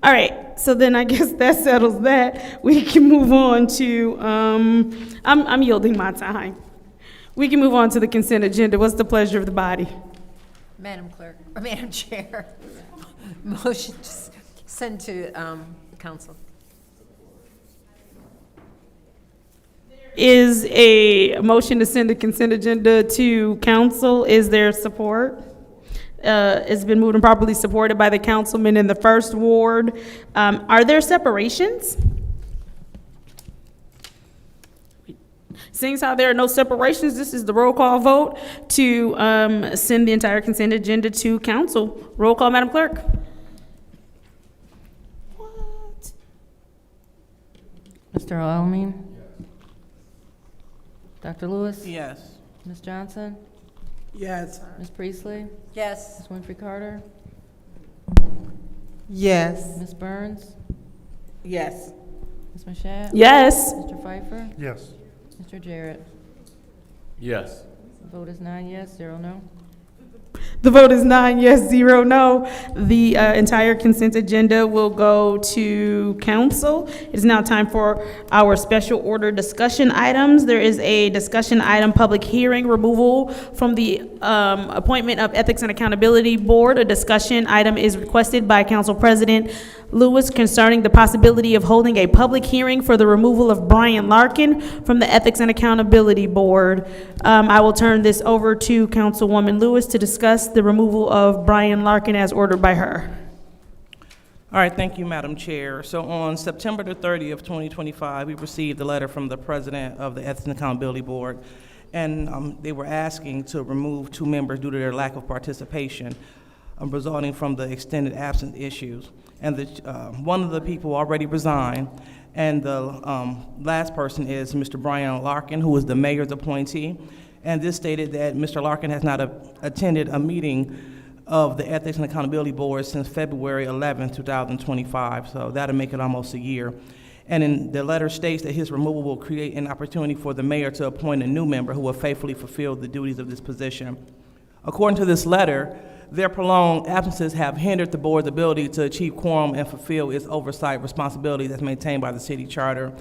All right, so then I guess that settles that. We can move on to, I'm yielding my time. We can move on to the consent agenda. What's the pleasure of the body? Madam Clerk, or Madam Chair, motion to send to council. Is a motion to send the consent agenda to council. Is there support? It's been moved and properly supported by the councilman in the 1st Ward. Are there separations? Seeing as how there are no separations, this is the roll call vote to send the entire consent agenda to council. Roll call, Madam Clerk. What? Mr. Alamin? Dr. Lewis? Yes. Ms. Johnson? Yes. Ms. Priestley? Yes. Ms. Winfrey Carter? Yes. Ms. Burns? Yes. Ms. Mashat? Yes. Mr. Pfeiffer? Yes. Mr. Jarrett? Yes. The vote is 9 yes, 0 no. The vote is 9 yes, 0 no. The entire consent agenda will go to council. It is now time for our special order discussion items. There is a discussion item, public hearing, removal from the appointment of Ethics and Accountability Board. A discussion item is requested by Council President Lewis concerning the possibility of holding a public hearing for the removal of Brian Larkin from the Ethics and Accountability Board. I will turn this over to Councilwoman Lewis to discuss the removal of Brian Larkin as ordered by her. All right, thank you, Madam Chair. So on September the 30th, 2025, we received a letter from the President of the Ethics and Accountability Board, and they were asking to remove 2 members due to their lack of participation, resulting from the extended absence issues. And one of the people already resigned, and the last person is Mr. Brian Larkin, who is the mayor's appointee. And this stated that Mr. Larkin has not attended a meeting of the Ethics and Accountability Board since February 11, 2025, so that'll make it almost a year. And in the letter states that his removal will create an opportunity for the mayor to appoint a new member who will faithfully fulfill the duties of this position. According to this letter, their prolonged absences have hindered the board's ability to achieve quorum and fulfill its oversight responsibilities as maintained by the city charter.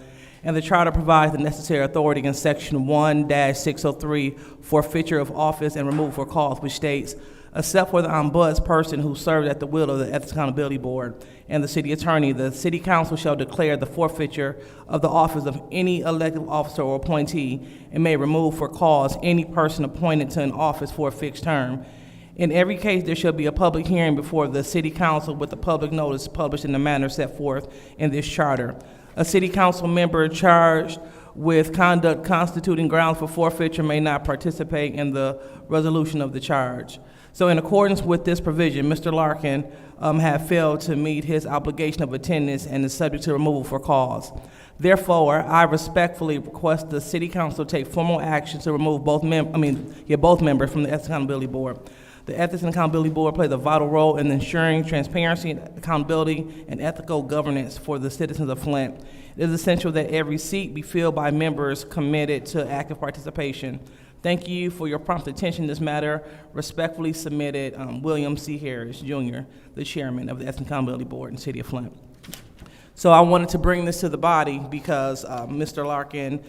And the charter provides the necessary authority in section 1-603, forfeiture of office and removal for cause, which states, except for the ombudsperson who serves at the will of the Ethics Accountability Board and the city attorney, the city council shall declare the forfeiture of the office of any elected officer or appointee and may remove for cause any person appointed to an office for a fixed term. In every case, there shall be a public hearing before the city council with a public notice published in the manner set forth in this charter. A city council member charged with conduct constituting grounds for forfeiture may not participate in the resolution of the charge. So in accordance with this provision, Mr. Larkin had failed to meet his obligation of attendance and is subject to removal for cause. Therefore, I respectfully request the city council take formal action to remove both members from the Ethics and Accountability Board. The Ethics and Accountability Board plays a vital role in ensuring transparency, accountability, and ethical governance for the citizens of Flint. It is essential that every seat be filled by members committed to active participation. Thank you for your prompt attention to this matter. Respectfully submitted, William C. Harris, Jr., the chairman of the Ethics and Accountability Board in the city of Flint. So I wanted to bring this to the body because Mr. Larkin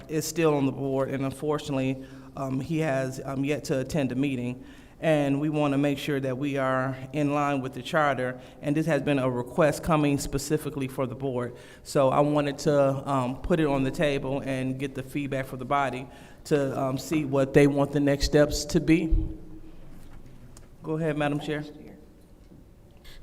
is still on the board, and unfortunately, he has yet to attend a meeting. And we want to make sure that we are in line with the charter, and this has been a request coming specifically for the board. So I wanted to put it on the table and get the feedback from the body to see what they want the next steps to be. Go ahead, Madam Chair.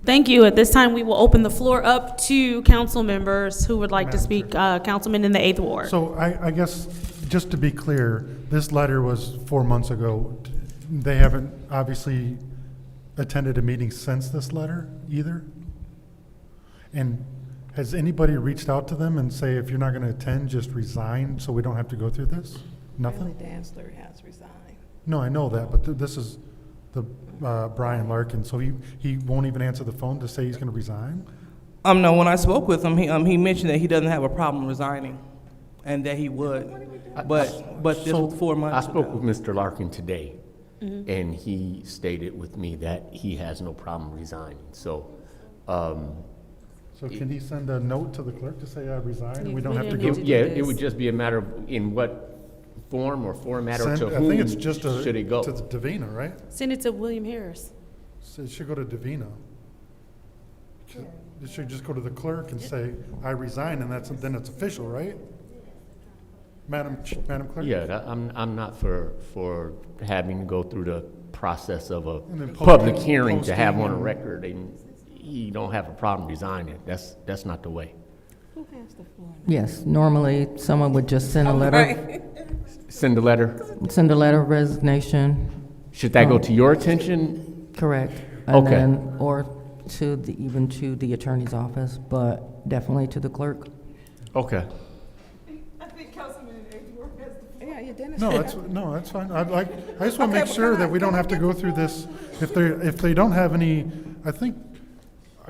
Thank you. At this time, we will open the floor up to council members who would like to speak. Councilman in the 8th Ward. So I guess, just to be clear, this letter was 4 months ago. They haven't obviously attended a meeting since this letter either? And has anybody reached out to them and say, if you're not going to attend, just resign so we don't have to go through this? Nothing? Billy Dantzler has resigned. No, I know that, but this is the Brian Larkin, so he won't even answer the phone to say he's going to resign? No, when I spoke with him, he mentioned that he doesn't have a problem resigning and that he would. But this was 4 months I spoke ago. with Mr. Larkin today, and he stated with me that he has no problem resigning. So can he send a note to the clerk to say I resign and we don't have to go? Yeah, it would just be a matter of in what form or format or to I whom think it's just should it go? to Davina, right? Send it to William Harris. So it should go to Davina. It should just go to the clerk and say, I resign, and then it's official, right? Madam Clerk? Yeah, I'm not for having to go through the process of a And then public hearing to have posting on a and- record, and you don't have a problem resigning. That's not the way. Who has the floor? Yes, normally someone would just send a letter, Send a letter. send a letter of resignation. Should that go to your attention? Correct. And Okay. then, or even to the attorney's office, but definitely to the clerk. Okay. Yeah, Dennis. No, that's fine. I just want to make sure that we don't have to go through this. If they don't have any, I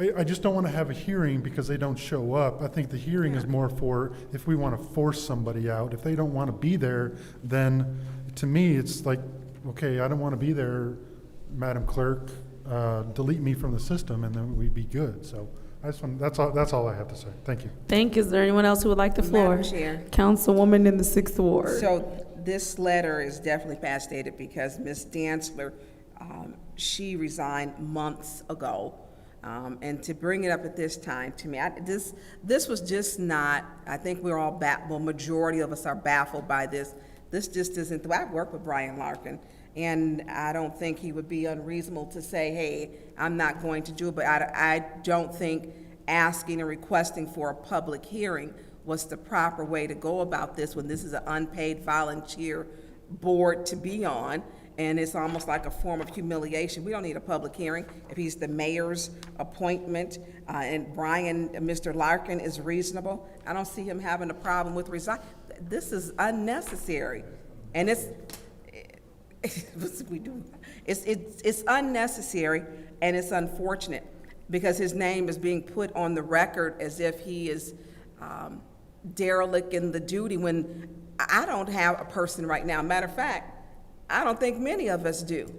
I just don't want to have a hearing because they don't show up. I think the hearing is more for if we want to force somebody out. If they don't want to be there, then to me, it's like, okay, I don't want to be there, Madam Clerk, delete me from the system, and then we'd be good. So I just want, that's all I have to say. Thank you. Thank you. Is there anyone else who would like the floor? Madam Chair. Councilwoman in the 6th Ward. So this letter is definitely past dated because Ms. Dantzler, she resigned months ago. And to bring it up at this time, to me, this was just not, I think we're all, majority of us are baffled by this. This just isn't, I've worked with Brian Larkin, and I don't think he would be unreasonable to say, hey, I'm not going to do it, but I don't think asking or requesting for a public hearing was the proper way to go about this when this is an unpaid volunteer board to be on. And it's almost like a form of humiliation. We don't need a public hearing if he's the mayor's appointment, and Mr. Larkin is reasonable. I don't see him having a problem with resign. This is unnecessary, and it's unnecessary, and it's unfortunate because his name is being put on the record as if he is derelict in the duty when I don't have a person right now. Matter of fact, I don't think many of us do.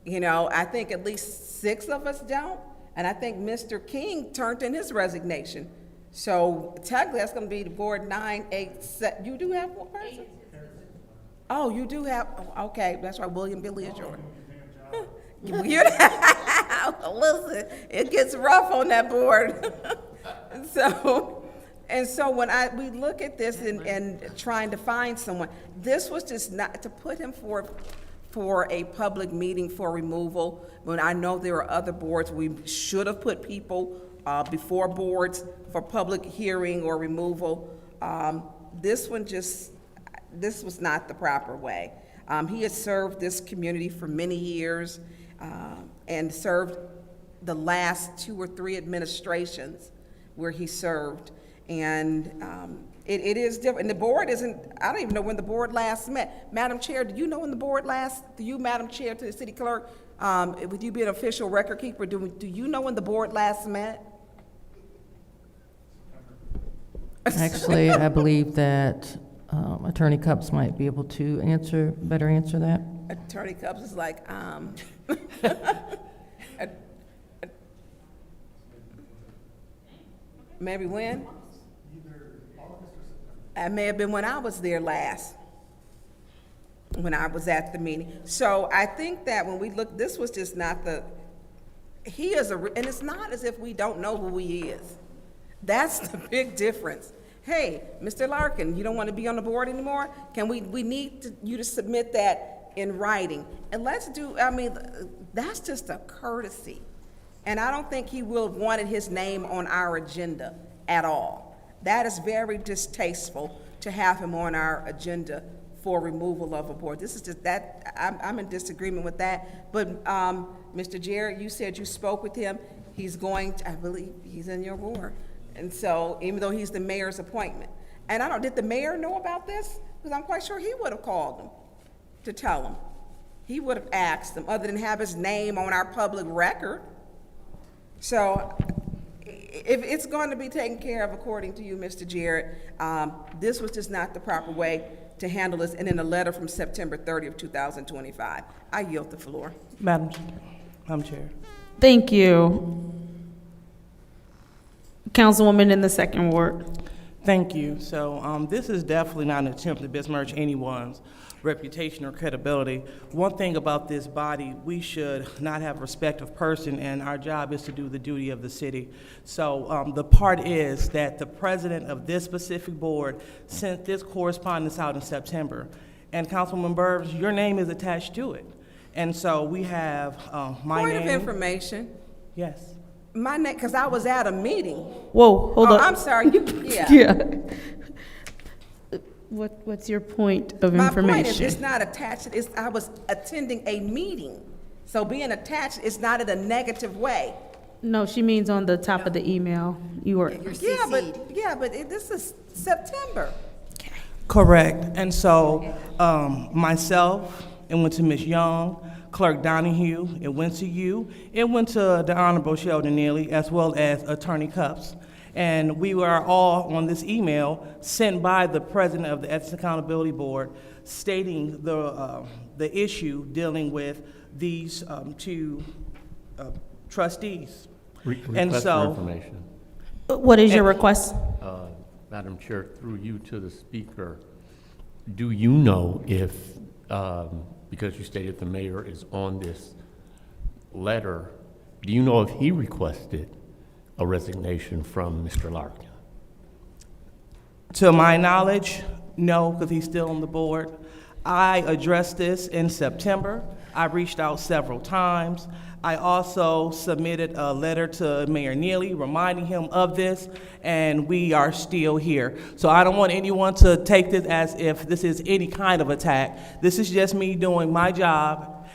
You know, I think at least 6 of us don't, and I think Mr. King turned in his resignation. So technically, that's going to be the board 9, 8, 7. You do have one person? Oh, you do have, okay, that's right, William Billy is yours. Listen, it gets rough on that board. So when we look at this and trying to find someone, this was just not to put him for a public meeting for removal, when I know there are other boards, we should have put people before boards for public hearing or removal. This was not the proper way. He has served this community for many years and served the last 2 or 3 administrations where he served. And it is different. And the board isn't, I don't even know when the board last met. Madam Chair, do you know when the board last, Madam Chair, to the city clerk, with you being an official record keeper, do you know when the board last met? Actually, I believe that Attorney Cups might be able to better answer that. Attorney Cups is like, maybe when? It may have been when I was there last, when I was at the meeting. So I think that when we look, this was just not he is and it's not as if we don't know who he is. That's the big difference. Hey, Mr. Larkin, you don't want to be on the board anymore? We need you to submit that in writing. And that's just a courtesy. And I don't think he will have wanted his name on our agenda at all. That is very distasteful to have him on our agenda for removal of a board. This is just that, I'm in disagreement with that. But Mr. Jarrett, you said you spoke with him. He's going to, I believe he's in your board. And so, even though he's the mayor's appointment. And did the mayor know about this? Because I'm quite sure he would have called him to tell him. He would have asked him, other than have his name on our public record. So, if it's going to be taken care of according to you, Mr. Jarrett, this was just not the proper way to handle this. And in a letter from September 30th, 2025, I yield the floor. Madam Chair. Thank you. Councilwoman in the 2nd Ward. Thank you. So this is definitely not an attempt to besmirch anyone's reputation or credibility. One thing about this body, we should not have respect of person, and our job is to do the duty of the city. So the part is that the president of this specific board sent this correspondence out in September, and Councilwoman Burbs, your name is attached to it. And so we have my name. Point of information. Yes. My name, because I was at a meeting. Whoa, hold on. I'm sorry. Yeah. What's your point of information? My point is, it's not attached. I was attending a meeting. So being attached is not in a negative way. No, she means on the top of the email. You were. Yeah, but this is September. Correct. And so myself, and went to Ms. Young, Clerk Donahue, it went to you, it went to the Honorable Sheldon Neely, as well as Attorney Cups. And we were all on this email sent by the President of the Ethics Accountability Board stating the issue dealing with these two trustees. And Request so, for information. What is your request? Madam Chair, through you to the speaker, do you know if, because you stated the mayor is on this letter, do you know if he requested a resignation from Mr. Larkin? to my knowledge, no, because he's still on the board. I addressed this in September. I reached out several times. I also submitted a letter to Mayor Neely reminding him of this, and we are still here. So I don't want anyone to take this as if this is any kind of attack. This is just me doing my job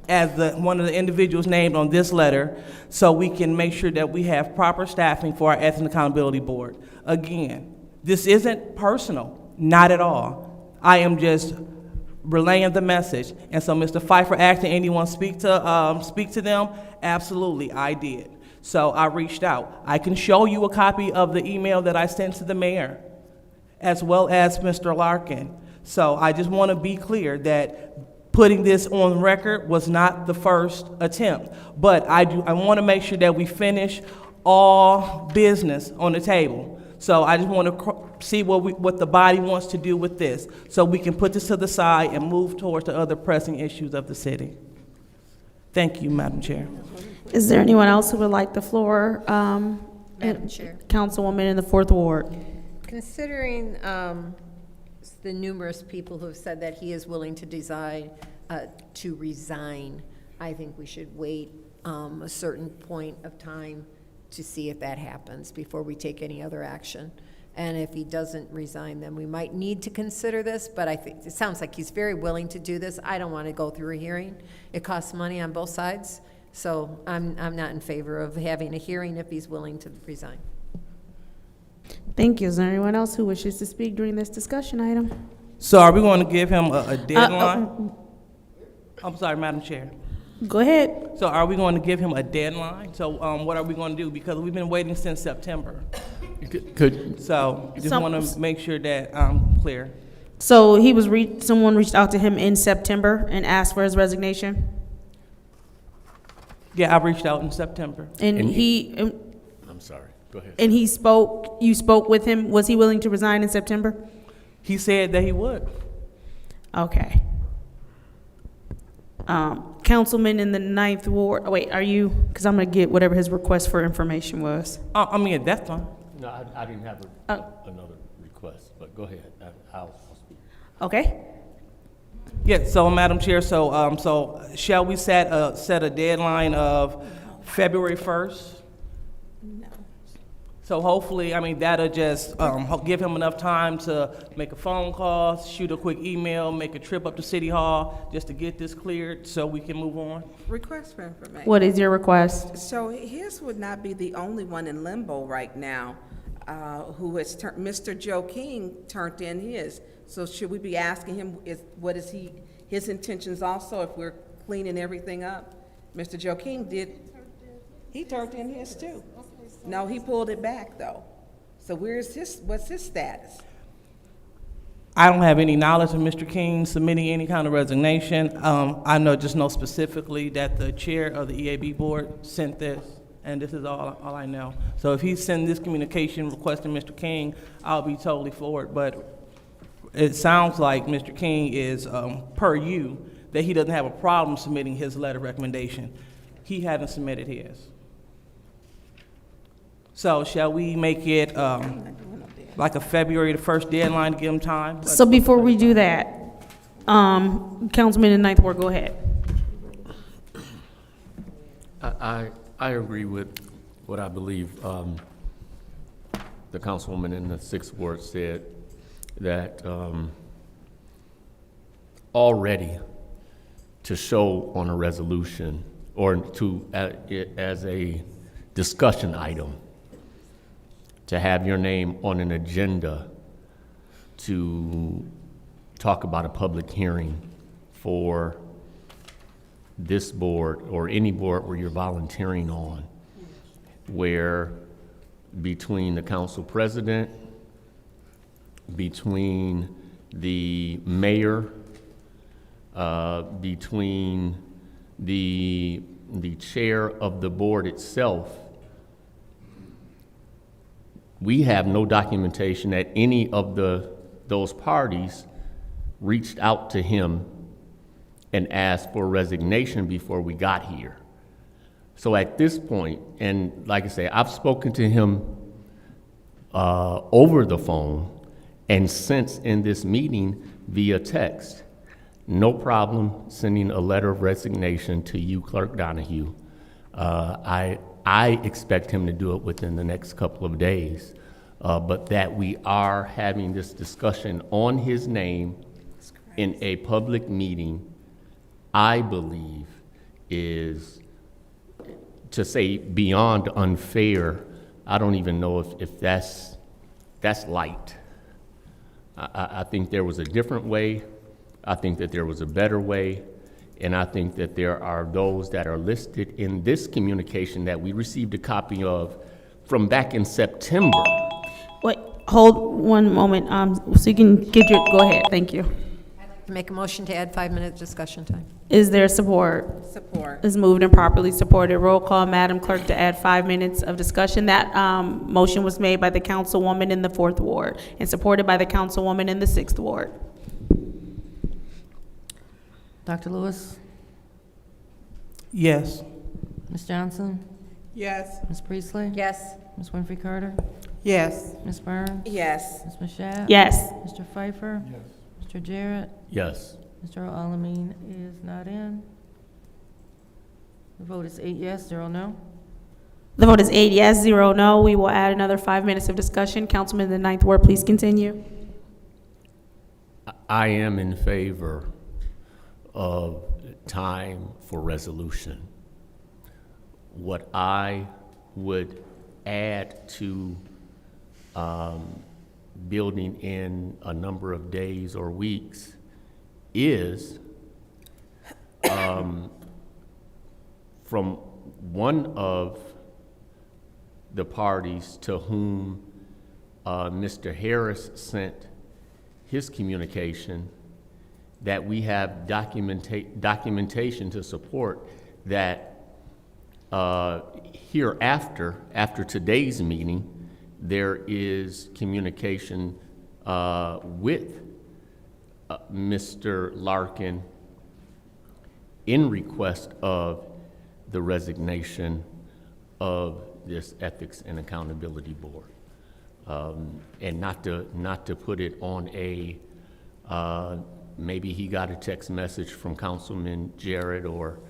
as one of the individuals named on this letter, so we can make sure that we have proper staffing for our Ethics and Accountability Board. Again, this isn't personal, not at all. I am just relaying the message. And so Mr. Pfeiffer asked, did anyone speak to them? Absolutely, I did. So I reached out. I can show you a copy of the email that I sent to the mayor, as well as Mr. Larkin. So I just want to be clear that putting this on record was not the first attempt. But I want to make sure that we finish all business on the table. So I just want to see what the body wants to do with this, so we can put this to the side and move towards the other pressing issues of the city. Thank you, Madam Chair. Is there anyone else who would like the floor? Madam Chair. Councilwoman in the 4th Ward. Considering the numerous people who have said that he is willing to resign, I think we should wait a certain point of time to see if that happens before we take any other action. And if he doesn't resign, then we might need to consider this, but I think it sounds like he's very willing to do this. I don't want to go through a hearing. It costs money on both sides, so I'm not in favor of having a hearing if he's willing to resign. Thank you. Is there anyone else who wishes to speak during this discussion item? So are we going to give him a deadline? I'm sorry, Madam Chair. Go ahead. So are we going to give him a deadline? So what are we going to do? Because we've been waiting since September. So just want to make sure that I'm clear. So he was someone reached out to him in September and asked for his resignation? Yeah, I reached out in September. And I'm sorry, go ahead. And you spoke with him. Was he willing to resign in September? He said that he would. Okay. Councilman in the 9th Ward, wait, are you, because I'm going to get whatever his request for information was. I mean, that's fine. No, I didn't have another request, but go ahead. I'll speak. Okay. Yeah, so Madam Chair, so shall we set a deadline of February 1st? No. So hopefully, I mean, that'll just give him enough time to make a phone call, shoot a quick email, make a trip up to City Hall, just to get this cleared so we can move on. Request for information. What is your request? So his would not be the only one in limbo right now who has Mr. Joe King turned in his. So should we be asking him what is his intentions also if we're cleaning everything up? Mr. Joe King he turned in his too. No, he pulled it back though. So what's his status? I don't have any knowledge of Mr. King submitting any kind of resignation. I just know specifically that the chair of the EAB board sent this, and this is all I know. So if he sent this communication requesting Mr. King, I'll be totally for it. But it sounds like Mr. King is, per you, that he doesn't have a problem submitting his letter recommendation. He hasn't submitted his. So shall we make it like a February the 1st deadline to give him time? So before we do that, Councilman in the 9th Ward, go ahead. I agree with what I believe the councilwoman in the 6th Ward said, that already to show on a resolution or as a discussion item, to have your name on an agenda to talk about a public hearing for this board or any board where you're volunteering on, where between the council president, between the mayor, between the chair of the board itself, we have no documentation that any of those parties reached out to him and asked for resignation before we got here. So at this point, and like I say, I've spoken to him over the phone and since in this meeting via text. No problem sending a letter of resignation to you, Clerk Donahue. I expect him to do it within the next couple of days, but that we are having this discussion on his name in a public meeting, I believe is, to say beyond unfair, I don't even know if that's light. I think there was a different way. I think that there was a better way. And I think that there are those that are listed in this communication that we received a copy of from back in September. Wait, hold one moment, so you can get your, go ahead, thank you. To make a motion to add 5 minutes discussion time. Is there support? Support. Is moved and properly supported. Roll call, Madam Clerk, to add 5 minutes of discussion. That motion was made by the councilwoman in the 4th Ward and supported by the councilwoman in the 6th Ward. Dr. Lewis? Yes. Ms. Johnson? Yes. Ms. Priestley? Yes. Ms. Winfrey Carter? Yes. Ms. Burns? Yes. Ms. Mashat? Yes. Mr. Pfeiffer? Yes. Mr. Jarrett? Yes. Mr. Alamin is not in. The vote is 8 yes, 0 no. The vote is 8 yes, 0 no. We will add another 5 minutes of discussion. Councilman in the 9th Ward, please continue. I am in favor of time for resolution. What I would add to building in a number of days or weeks is from one of the parties to whom Mr. Harris sent his communication, that we have documentation to support that hereafter, after today's meeting, there is communication with Mr. Larkin in request of the resignation of this Ethics and Accountability Board. And not to put it on a, maybe he got a text message from Councilman Jarrett, or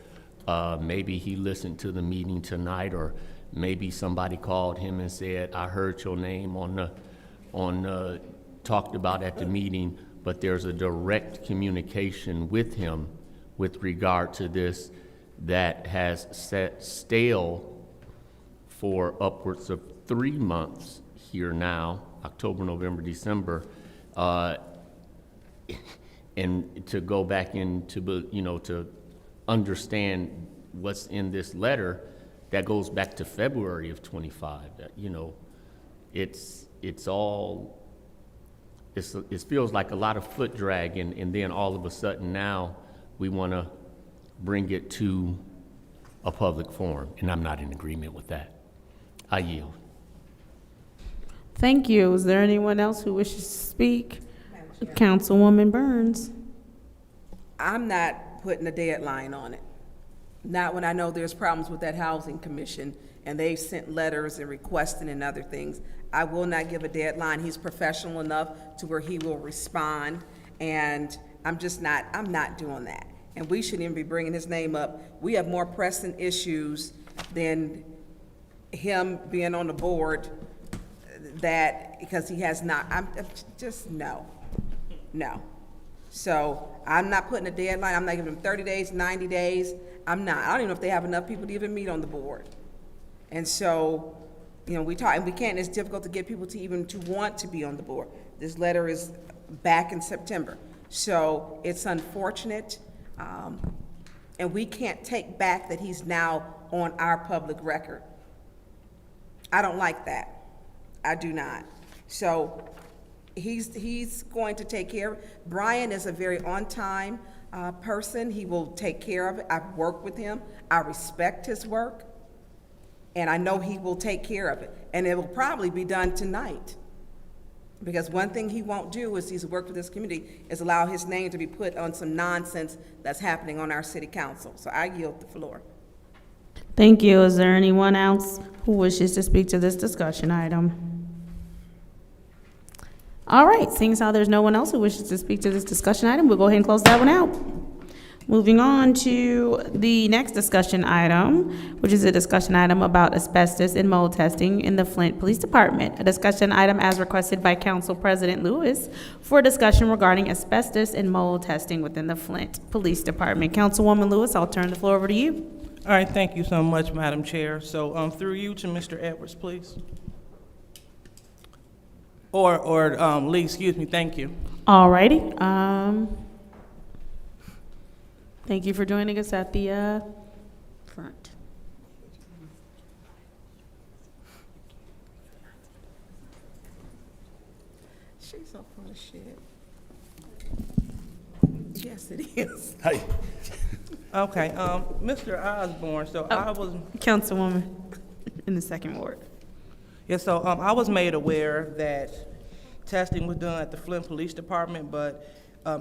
maybe he listened to the meeting tonight, or maybe somebody called him and said, I heard your name talked about at the meeting, but there's a direct communication with him with regard to this that has set stale for upwards of 3 months here now, October, November, December, and to go back into, to understand what's in this letter that goes back to February of 25. That, it feels like a lot of foot drag, and then all of a sudden now we want to bring it to a public forum, and I'm not in agreement with that. I yield. Thank you. Is there anyone else who wishes to speak? Councilwoman Burns. I'm not putting a deadline on it. Not when I know there's problems with that housing commission and they've sent letters and requesting and other things. I will not give a deadline. He's professional enough to where he will respond, and I'm not doing that. And we shouldn't even be bringing his name up. We have more pressing issues than him being on the board, that, because he has not, I'm just, no. So I'm not putting a deadline. I'm not giving him 30 days, 90 days. I don't even know if they have enough people to even meet on the board. And so, we talk, and we can't, it's difficult to get people to want to be on the board. This letter is back in September. So it's unfortunate. and we can't take back that he's now on our public record. I don't like that. I do not. So he's going to take care of it. Brian is a very on-time person. He will take care of it. I've worked with him. I respect his work, and I know he will take care of it. And it will probably be done tonight. Because one thing he won't do is he's worked with this community is allow his name to be put on some nonsense that's happening on our city council. So I yield the floor. Thank you. Is there anyone else who wishes to speak to this discussion item? All right, seeing as how there's no one else who wishes to speak to this discussion item, we'll go ahead and close that one out. Moving on to the next discussion item, which is a discussion item about asbestos and mold testing in the Flint Police Department. A discussion item as requested by Council President Lewis for a discussion regarding asbestos and mold testing within the Flint Police Department. Councilwoman Lewis, I'll turn the floor over to you. All right, thank you so much, Madam Chair. So through you to Mr. Edwards, please. Or Lee, excuse me, thank you. All righty. Thank you for joining us at the front. She's so full of shit. Yes, it is. Hi. Okay, Mr. Osborne, so I was... Councilwoman in the second ward. Yeah, so I was made aware that testing was done at the Flint Police Department, but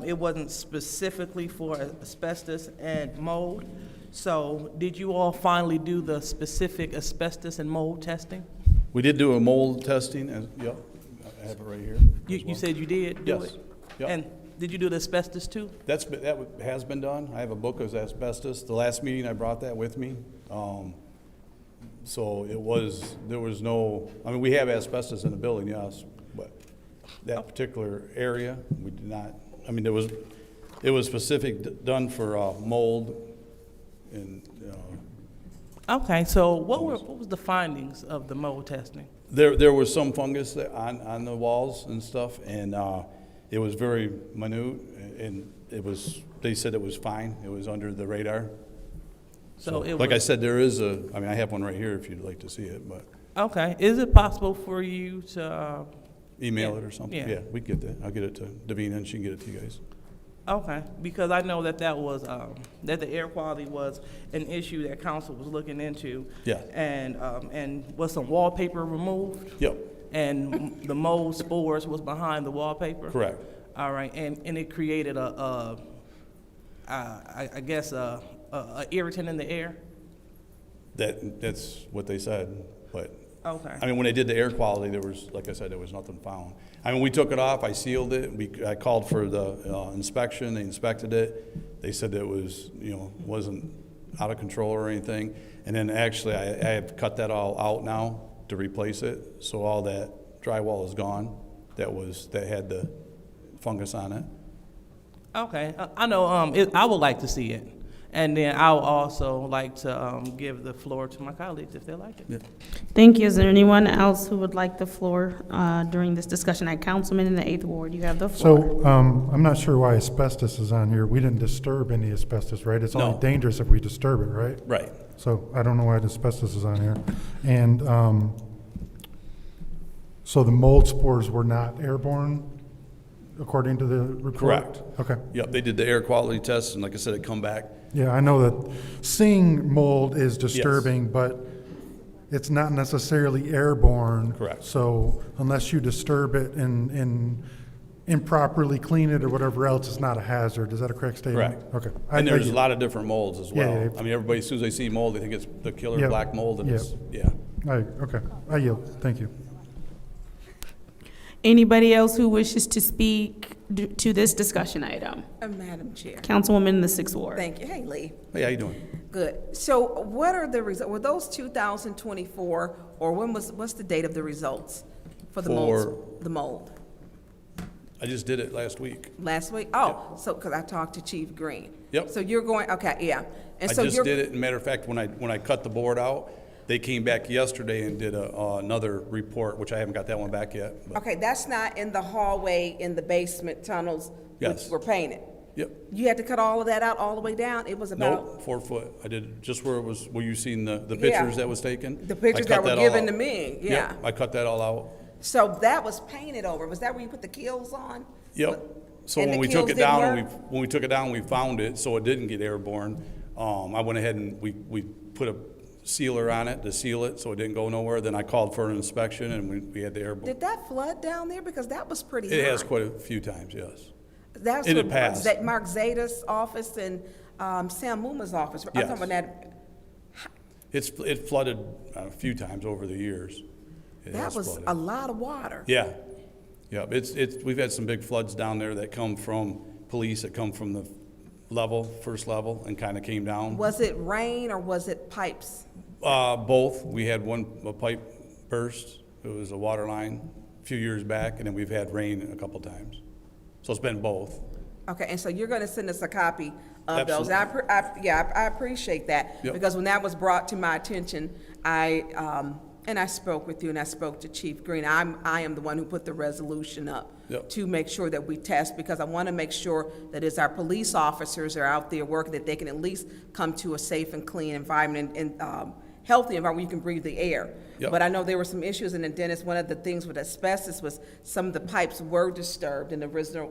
it wasn't specifically for asbestos and mold. So did you all finally do the specific asbestos and mold testing? We did do a mold testing, and yep, I have it right here. You said you did do Yes. it? Yep. And did you do the asbestos too? That has been done. I have a book of asbestos. The last meeting I brought that with me. So there was no, I mean, we have asbestos in the building, yes, but that particular area, we did not. I mean, it was specific done for mold and. Okay, so what was the findings of the mold testing? There was some fungus on the walls and stuff, and it was very minute, and they said it was fine. It was under the radar. So like I said, there is I mean, I have one right here if you'd like to see it, but. Okay, is it possible for you to? Email it or something? Yeah. Yeah, we get that. I'll get it to Davina and she can get it to you guys. Okay, because I know that was, that the air quality was an issue that council was looking into. Yeah. And was some wallpaper removed? Yep. And the mold spores was behind the wallpaper? Correct. All right, and it created I guess, a irritant in the air? That's what they said, but. Okay. I mean, when they did the air quality, there was, like I said, there was nothing found. I mean, we took it off, I sealed it, I called for the inspection, they inspected it. They said that it was, wasn't out of control or anything. And then actually, I have cut that all out now to replace it. So all that drywall is gone that had the fungus on it. Okay, I know, I would like to see it. And then I would also like to give the floor to my colleagues if they like it. Yeah. Thank you. Is there anyone else who would like the floor during this discussion? Councilman in the 8th Ward, you have the floor. So I'm not sure why asbestos is on here. We didn't disturb any asbestos, right? It's only dangerous if we disturb it, right? Right. So I don't know why the asbestos is on here. And so the mold spores were not airborne, according to the report? Correct. Okay. Yep, they did the air quality test, and like I said, it come back. Yeah, I know that seeing mold is disturbing, but it's not necessarily airborne. Correct. So unless you disturb it and improperly clean it or whatever else, it's not a hazard. Is that a correct statement? Correct. Okay. And there's a lot of different molds as well. Yeah. I mean, everybody, as soon as they see mold, they think it's the killer Yeah. black mold, and Yeah. it's, yeah. Okay. I yield. Thank you. Anybody else who wishes to speak to this discussion item? Madam Chair. Councilwoman in the 6th Ward. Thank you. Hey, Lee. Hey, how you doing? Good. So what are the results? Were those 2024, or what's the date of the results for the mold? I just did it last week. Last week? Oh, so, because I talked to Chief Green. Yep. So you're going, okay, yeah. And I so just did it. Matter of fact, when I cut the board out, they came back yesterday and did another report, which I haven't got that one back yet. But Okay, that's not in the hallway in the basement tunnels, Yes. which were painted? Yep. You had to cut all of that out all the way down? It was about? Nope, 4 foot. I did just where it was, where you seen the Yeah. pictures that was taken. The pictures I cut that were all given out. to me, yeah. Yep, I cut that all out. So that was painted over. Was that where you put the keels on? Yep. So And when the we took keels it down, didn't and work? when we took it down, we found it, so it didn't get airborne. I went ahead and we put a sealer on it to seal it, so it didn't go nowhere. Then I called for an inspection, and we had the airborne. Did that flood down there? Because that was pretty It high. has quite a few times, yes. That's in the what past. Mark Zeta's office and Sam Muma's office. I'm Yes. talking about that. It flooded a few times over the years. It That has was flooded. a lot of water. Yeah, yeah, we've had some big floods down there that come from police, that come from the first level, and kind of came down. Was it rain or was it pipes? Both. We had a pipe burst. It was a water line a few years back, and then we've had rain a couple times. So it's been both. Okay, and so you're going to send us a copy of those. Absolutely. I appreciate that. Yep. Because when that was brought to my attention, I spoke with you and I spoke to Chief Green. I am the one who put the resolution up Yep. to make sure that we test, because I want to make sure that as our police officers are out there working, that they can at least come to a safe and clean environment and healthy environment where you can breathe the air. Yep. But I know there were some issues, and then Dennis, one of the things with asbestos was some of the pipes were disturbed in the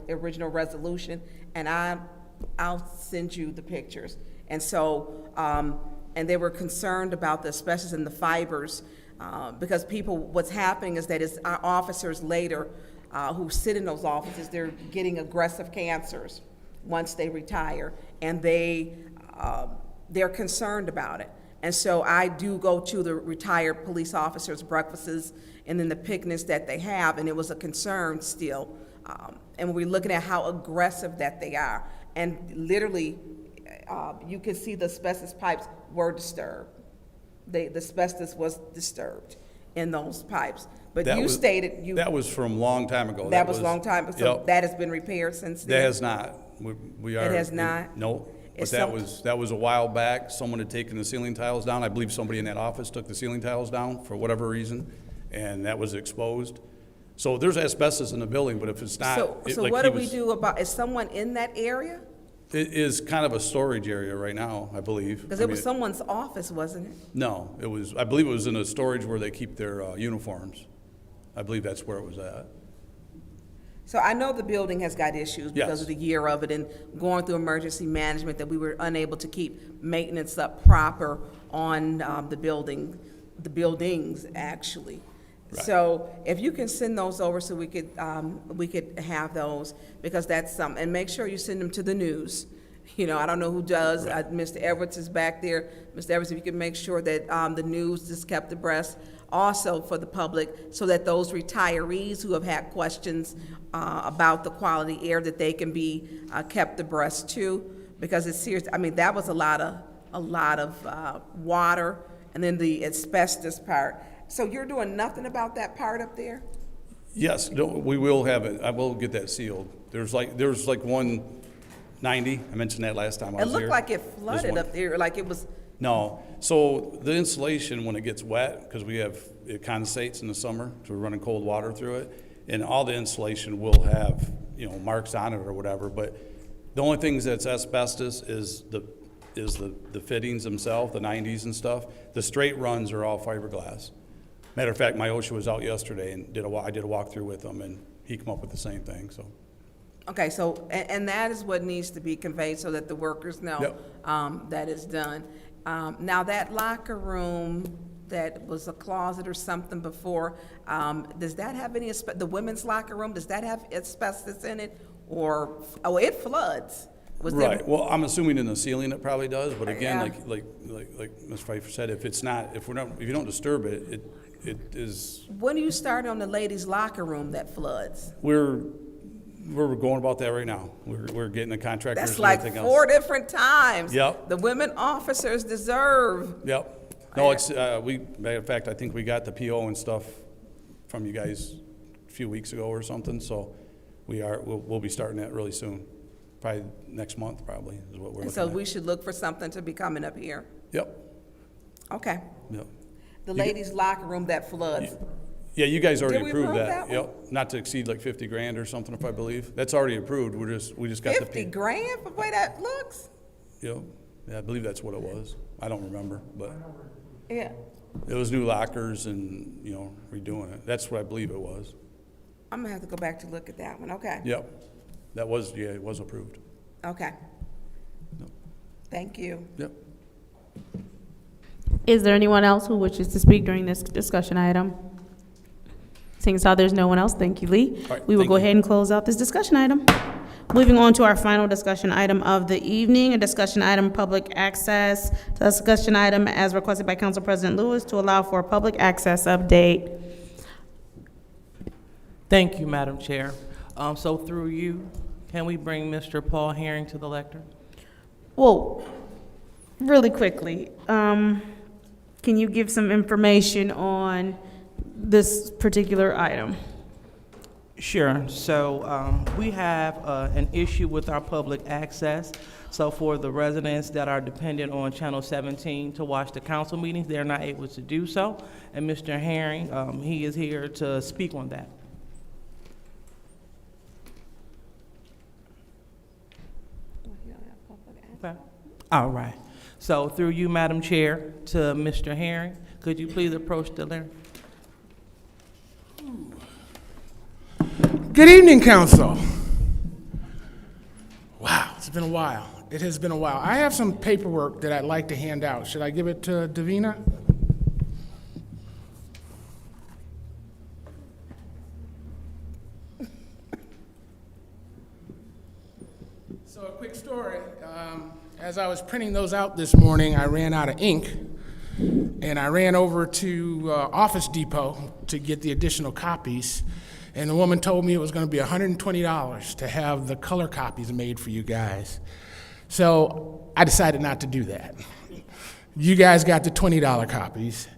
original resolution, and I'll send you the pictures. And so, and they were concerned about the asbestos in the fibers, because what's happening is that it's our officers later who sit in those offices, they're getting aggressive cancers once they retire, and they're concerned about it. And so I do go to the retired police officers' breakfasts and then the picnics that they have, and it was a concern still. And we're looking at how aggressive that they are. And literally, you can see the asbestos pipes were disturbed. The asbestos was disturbed in those pipes. But That you was- stated you. That was from a long time ago. That was a long time, so Yep. that has been repaired since then? That has not. We are. It has not? No. But It's that was a while back. Someone had taken the ceiling tiles down. I believe somebody in that office took the ceiling tiles down for whatever reason, and that was exposed. So there's asbestos in the building, but if it's not. So like what he do we was- do about, is someone in that area? It is kind of a storage area right now, I believe. Because I it was mean, someone's office, wasn't it? No, I believe it was in a storage where they keep their uniforms. I believe that's where it was at. So I know the building has got issues because Yes. of the year of it and going through emergency management, that we were unable to keep maintenance up proper on the buildings, actually. Right. So if you can send those over so we could have those, because that's something, and make sure you send them to the news. You know, I don't know who does, Mr. Edwards is back there. Mr. Edwards, if you can make sure that the news is kept abreast also for the public, so that those retirees who have had questions about the quality air, that they can be kept abreast too, because it's serious. I mean, that was a lot of water, and then the asbestos part. So you're doing nothing about that part up there? Yes, no, we will have it. I will get that sealed. There's like 190. I mentioned that last time I It was here. looked like it There's flooded one- up there, like it was. No. So the insulation, when it gets wet, because it condensates in the summer, so we're running cold water through it, and all the insulation will have, marks on it or whatever, but the only things that's asbestos is the fittings themselves, the 90s and stuff. The straight runs are all fiberglass. Matter of fact, my OSHA was out yesterday and I did a walkthrough with him, and he came up with the same thing, so. Okay, so, and that is what needs to be conveyed so that the workers know Yep. that it's done. Now, that locker room that was a closet or something before, does that have any, the women's locker room, does that have asbestos in it? Or, it floods. Was there- Right, well, I'm assuming in the ceiling it probably does, but again, Yeah. like Ms. Pfeiffer said, if you don't disturb it, it is, When do you start on the ladies' locker room that floods? we're going about that right now. We're getting the contractors That's and like everything 4 else. different times. Yep. The women officers deserve. Yep. No, it's, matter of fact, I think we got the PO and stuff from you guys a few weeks ago or something, so we'll be starting that really soon. Probably next month, probably, is what we're And looking so at. we should look for something to be coming up here. Yep, Okay. yep. The You get- ladies' locker room that floods. Yeah, you guys already Did we approved approve that. that one? Yep, not to exceed like 50 grand or something, if I believe. That's already approved, we just got the. 50 grand for the way that looks? Yep, yeah, I believe that's what it was. I don't remember, but Yeah. it was new lockers and, redoing it. That's what I believe it was. I'm gonna have to go back to look at that one, okay. Yep, that was, yeah, it was approved. Okay. Thank you. Yep. Is there anyone else who wishes to speak during this discussion item? Seeing as how there's no one else, thank you, Lee. All right, We will thank go you. ahead and close out this discussion item. Moving on to our final discussion item of the evening, a discussion item, public access. Discussion item as requested by Council President Lewis to allow for a public access update. Thank you, Madam Chair. So through you, can we bring Mr. Paul Herring to the lectern? Well, really quickly, can you give some information on this particular item? Sure. So we have an issue with our public access. So for the residents that are dependent on Channel 17 to watch the council meetings, they're not able to do so. And Mr. Herring, he is here to speak on that. Okay. All right. So through you, Madam Chair, to Mr. Herring, could you please approach the lectern? Good evening, Council. Wow, it's been a while. It has been a while. I have some paperwork that I'd like to hand out. Should I give it to Davina? So a quick story. As I was printing those out this morning, I ran out of ink, and I ran over to Office Depot to get the additional copies. And the woman told me it was going to be $120 to have the color copies made for you guys. So I decided not to do that. You guys got the $20 copies,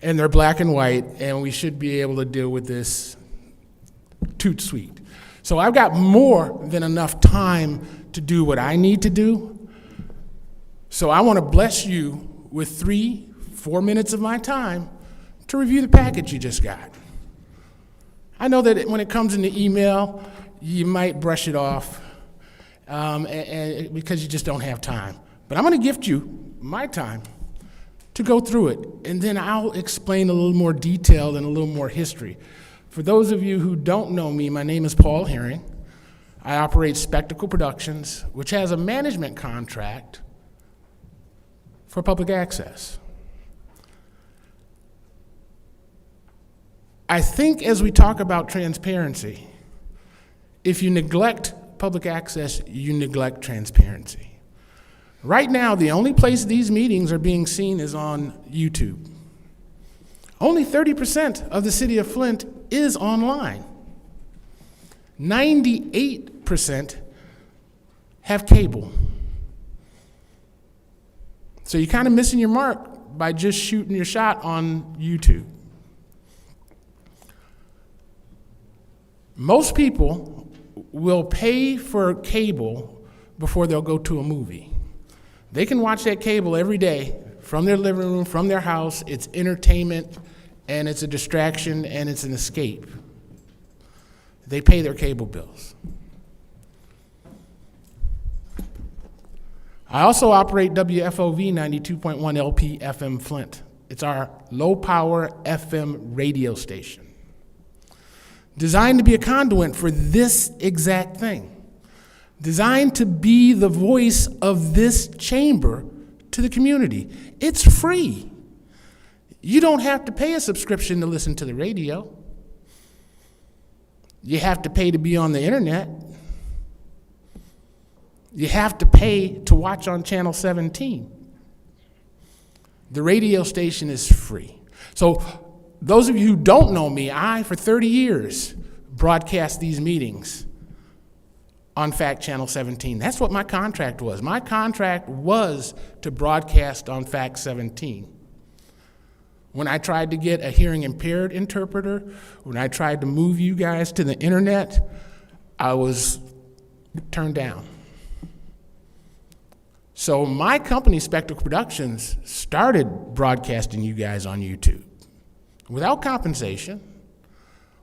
and they're black and white, and we should be able to deal with this toot sweet. So I've got more than enough time to do what I need to do. So I want to bless you with 3-4 minutes of my time to review the package you just got. I know that when it comes in the email, you might brush it off and because you just don't have time. But I'm going to gift you my time to go through it, and then I'll explain a little more detail and a little more history. For those of you who don't know me, my name is Paul Herring. I operate Spectacle Productions, which has a management contract for public access. I think as we talk about transparency, if you neglect public access, you neglect transparency. Right now, the only place these meetings are being seen is on YouTube. Only 30% of the city of Flint is online. 98% have cable. So you're kind of missing your mark by just shooting your shot on YouTube. Most people will pay for cable before they'll go to a movie. They can watch that cable every day from their living room, from their house. It's entertainment, and it's a distraction, and it's an escape. They pay their cable bills. I also operate WFOV 92.1 LP FM Flint. It's our low-power FM radio station, designed to be a conduit for this exact thing, designed to be the voice of this chamber to the community. It's free. You don't have to pay a subscription to listen to the radio. You have to pay to be on the internet. You have to pay to watch on Channel 17. The radio station is free. So those of you who don't know me, I, for 30 years, broadcast these meetings on Fact Channel 17. That's what my contract was. My contract was to broadcast on Fact 17. When I tried to get a hearing impaired interpreter, when I tried to move you guys to the internet, I was turned down. So my company, Spectacle Productions, started broadcasting you guys on YouTube without compensation,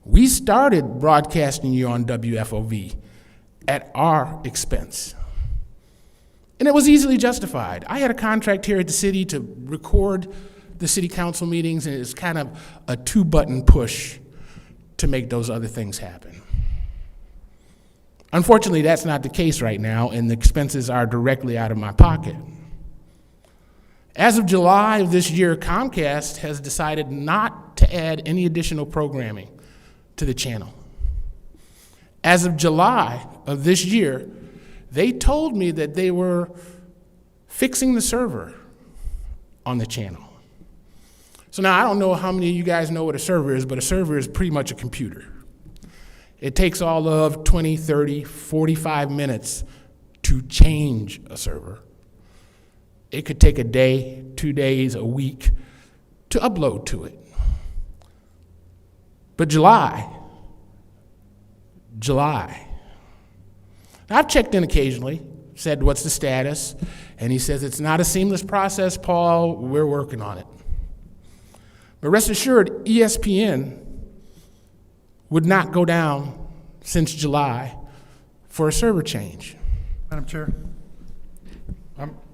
We started broadcasting you on WFOV at our expense. And it was easily justified. I had a contract here at the city to record the city council meetings, and it's kind of a 2-button push to make those other things happen. Unfortunately, that's not the case right now, and the expenses are directly out of my pocket. As of July of this year, Comcast has decided not to add any additional programming to the channel. As of July of this year, they told me that they were fixing the server on the channel. So now I don't know how many of you guys know what a server is, but a server is pretty much a computer. It takes all of 20, 30, 45 minutes to change a server. It could take a day, 2 days, a week to upload to it. But July. I've checked in occasionally, said, what's the status? And he says, it's not a seamless process, Paul, we're working on it. But rest assured, ESPN would not go down since July for a server change. Madam Chair?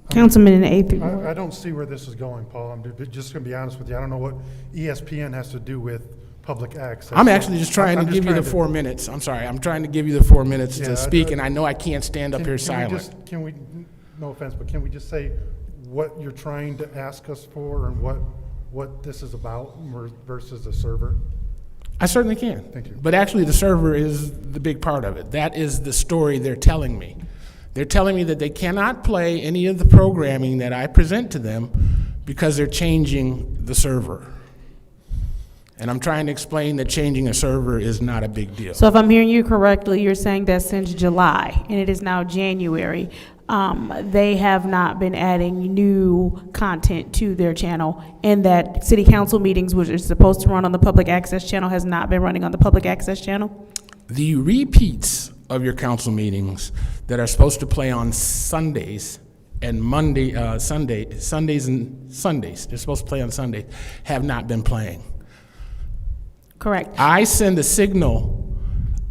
Councilman in the 8th Ward. I don't see where this is going, Paul. I'm just going to be honest with you. I don't know what ESPN has to do with public access. I'm actually just trying to give you the 4 minutes. I'm sorry. I'm trying to give you the 4 minutes to speak, and I know I can't stand up here silent. Can we, no offense, but can we just say what you're trying to ask us for and what this is about versus a server? I certainly can. Thank you. But actually, the server is the big part of it. That is the story they're telling me. They're telling me that they cannot play any of the programming that I present to them because they're changing the server. And I'm trying to explain that changing a server is not a big deal. So if I'm hearing you correctly, you're saying that since July, and it is now January, they have not been adding new content to their channel, and that city council meetings, which are supposed to run on the public access channel, has not been running on the public access channel? The repeats of your council meetings that are supposed to play on Sundays and Sundays and Sundays, they're supposed to play on Sundays, have not been playing. Correct. I send a signal.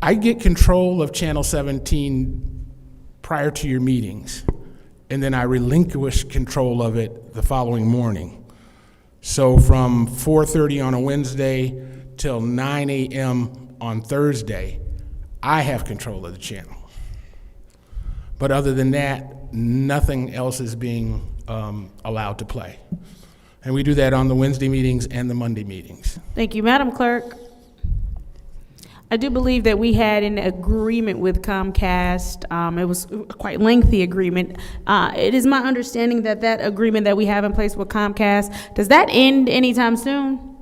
I get control of Channel 17 prior to your meetings, and then I relinquish control of it the following morning. So from 4:30 on a Wednesday till 9 a.m. on Thursday, I have control of the channel. But other than that, nothing else is being allowed to play. And we do that on the Wednesday meetings and the Monday meetings. Thank you, Madam Clerk. I do believe that we had an agreement with Comcast. It was a quite lengthy agreement. It is my understanding that that agreement that we have in place with Comcast, does that end anytime soon?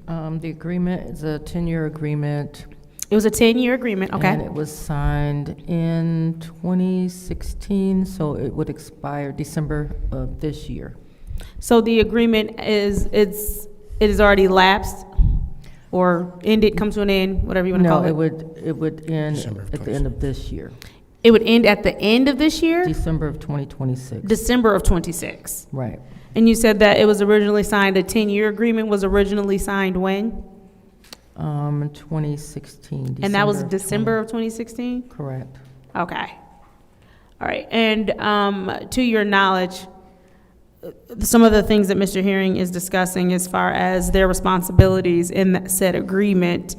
The agreement is a 10-year agreement. It was a 10-year agreement, okay. And it was signed in 2016, so it would expire December of this year. So the agreement it is already lapsed or ended, comes to an end, whatever you want to call it? No, it would end at the end of this year. It would end at the end of this year? December of 2026. December of 26. Right. And you said that it was originally signed, a 10-year agreement was originally signed when? 2016. And that was December of 2016? Correct. Okay. All right. And to your knowledge, some of the things that Mr. Herring is discussing as far as their responsibilities in that said agreement,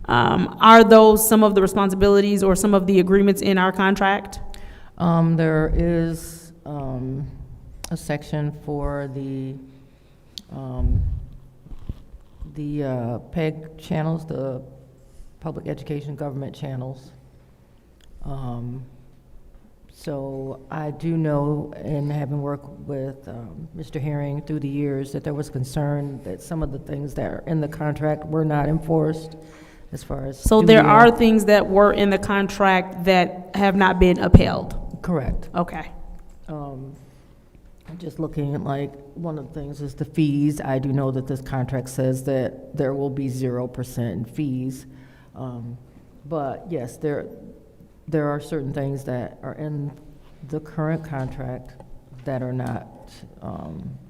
are those some of the responsibilities or some of the agreements in our contract? There is a section for the PEG channels, the public education government channels. So I do know, and having worked with Mr. Herring through the years, that there was concern that some of the things that are in the contract were not enforced as far as. So there are things that were in the contract that have not been upheld? Correct. Okay. Just looking at, like, one of the things is the fees. I do know that this contract says that there will be 0% in fees. But yes, there are certain things that are in the current contract that are not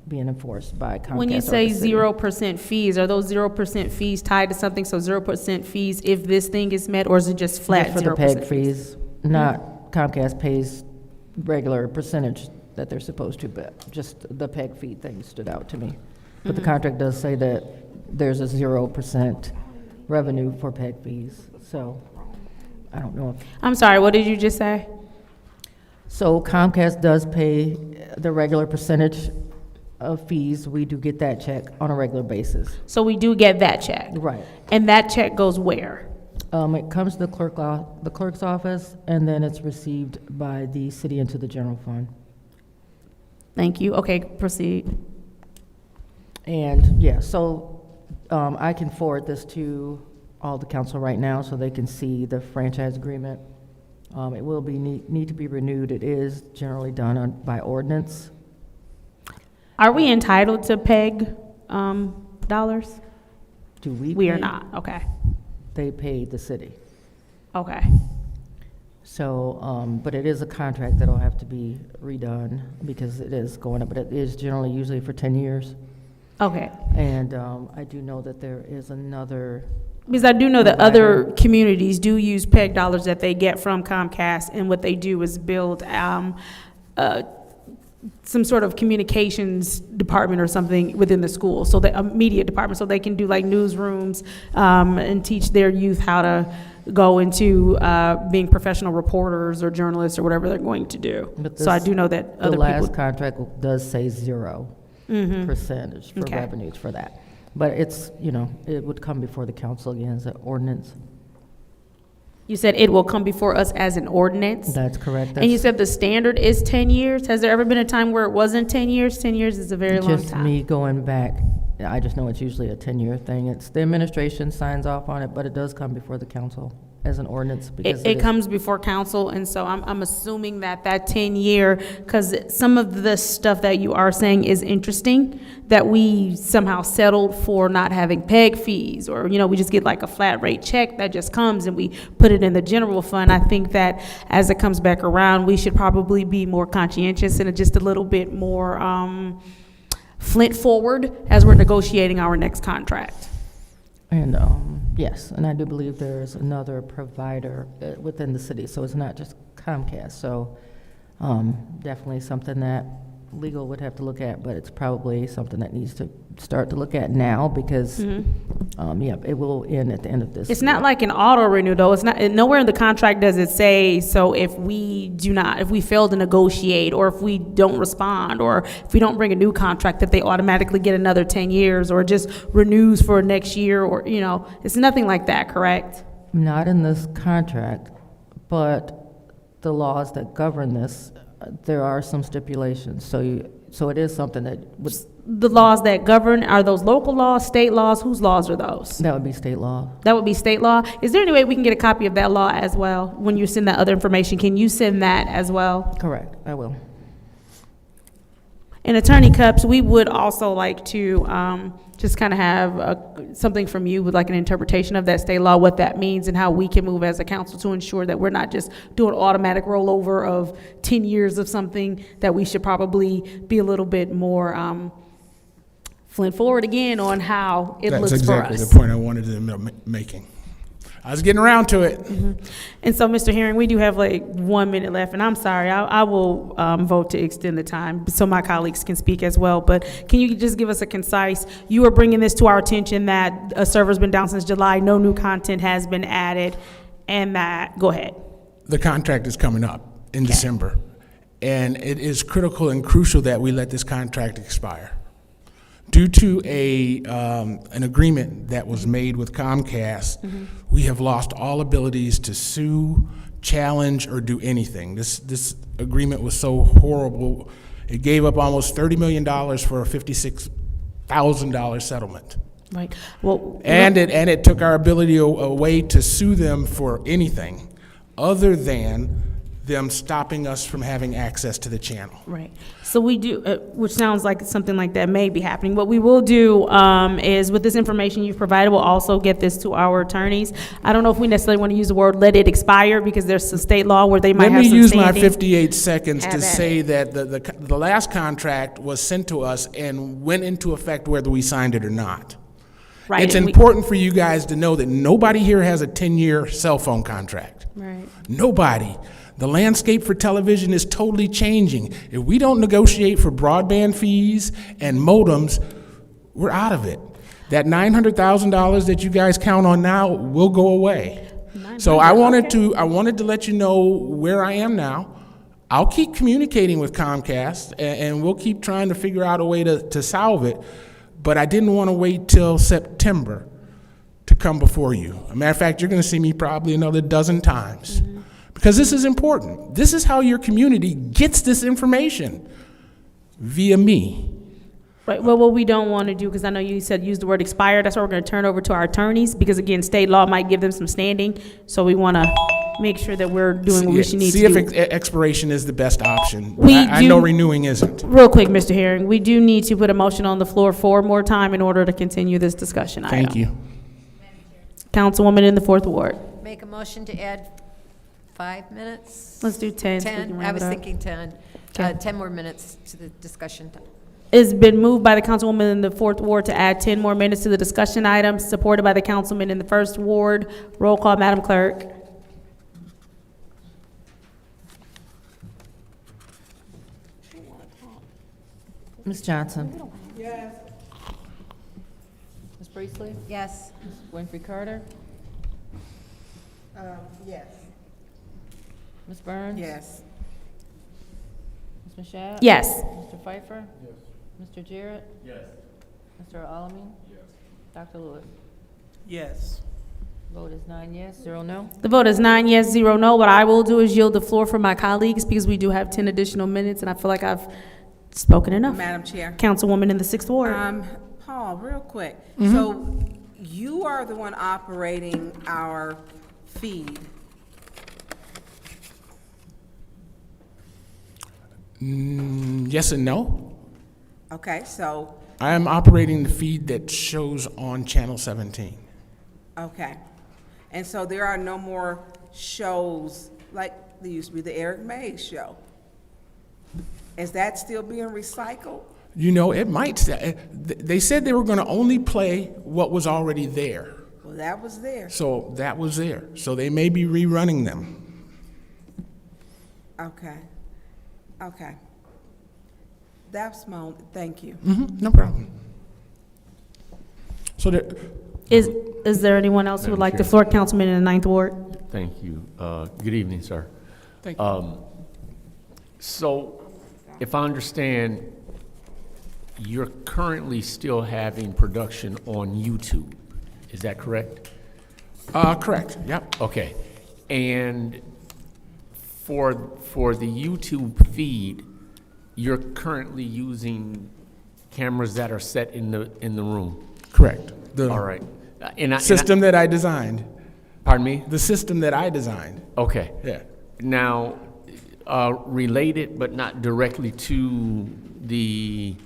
being enforced by Comcast. When you or say the city. 0% fees, are those 0% fees tied to something? So 0% fees if this thing is met, or is it just flat Just 0%? for the PEG fees, not Comcast pays regular percentage that they're supposed to, but just the PEG fee thing stood out to me. But the contract does say that there's a 0% revenue for PEG fees, so I don't know if. I'm sorry, what did you just say? So Comcast does pay the regular percentage of fees. We do get that check on a regular basis. So we do get that check? Right. And that check goes where? It comes to the clerk's office, and then it's received by the city into the general fund. Thank you. Okay, proceed. And, yeah, so I can forward this to all the council right now so they can see the franchise agreement. It will be need to be renewed. It is generally done by ordinance. Are we entitled to PEG dollars? Do we? We are pay? not, okay. They pay the city. Okay. So, but it is a contract that'll have to be redone because it is going up, but it is generally usually for 10 years. Okay. And I do know that there is another. Because I do know that provider. other communities do use PEG dollars that they get from Comcast, and what they do is build some sort of communications department or something within the school, so that a media department, so they can do like newsrooms and teach their youth how to go into being professional reporters or journalists or whatever they're going to do. But So I this- do know that other The last people. contract does say 0% for Okay. revenues for that. But it's, it would come before the council again as an ordinance. You said it will come before us as an ordinance? That's correct. And you That's said the standard is 10 years? Has there ever been a time where it wasn't 10 years? 10 years is a very long just time. me going back. I just know it's usually a 10-year thing. It's the administration signs off on it, but it does come before the council as an ordinance because It is- comes before council, and so I'm assuming that 10-year, because some of the stuff that you are saying is interesting, that we somehow settled for not having PEG fees, or, we just get like a flat rate check that just comes and we put it in the general fund. I think that as it comes back around, we should probably be more conscientious and just a little bit more Flint forward as we're negotiating our next contract. And, yes, and I do believe there's another provider within the city, so it's not just Comcast. So, definitely something that legal would have to look at, but it's probably something that needs to start to look at now because, it will end at the end of this. It's not like an auto renew though. It's not, nowhere in the contract does it say, so if we fail to negotiate, or if we don't respond, or if we don't bring a new contract, that they automatically get another 10 years or just renews for next year, or, it's nothing like that, correct? Not in this contract, but the laws that govern this, there are some stipulations. So it is something that would. The laws that govern, are those local laws, state laws? Whose laws are those? That would be state law. That would be state law? Is there any way we can get a copy of that law as well? When you send that other information, can you send that as well? Correct, I will. And Attorney Cups, we would also like to just kind of have something from you with like an interpretation of that state law, what that means, and how we can move as a council to ensure that we're not just doing automatic rollover of 10 years of something, that we should probably be a little bit more Flint forward again on how it looks for us. That's exactly the point I wanted to be making. I was getting around to it. And so, Mr. Herring, we do have like 1 minute left, and I'm sorry, I will vote to extend the time so my colleagues can speak as well. But can you just give us a concise, you are bringing this to our attention that a server's been down since July, no new content has been added, and that, go ahead. The contract is coming up in December, and it is critical and crucial that we let this contract expire. Due to an agreement that was made with Comcast, we have lost all abilities to sue, challenge, or do anything. This agreement was so horrible. It gave up almost $30 million for a $56,000 settlement. Right. Well, And it took our ability away to sue them for anything other than them stopping us from having access to the channel. Right. So we do, which sounds like something like that may be happening. What we will do is, with this information you've provided, we'll also get this to our attorneys. I don't know if we necessarily want to use the word "let it expire" because there's some state law where they might have some Let me use my standing. 58 seconds to Have at say that the last contract was sent to us and went into effect whether we signed it or not. Right, It's and we- important for you guys to know that nobody here has a 10-year cell phone contract. Right. Nobody. The landscape for television is totally changing. If we don't negotiate for broadband fees and modems, we're out of it. That $900,000 that you guys count on now will go away. So I wanted to let you know where I am now. I'll keep communicating with Comcast, and we'll keep trying to figure out a way to solve it. But I didn't want to wait till September to come before you. As a matter of fact, you're going to see me probably another dozen times. Because this is important. This is how your community gets this information, via me. Right, well, what we don't want to do, because I know you said use the word "expire," that's what we're going to turn over to our attorneys, because again, state law might give them some standing, so we want to make sure that we're doing what we should need to See do. if expiration is the best option. We I do- know renewing isn't. Real quick, Mr. Herring, we do need to put a motion on the floor for more time in order to continue this discussion item. Thank you. Councilwoman in the 4th Ward. Make a motion to add 5 minutes? Let's do 10 so we can 10, I round was it up. thinking 10. Okay. 10 more minutes to the discussion time. It's been moved by the councilwoman in the 4th Ward to add 10 more minutes to the discussion item, supported by the councilman in the 1st Ward. Roll call, Madam Clerk. Ms. Johnson? Yes. Ms. Priestley? Yes. Ms. Winfrey Carter? Yes. Ms. Burns? Yes. Ms. Mashat? Yes. Mr. Pfeiffer? Yes. Mr. Jarrett? Yes. Mr. Alamin? Yes. Dr. Lewis? Yes. Vote is 9 yes, 0 no. The vote is 9 yes, 0 no. What I will do is yield the floor for my colleagues because we do have 10 additional minutes, and I feel like I've spoken enough. Madam Chair. Councilwoman in the 6th Ward. Paul, real quick. Mhm. So you are the one operating our feed. Yes and no. Okay, so, I am operating the feed that shows on Channel 17. okay. And so there are no more shows like there used to be the Eric Mays show. Is that still being recycled? You know, it might. They said they were going to only play what was already there. Well, that was there. So that was there. So they may be rerunning them. Okay. Okay. That's my, thank you. No problem. So there, Is there anyone else who would Madam like the Chair. floor? Councilman in the 9th Ward. Thank you. Good evening, sir. Thank you. So, if I understand, you're currently still having production on YouTube. Is that correct? Correct. Yep. Okay. And for the YouTube feed, you're currently using cameras that are set in the room. Correct. All right. System that I designed. Pardon me? The system that I designed. Okay. Yeah. Now, related but not directly to the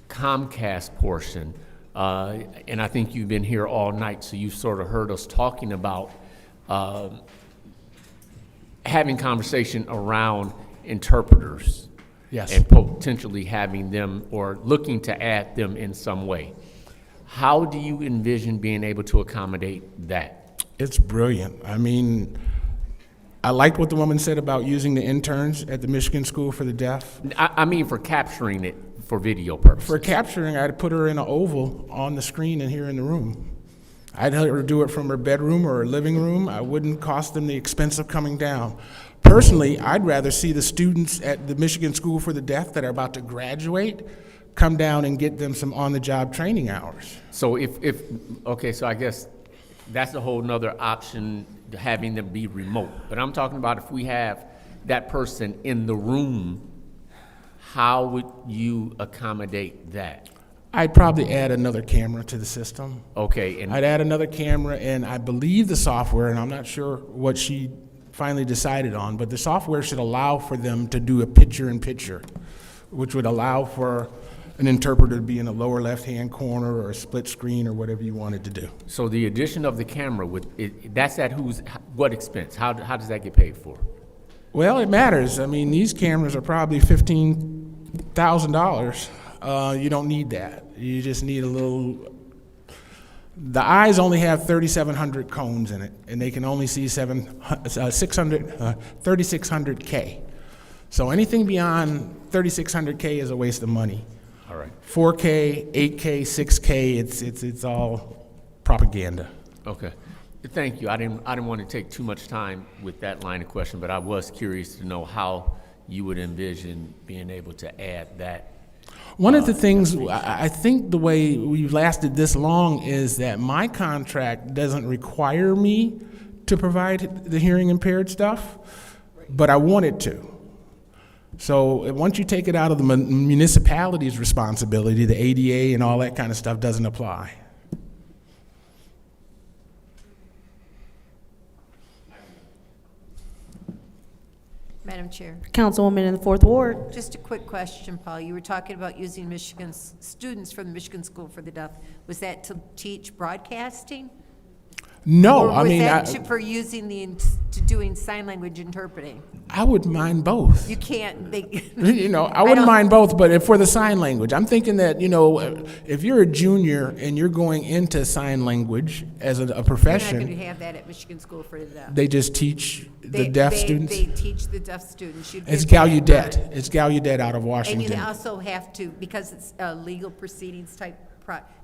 Comcast portion, and I think you've been here all night, so you've sort of heard us talking about having conversation around interpreters. Yes. And potentially having them or looking to add them in some way. How do you envision being able to accommodate that? It's brilliant. I mean, I liked what the woman said about using the interns at the Michigan School for the Deaf. I mean for capturing it for video purposes. For capturing, I'd put her in an oval on the screen and here in the room. I'd let her do it from her bedroom or her living room. I wouldn't cost them the expense of coming down. Personally, I'd rather see the students at the Michigan School for the Deaf that are about to graduate come down and get them some on-the-job training hours. So okay, so I guess that's a whole nother option, having them be remote. But I'm talking about if we have that person in the room, how would you accommodate that? I'd probably add another camera to the system. Okay. And I'd add another camera, and I believe the software, and I'm not sure what she finally decided on, but the software should allow for them to do a picture-in-picture, which would allow for an interpreter to be in the lower left-hand corner or a split screen or whatever you wanted to do. So the addition of the camera, that's at what expense? How does that get paid for? Well, it matters. I mean, these cameras are probably $15,000. You don't need that. You just need a little. The eyes only have 3,700 cones in it, and they can only see 3,600K. So anything beyond 3,600K is a waste of money. All right. 4K, 8K, 6K, it's all propaganda. Okay. Thank you. I didn't want to take too much time with that line of question, but I was curious to know how you would envision being able to add that. One of the things, I think the way we've lasted this long is that my contract doesn't require me to provide the hearing impaired stuff, but I want it to. So once you take it out of the municipality's responsibility, the ADA and all that kind of stuff doesn't apply. Madam Chair. Councilwoman in the 4th Ward. Just a quick question, Paul. You were talking about using Michigan's students from the Michigan School for the Deaf. Was that to teach broadcasting? No, Or I mean, was that for using to doing sign language interpreting? I would mind both. You can't, You know, I wouldn't mind both, but for the sign language, I'm thinking that, you know, if you're a junior and you're going into sign lanauge as a You're not profession, going to have that at Michigan School for the Deaf. they just teach the deaf students. They teach the deaf students. You'd It's get that, Gallaudet. It's Gallaudet out of And Washington. you also have to, because it's a legal proceedings type,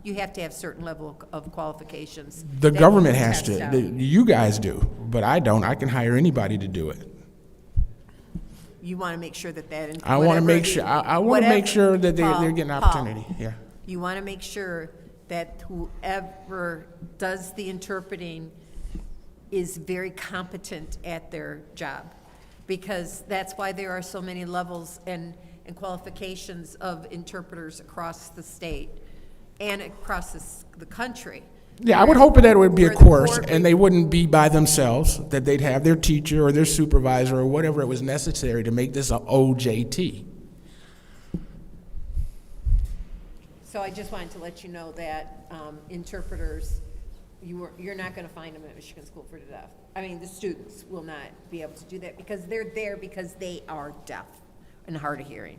you have to have certain level of qualifications. The that government you has test to. out. You guys do, but I don't. I can hire anybody to do it. You want to make sure that that. I want to make sure. I want to make sure that Paul, they're getting Paul, opportunity. Yeah. You want to make sure that whoever does the interpreting is very competent at their job, because that's why there are so many levels and qualifications of interpreters across the state and across the country. Yeah, I would hope that it would be a Where the course, board and they wouldn't be by themselves, that they'd have their teacher or their supervisor or whatever it was necessary to make this a OJT. So I just wanted to let you know that interpreters, you're not going to find them at Michigan School for the Deaf. I mean, the students will not be able to do that because they're there because they are deaf and hard of hearing.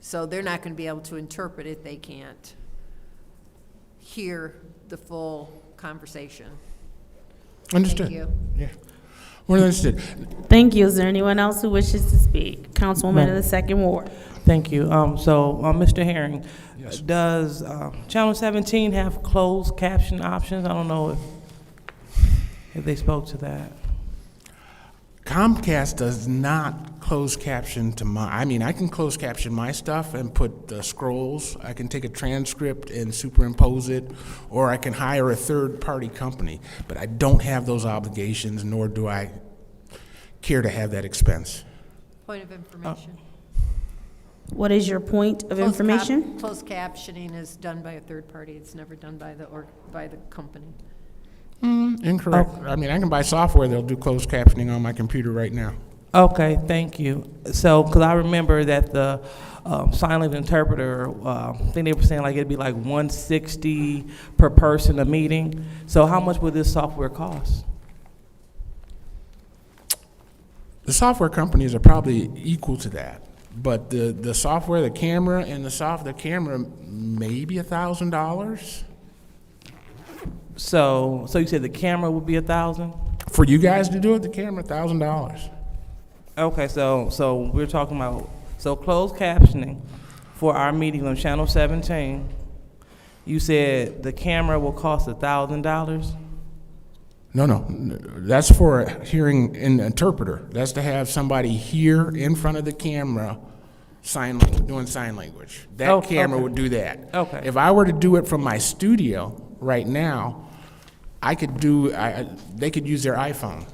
So they're not going to be able to interpret if they can't hear the full conversation. Understood. Thank you. Yeah. We're understood. Thank you. Is there anyone else who wishes to speak? Councilwoman in the 2nd Ward. Thank you. Mr. Herring, does Channel 17 have closed caption options? I don't know if they spoke to that. Comcast does not close caption to I can close caption my stuff and put the scrolls. I can take a transcript and superimpose it, or I can hire a third-party company. But I don't have those obligations, nor do I care to have that expense. Point of information. What is your point of information? Closed captioning is done by a third party. It's never done by the company. Incorrect. I mean, I can buy software that'll do closed captioning on my computer right now. Okay, thank you. So, because I remember that the sign language interpreter, I think they were saying like it'd be like $160 per person a meeting. So how much would this software cost? The software companies are probably equal to that, but the software, the camera, and the camera maybe $1,000. So you said the camera would be $1,000? For you guys to do it, the camera $1,000. Okay, so we're talking about closed captioning for our meeting on Channel 17. You said the camera will cost $1,000? No, that's for a hearing interpreter. That's to have somebody here in front of the camera doing sign language. That camera would do that. Okay. If I were to do it from my studio right now, they could use their iPhone,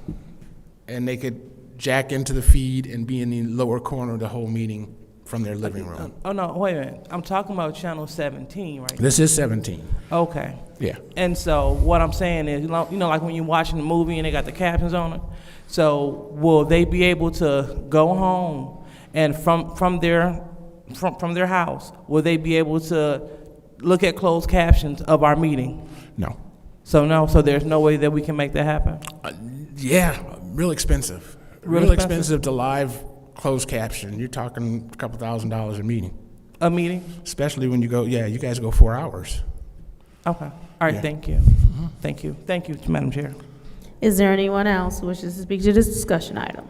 and they could jack into the feed and be in the lower corner of the whole meeting from their living room. Oh, no, wait a minute. I'm talking about channel 17, right? This is 17. Okay. Yeah. And so what I'm saying is, like when you're watching the movie and they got the captions on it, so will they be able to go home and from their house, will they be able to look at closed captions of our meeting? No. So there's no way that we can make that happen? Yeah, real expensive. Real expensive to live closed caption. You're talking a couple $1,000s a meeting. A meeting? Especially when you go, you guys go 4 hours. Okay. All right, Yeah. thank you. Thank you. Thank you, Madam Chair. Is there anyone else who wishes to speak to this discussion item?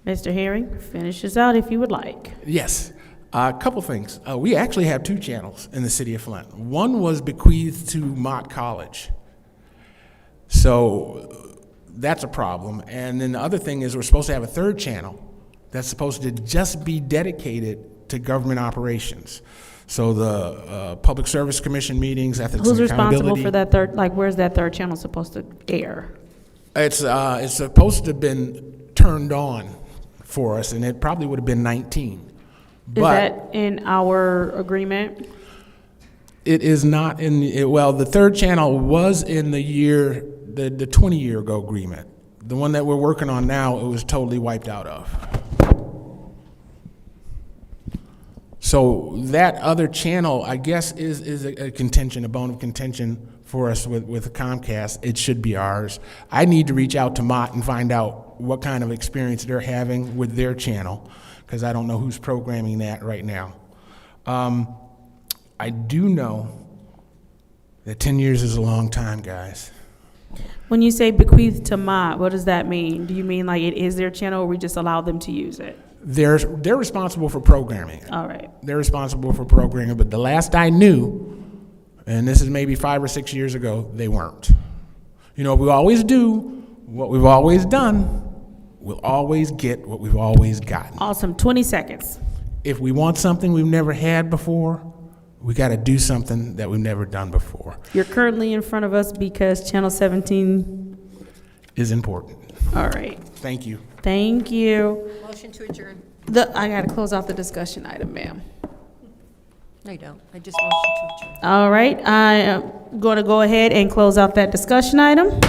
Mr. Herring, finish this out if you would like. Yes. A couple things. We actually have 2 channels in the city of Flint. One was bequeathed to Mott College. So that's a problem. And then the other thing is we're supposed to have a 3rd channel that's supposed to just be dedicated to government operations. So the Public Service Commission meetings, ethics Who's and accountability. responsible for that third, like, where's that 3rd channel supposed to air? It's supposed to have been turned on for us, and it probably would have been 19. Is that in our agreement? It is not in, the 3rd channel was in the 20-year ago agreement. The one that we're working on now, it was totally wiped out of. So that other channel, I guess, is a contention, a bone of contention for us with Comcast. It should be ours. I need to reach out to Mott and find out what kind of experience they're having with their channel, because I don't know who's programming that right now. I do know that 10 years is a long time, guys. When you say bequeathed to Mott, what does that mean? Do you mean like it is their channel or we just allow them to use it? They're responsible for programming it. All right. They're responsible for programming it, but the last I knew, and this is maybe 5 or 6 years ago, they weren't. You know, we always do what we've always done. We'll always get what we've always gotten. Awesome. 20 seconds. If we want something we've never had before, we got to do something that we've never done before. You're currently in front of us because Channel 17 is important. All right. Thank you. Thank you. Motion to adjourn. I got to close off the discussion item, ma'am. No, you don't. I just motion to adjourn. All right. I am going to go ahead and close out that discussion item.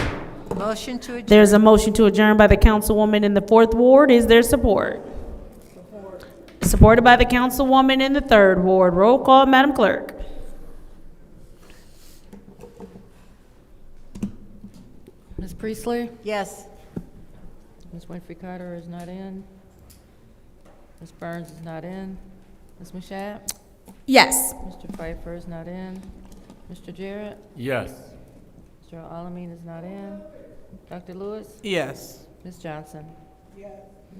Motion to adjourn. There's a motion to adjourn by the councilwoman in the 4th Ward. Is there support? Supported by the councilwoman in the 3rd Ward. Roll call, Madam Clerk. Ms. Priestley? Yes. Ms. Winfrey Carter is not in. Ms. Burns is not in. Ms. Mashat? Yes. Mr. Pfeiffer is not in. Mr. Jarrett? Yes. Mr. Alamin is not in. Dr. Lewis? Yes. Ms. Johnson? Yes.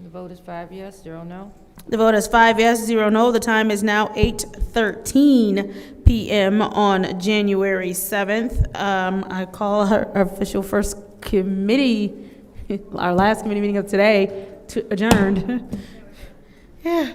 The vote is 5 yes, 0 no. The vote is 5 yes, 0 no. The time is now 8:13 p.m. on January 7th. I call our official first committee, our last committee meeting of today, to adjourned. Yeah.